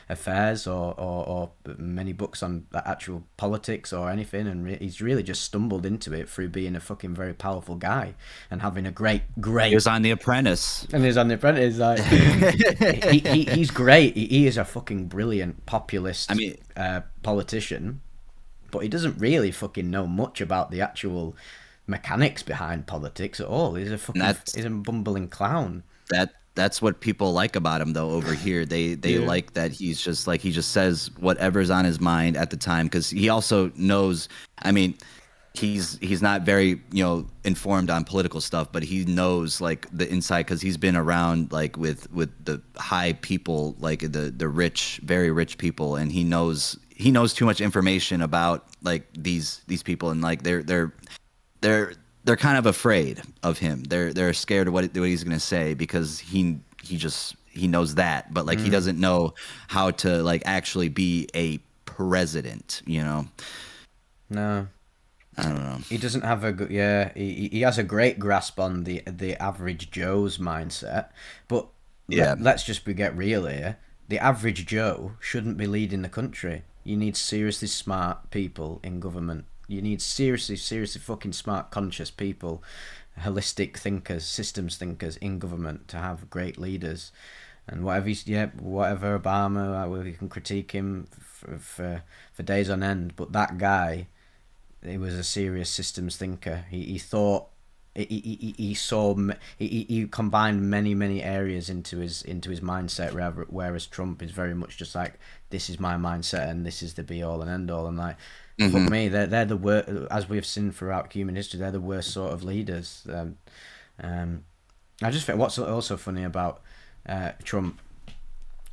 affairs, or many books on actual politics or anything, and he's really just stumbled into it through being a fucking very powerful guy and having a He great. was on The Apprentice. And he's on The Apprentice. Like, he's great. He is a fucking brilliant populist I mean, politician, but he doesn't really fucking know much about the actual mechanics behind politics at all. that's He's a bumbling clown. that's what people like about him though over here. They Yeah. like that he's just like he just says whatever's on his mind at the time because he also knows. I mean, he's not very informed on political stuff, but he knows like the inside because he's been around like with the high people, like the rich, very rich people, and he knows too much information about like these people, and like they're kind of afraid of him. They're scared of what he's gonna say because he knows that, but like he doesn't know how to like actually be a president. No, I don't know. he doesn't have a good. Yeah, he has a great grasp on the average Joe's mindset, but Yeah. let's just get real here. The average Joe shouldn't be leading the country. You need seriously smart people in government. You need seriously fucking smart, conscious people, holistic thinkers, systems thinkers in government to have great leaders. And whatever Obama, we can critique him for days on end, but that guy, he was a serious systems thinker. He thought. He saw he combined many areas into his mindset, whereas Trump is very much just like, this is my mindset and this is the be all and end all, and like, fuck me, they're the worst, as we've seen throughout human history, they're the worst sort of leaders. I just think what's also funny about Trump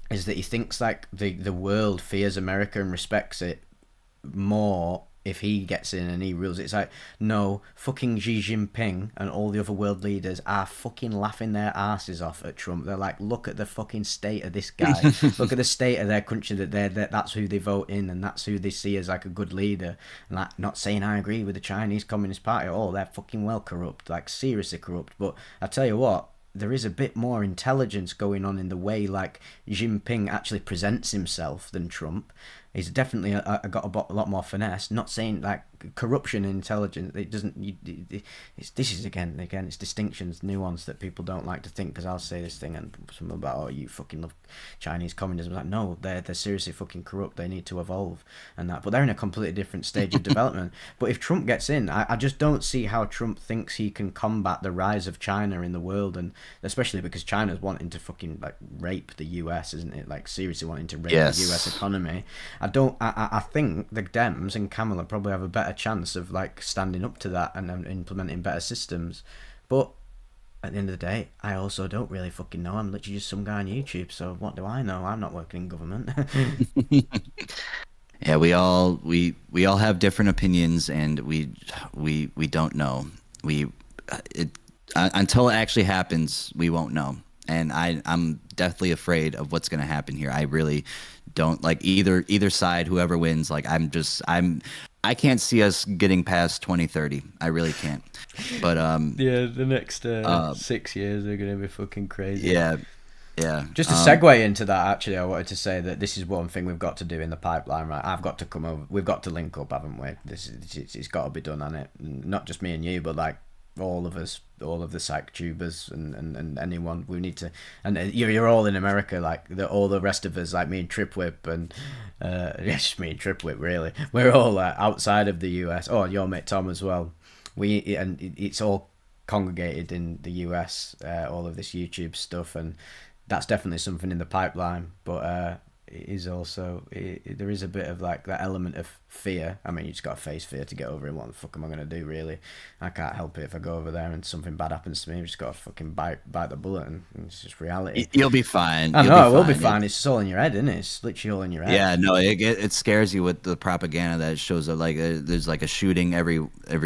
is that he thinks like the world fears America and respects it more if he gets in and he rules it. It's like, no, fucking Xi Jinping and all the other world leaders are fucking laughing their asses off at Trump. They're like, look at the fucking state of this guy. Look at the state of their country, that's who they vote in, and that's who they see as like a good leader. And like, not saying I agree with the Chinese Communist Party at all. They're fucking well corrupt, like seriously corrupt. But I tell you what, there is a bit more intelligence going on in the way like Jinping actually presents himself than Trump. He's definitely got a lot more finesse. Not saying like corruption and intelligence. It doesn't. This is again. It's distinctions, nuance that people don't like to think. Because I'll say this thing and something about, oh, you fucking love Chinese communism. Like, no, they're seriously fucking corrupt. They need to evolve and that. But they're in a completely different stage of development. But if Trump gets in, I just don't see how Trump thinks he can combat the rise of China in the world, and especially because China's wanting to fucking like rape the US, isn't it? Like seriously wanting to rape Yes. the US economy. I think the Dems and Kamala probably have a better chance of like standing up to that and implementing better systems. But at the end of the day, I also don't really fucking know. I'm literally just some guy on YouTube, so what do I know? I'm not working in government. Yeah, we all have different opinions, and we don't know. Until it actually happens, we won't know. And I'm deathly afraid of what's going to happen here. I really don't like either side, whoever wins. Like I can't see us getting past 2030. I really can't. But Yeah, the next 6 years are gonna be fucking crazy. yeah, Yeah. Just to segue into that, actually, I wanted to say that this is one thing we've got to do in the pipeline, right? I've got to come over. We've got to link up, haven't we? It's got to be done on it. Not just me and you, but like all of us, all of the psych tubers and anyone. We need to. And you're all in America, like all the rest of us, like me and Tripwhip and yes, me and Tripwhip, really. We're all outside of the US. Oh, your mate Tom as well. It's all congregated in the US. All of this YouTube stuff and that's definitely something in the pipeline, but it is also there is a bit of like that element of fear. I mean, you just got to face fear to get over it. What the fuck am I gonna do? Really, I can't help it if I go over there and something bad happens to me. I've just got to fucking bite the bullet, and it's just reality. You'll be fine. I know, it will be fine. It's just all in your head, isn't it? It's literally all in your head. Yeah, no, it scares you with the propaganda that shows up. Like there's like a shooting every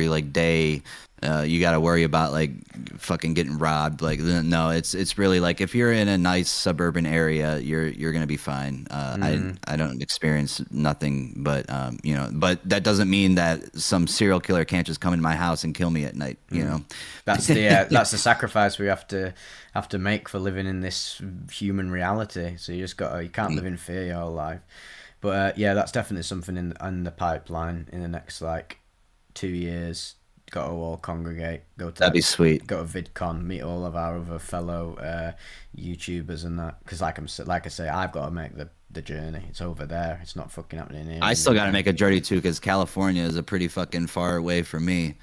like day. You got to worry about like fucking getting robbed. Like no, it's really like if you're in a nice suburban area, you're gonna be fine. I don't experience nothing, but but that doesn't mean that some serial killer can't just come into my house and kill me at night. You know, that's the sacrifice we have to make for living in this human reality. So you can't live in fear your whole life. But yeah, that's definitely something in the pipeline in the next like 2 years. Got to all congregate. That'd be sweet. Go to VidCon, meet all of our other fellow YouTubers and that. Because like I say, I've got to make the journey. It's over there. It's not fucking happening here. I still got to make a journey too, because California is a pretty fucking far away from me.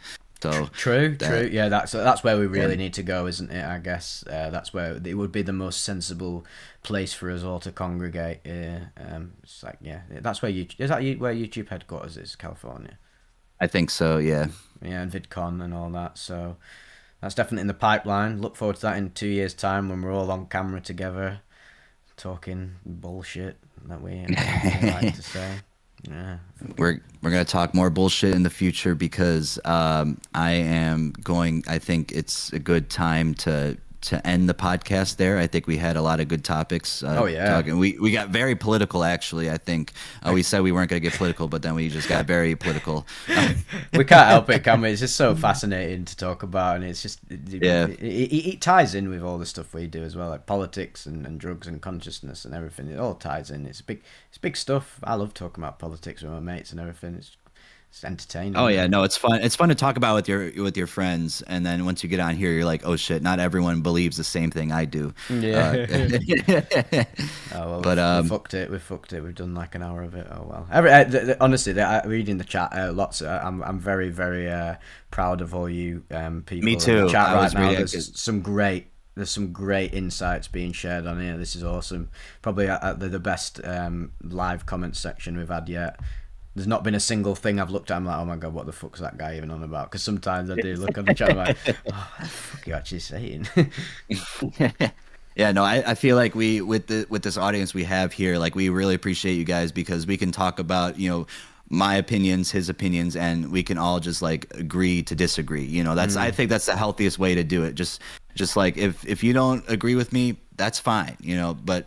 So true. Yeah, that's where we really need to go, isn't it? I guess that's where it would be the most sensible place for us all to congregate. It's like that's where where YouTube headquarters is, California. I think so, yeah. Yeah, and VidCon and all that. So that's definitely in the pipeline. Look forward to that in 2 years' time when we're all on camera together, talking bullshit that we like to say. Yeah, we're gonna talk more bullshit in the future because I think it's a good time to end the podcast there. I think we had a lot of good topics. We got very political, actually. I think we said we weren't going to get political, but then we just got very political. We can't help it, can we? It's just so fascinating to talk about, and it's just it ties in with all the stuff we do as well, like politics and drugs and consciousness and everything. It all ties in. It's big stuff. I love talking about politics with my mates and everything. It's entertaining. Oh yeah, no, it's fun. It's fun to talk about with your friends, and then once you get on here, you're like, oh shit, not everyone believes the same thing I do. Yeah. We fucked it. We've done like an hour of it. Oh well. Honestly, reading the chat, lots. I'm very very proud of all you people. Me too. In the chat right now. There's some great insights being shared on here. This is awesome. Probably the best live comment section we've had yet. There's not been a single thing I've looked at. I'm like, oh my god, what the fuck's that guy even on about? Because sometimes I do look on the chat, I'm like, oh, what the fuck are you actually saying? Yeah, no, I feel like with this audience we have here, like we really appreciate you guys because we can talk about my opinions, his opinions, and we can all just like agree to disagree. I think that's the healthiest way to do it. Just like if you don't agree with me, that's fine, but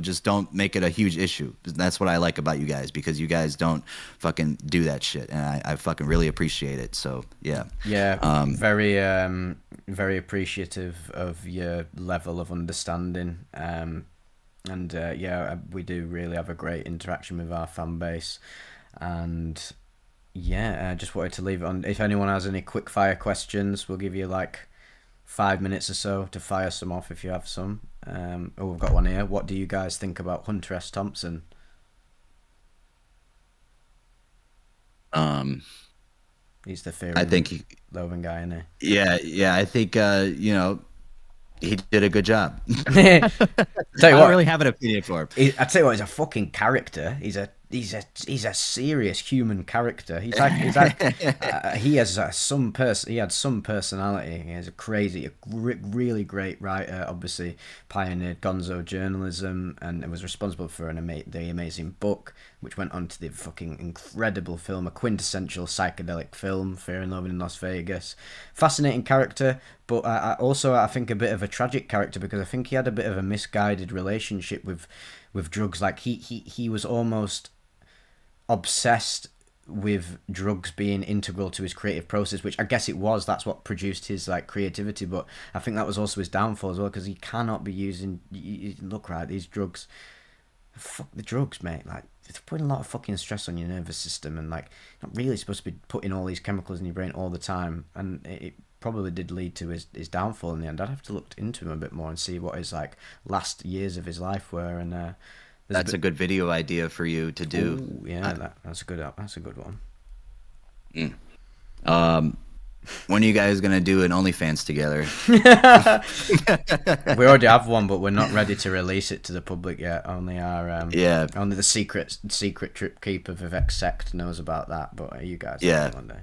just don't make it a huge issue. That's what I like about you guys, because you guys don't fucking do that shit, and I fucking really appreciate it. So yeah. Very very appreciative of your level of understanding, we do really have a great interaction with our fan base, and I just wanted to leave it on. If anyone has any quick fire questions, we'll give you like 5 minutes or so to fire some off if you have some. We've got one here. What do you guys think about Hunter S. Thompson? He's the fear. I think Loven guy, isn't he? Yeah. I think he did a good job. I don't really have an opinion for him. I tell you what, he's a fucking character. He's a serious human character. He has some personality. He has a really great writer. Obviously, pioneered Gonzo journalism and was responsible for the amazing book, which went on to the fucking incredible film, a quintessential psychedelic film, Fear and Loathing in Las Vegas. Fascinating character, but I think a bit of a tragic character, because I think he had a bit of a misguided relationship with drugs. Like he was almost obsessed with drugs being integral to his creative process, which I guess it was. That's what produced his like creativity. But I think that was also his downfall as well, because he cannot be using. Look, right, these drugs. Fuck the drugs, mate. Like, it's putting a lot of fucking stress on your nervous system, and like, not really supposed to be putting all these chemicals in your brain all the time. And it probably did lead to his downfall in the end. I'd have to look into him a bit more and see what his like last years of his life were. And That's a good video idea for you to do. ooh, yeah, that's a good. That's a good one. Mm. Um, when are you guys gonna do an OnlyFans together? We already have one, but we're not ready to release it to the public yet. Only our Yeah, only the secret trip keeper Vivec sect knows about that. But you guys, yeah. one day.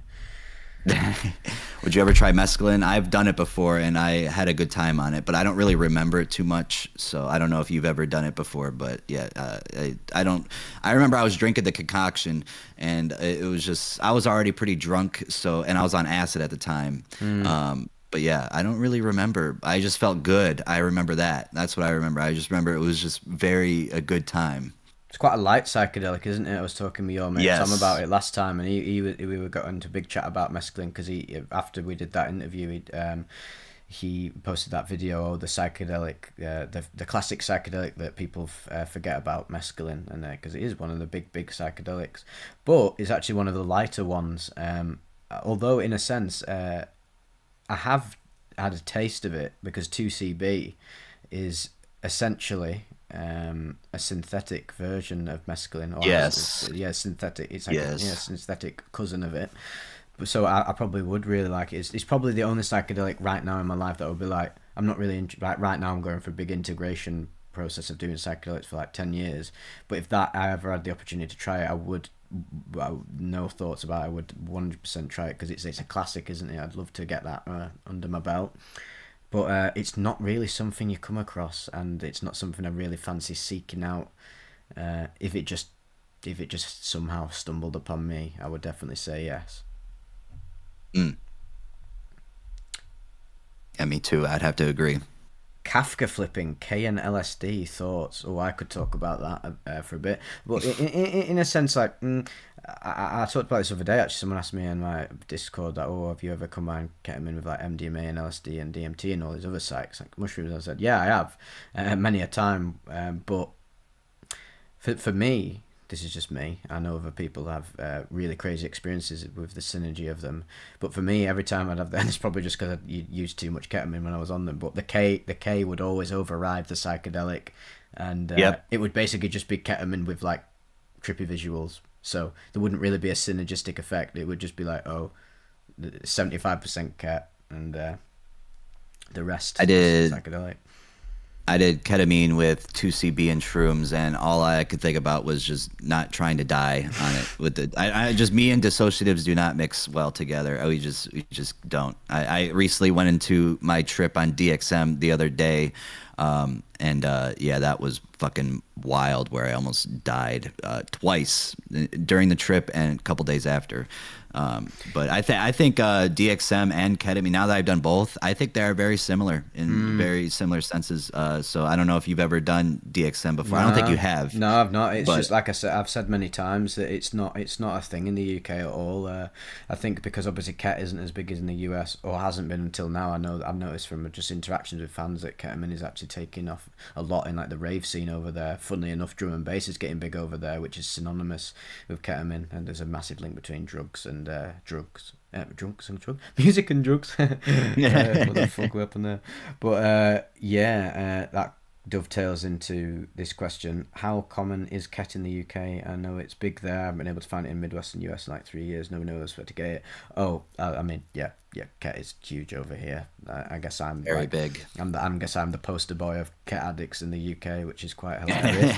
Would you ever try mescaline? I've done it before and I had a good time on it, but I don't really remember it too much. So I don't know if you've ever done it before, but yeah, I don't. I remember I was drinking the concoction and it was just I was already pretty drunk, so and I was on acid at the time. But yeah, I don't really remember. I just felt good. I remember that. That's what I remember. I just remember it was just very a good time. It's quite a light psychedelic, isn't it? I was talking with your mate Tom Yes. about it last time, and we were got into a big chat about mescaline because he after we did that interview, he posted that video, the psychedelic, the classic psychedelic that people forget about, mescaline, and because it is one of the big psychedelics, but it's actually one of the lighter ones. Although in a sense, I have had a taste of it because 2CB is essentially a synthetic version of mescaline, or Yes. yeah, synthetic. It's like Yes. yeah, synthetic cousin of it. But so I probably would really like it. It's probably the only psychedelic right now in my life that would be like I'm not really like right now. I'm going for a big integration process of doing psychedelics for like 10 years. But if that I ever had the opportunity to try it, I would. Well, no thoughts about it. I would 100% try it because it's a classic, isn't it? I'd love to get that under my belt. But it's not really something you come across, and it's not something I really fancy seeking out. If it just somehow stumbled upon me, I would definitely say yes. Mm. Yeah, me too. I'd have to agree. Kafka flipping, K and LSD thoughts. Oh, I could talk about that for a bit. But in a sense, like I talked about this the other day. Actually, someone asked me in my Discord that, oh, have you ever combined ketamine with like MDMA and LSD and DMT and all these other psychs like mushrooms? I said, yeah, I have, many a time. But for me, this is just me. I know other people have really crazy experiences with the synergy of them. But for me, every time I'd have that, it's probably just because I used too much ketamine when I was on them. But the K would always override the psychedelic, and Yep. it would basically just be ketamine with like trippy visuals. So there wouldn't really be a synergistic effect. It would just be like, oh, 75% ket and the rest I is did psychedelic. I did ketamine with 2CB and shrooms, and all I could think about was just not trying to die on it. With the, I just me and dissociatives do not mix well together. We just don't. I recently went into my trip on DXM the other day, and yeah, that was fucking wild. Where I almost died twice during the trip and a couple days after. But I think DXM and ketamine. Now that I've done both, I think they are very similar in very similar senses. So I don't know if you've ever done DXM before. I don't think you have. No, I've not. It's But just like I said. I've said many times that it's not a thing in the UK at all. I think because obviously Ket isn't as big as in the US, or hasn't been until now. I know I've noticed from just interactions with fans that ketamine is actually taking off a lot in like the rave scene over there. Funnily enough, drum and bass is getting big over there, which is synonymous with ketamine, and there's a massive link between drugs and drugs and drugs, music and drugs. What the fuck happened there? But yeah, that dovetails into this question: how common is ket in the UK? I know it's big there. I've been able to find it in Midwestern US in like 3 years. Nobody knows where to get it. Oh, I mean, yeah, ket is huge over here. I guess I'm very like, big. I'm the poster boy of ket addicts in the UK, which is quite hilarious.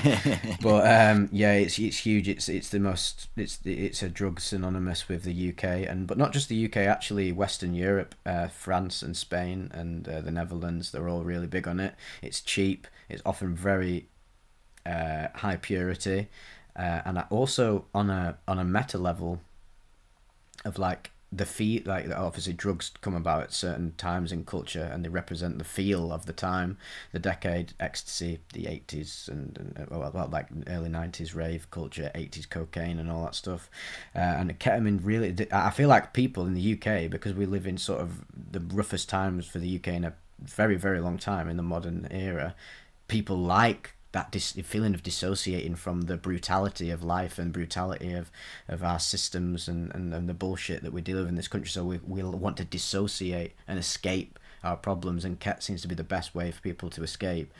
But yeah, it's huge. It's the most it's a drug synonymous with the UK, and but not just the UK. Actually, Western Europe, France and Spain and the Netherlands, they're all really big on it. It's cheap. It's often very high purity, and also on a meta level of like the feel, like obviously drugs come about at certain times in culture and they represent the feel of the time, the decade, ecstasy, the 80s, and well, like early 90s rave culture, 80s cocaine and all that stuff. And ketamine really, I feel like people in the UK, because we live in sort of the roughest times for the UK in a very, very long time in the modern era, people like that feeling of dissociating from the brutality of life and brutality of our systems and the bullshit that we deal with in this country. So we'll want to dissociate and escape our problems, and Ket seems to be the best way for people to escape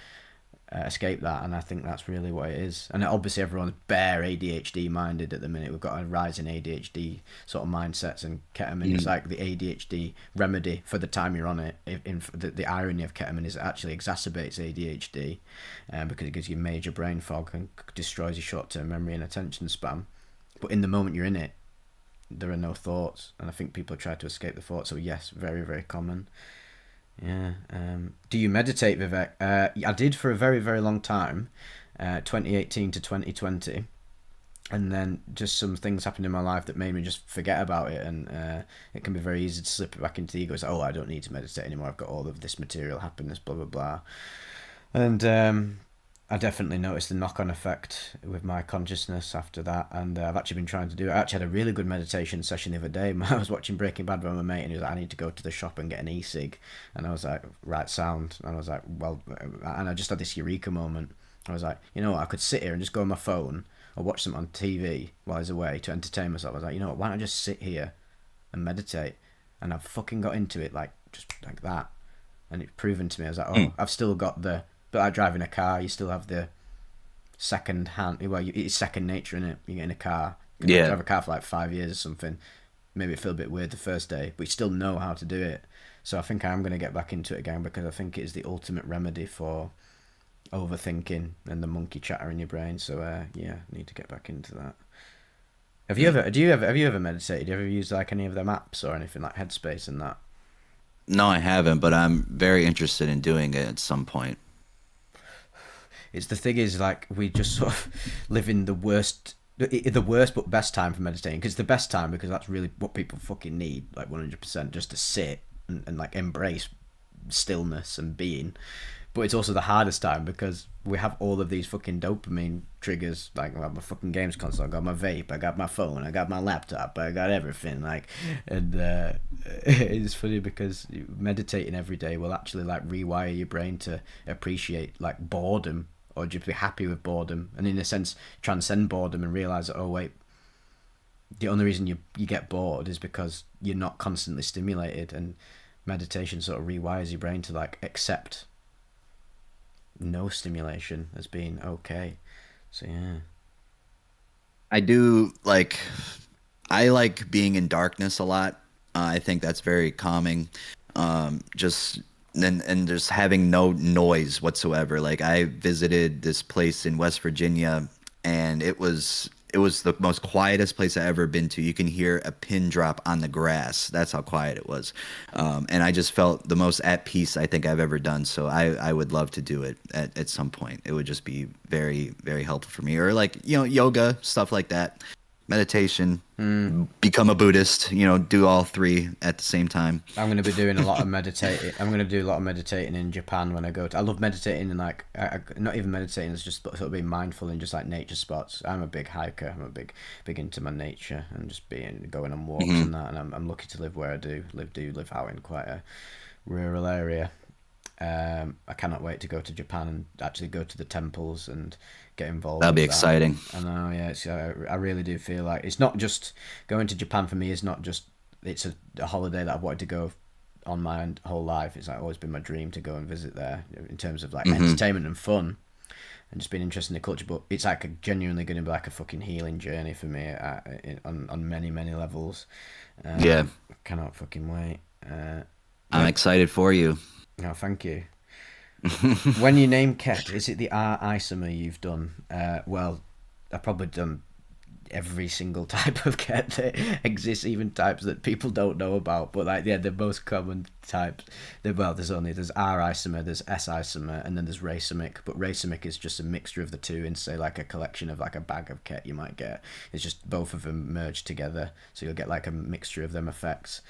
that, and I think that's really what it is. And obviously everyone's bare ADHD minded at the minute. We've got a rise in ADHD sort of mindsets, and ketamine is like the ADHD remedy for the time you're on it. The irony of ketamine is it actually exacerbates ADHD because it gives you major brain fog and destroys your short-term memory and attention span. But in the moment you're in it, there are no thoughts, and I think people try to escape the thoughts. So yes, very, very common. Yeah. Do you meditate, Vivek? I did for a very, very long time, 2018 to 2020. And then just some things happened in my life that made me just forget about it. And it can be very easy to slip back into the ego. It's, oh, I don't need to meditate anymore. I've got all of this material happiness, blah, blah, blah. And I definitely noticed the knock-on effect with my consciousness after that, and I've actually been trying to do it. I actually had a really good meditation session the other day. I was watching Breaking Bad with my mate, and he was like, I need to go to the shop and get an e-cig. And I was like, right, sound. And I was like, well, and I just had this eureka moment. I was like, you know what, I could sit here and just go on my phone or watch something on TV while I was away to entertain myself. I was like, you know what, why don't I just sit here and meditate? And I've fucking got into it, like, just like that. And it's proven to me, I was like, oh, I've still got the... But like driving a car, you still have the second hand. Well, it's second nature, in it. You get in a car, you drive a car for like 5 years or something. Maybe it feel a bit weird the first day, but you still know how to do it. So I think I am going to get back into it again because I think it is the ultimate remedy for overthinking and the monkey chatter in your brain. So yeah, I need to get back into that. Have you ever meditated? Have you ever used like any of them apps or anything like Headspace and that? No, I haven't, but I'm very interested in doing it at some point. It's the thing is, like, we just sort of live in the worst but best time for meditating, because it's the best time because that's really what people fucking need, like 100%, just to sit and like embrace stillness and being. But it's also the hardest time because we have all of these fucking dopamine triggers. Like, I got my fucking games console, I got my vape, I got my phone, I got my laptop, I got everything. Like, and it's funny because meditating every day will actually like rewire your brain to appreciate like boredom, or just be happy with boredom, and in a sense transcend boredom and realize that, oh wait, the only reason you get bored is because you're not constantly stimulated, and meditation sort of rewires your brain to like accept no stimulation as being okay. So yeah, I do like I like being in darkness a lot. I think that's very calming. Just and just having no noise whatsoever. Like I visited this place in West Virginia, and it was the most quietest place I ever been to. You can hear a pin drop on the grass. That's how quiet it was. And I just felt the most at peace I think I've ever done. So I would love to do it at some point. It would just be very, very helpful for me. Or like, yoga, stuff like that. Meditation, become a Buddhist, do all three at the same time. I'm going to be doing a lot of meditating. I'm going to do a lot of meditating in Japan when I go to... I love meditating in like... not even meditating, it's just sort of being mindful in just like nature spots. I'm a big hiker. I'm a big into my nature and just going on walks and that. And I'm lucky to live where I do live out in quite a rural area. I cannot wait to go to Japan and actually go to the temples and get involved. That'll be with exciting. That. I know, yeah. I really do feel like it's not just going to Japan for me. It's not just it's a holiday that I've wanted to go on my whole life. It's like always been my dream to go and visit there in terms of like entertainment and fun and just being interested in the culture. But it's like genuinely going to be like a fucking healing journey for me on many levels. Yeah, I cannot fucking wait. I'm excited for you. Oh, thank you. When you name Ket, is it the art isomer you've done? Well, I've probably done every single type of ket that exists, even types that people don't know about. But like, yeah, the most common types. Well, there's R isomer, there's S isomer, and then there's racemic. But racemic is just a mixture of the two in, say, like a collection of like a bag of ket you might get. It's just both of them merged together, so you'll get like a mixture of them effects.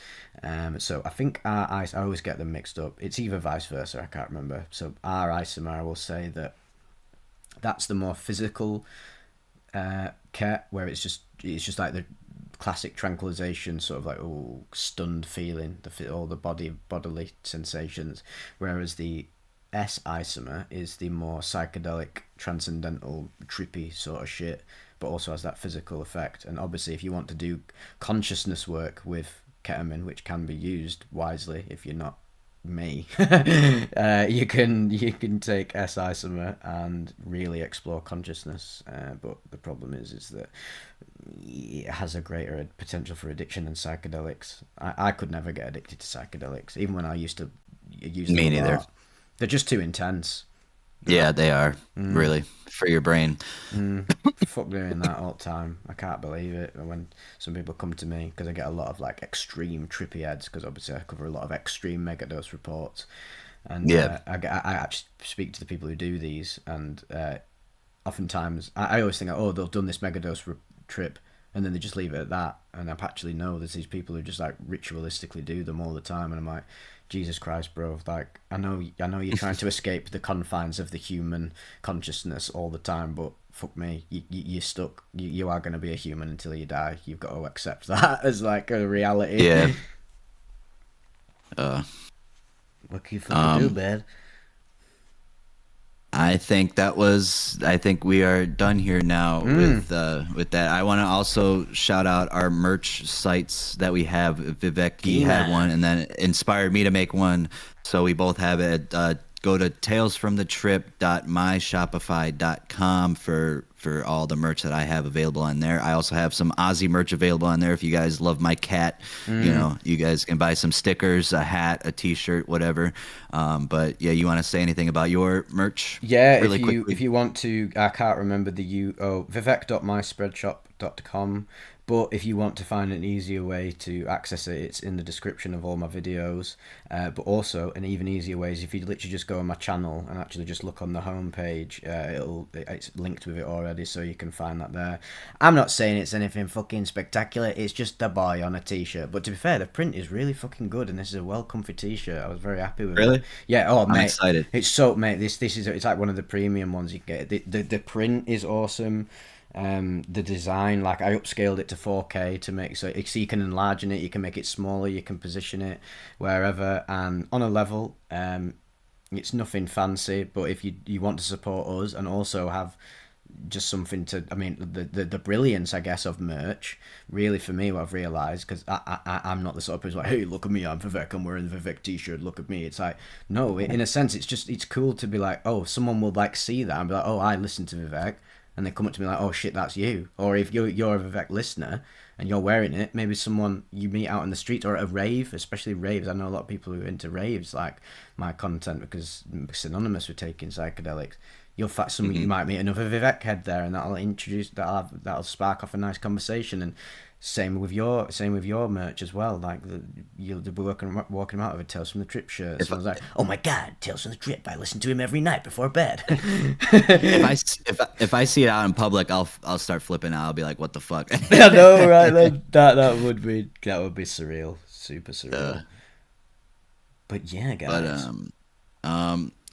So I think I always get them mixed up. It's either vice versa. I can't remember. So R isomer, I will say that that's the more physical ket, where it's just like the classic tranquilization, sort of like oh stunned feeling, all the bodily sensations. Whereas the S isomer is the more psychedelic, transcendental, trippy sort of shit, but also has that physical effect. And obviously, if you want to do consciousness work with ketamine, which can be used wisely if you're not me, you can take S isomer and really explore consciousness. But the problem is that it has a greater potential for addiction than psychedelics. I could never get addicted to psychedelics, even when I used to use them Me a neither. lot. They're just too intense. Yeah, they are really for your brain. Fuck doing that all the time. I can't believe it when some people come to me, because I get a lot of like extreme trippy heads, because obviously I cover a lot of extreme megadose reports, and Yeah. I actually speak to the people who do these, and oftentimes I always think, oh, they've done this megadose trip, and then they just leave it at that. And I actually know there's these people who just like ritualistically do them all the time, and I'm like, Jesus Christ, bro! Like, I know you're trying to escape the confines of the human consciousness all the time, but fuck me, you're stuck. You are going to be a human until you die. You've got to accept that as like a reality. Yeah. Uh, What can you fucking do, um, man? I think we are done here now with that. I want to also shout out our merch sites that we have. Vivek, he had Gina. one and then inspired me to make one. So we both have it. Go to talesfromthetrip.myshopify.com for all the merch that I have available on there. I also have some Aussie merch available on there. If you guys love my cat, you guys can buy some stickers, a hat, a t-shirt, whatever. But yeah, you want to say anything about your merch Yeah, if really you quickly? if you want to, I can't remember the vivec.myspreadshop.com. But if you want to find an easier way to access it, it's in the description of all my videos. But also, an even easier way is if you literally just go on my channel and actually just look on the homepage. It's linked with it already, so you can find that there. I'm not saying it's anything fucking spectacular. It's just a boy on a t-shirt. But to be fair, the print is really fucking good, and this is a well comfy t-shirt. I was very happy with it. Really? Yeah. Oh, I'm mate. excited. It's so, mate. This is, it's like one of the premium ones you get. The print is awesome. The design, like I upscaled it to 4K to make so you can enlarge it, you can make it smaller, you can position it wherever, and on a level. It's nothing fancy, but if you want to support us and also have just something to, I mean, the brilliance, I guess, of merch, really, for me, what I've realised, because I'm not the sort of person like, hey, look at me, I'm Vivek, I'm wearing the Vivek t-shirt, look at me. It's like, no, in a sense, it's cool to be like, oh, someone will like see that and be like, oh, I listen to Vivek, and they come up to me like, oh shit, that's you. Or if you're a Vivek listener and you're wearing it, maybe someone you meet out in the street or at a rave, especially raves. I know a lot of people who are into raves like my content, because it's synonymous with taking psychedelics. You'll find some, you Hmm. might meet another Vivek head there, and that'll spark off a nice conversation. And same with your merch as well. Like you'll be walking out with a Tales from the Trip shirt. If I, Someone's like, "Oh my God, Tales from the Trip! I listen to him every night before bed." if I see it out in public, I'll start flipping out. I'll be like, "What the fuck?" I know, right? That would be surreal, super uh, surreal. But yeah, but guys.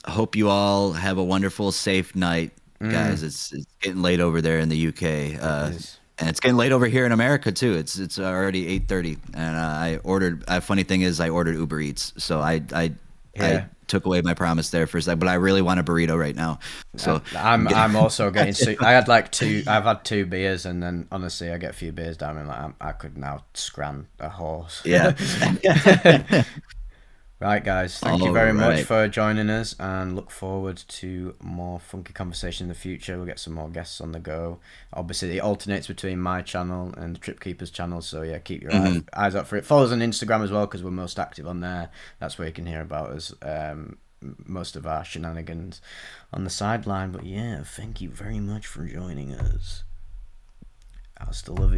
hope you all have a wonderful, safe night, Mm, guys. It's getting late over there in the UK, it is. and it's getting late over here in America too. It's already 8:30, and I ordered. Funny thing is, I ordered Uber Eats, so I Yeah. took away my promise there for a sec. But I really want a burrito right now, so I'm I'm also getting I had like two. I've had two beers, and then honestly, I get a few beers down, and like I could now scran a horse. yeah. Right, guys. Thank you All very much right. for joining us, and look forward to more funky conversation in the future. We'll get some more guests on the go. Obviously, it alternates between my channel and the Trip Keepers channel, so yeah, keep your Mhm. eyes out for it. Follow us on Instagram as well, because we're most active on there. That's where you can hear about us, most of our shenanigans on the sideline. But yeah, thank you very much for joining us. Hasta la vista.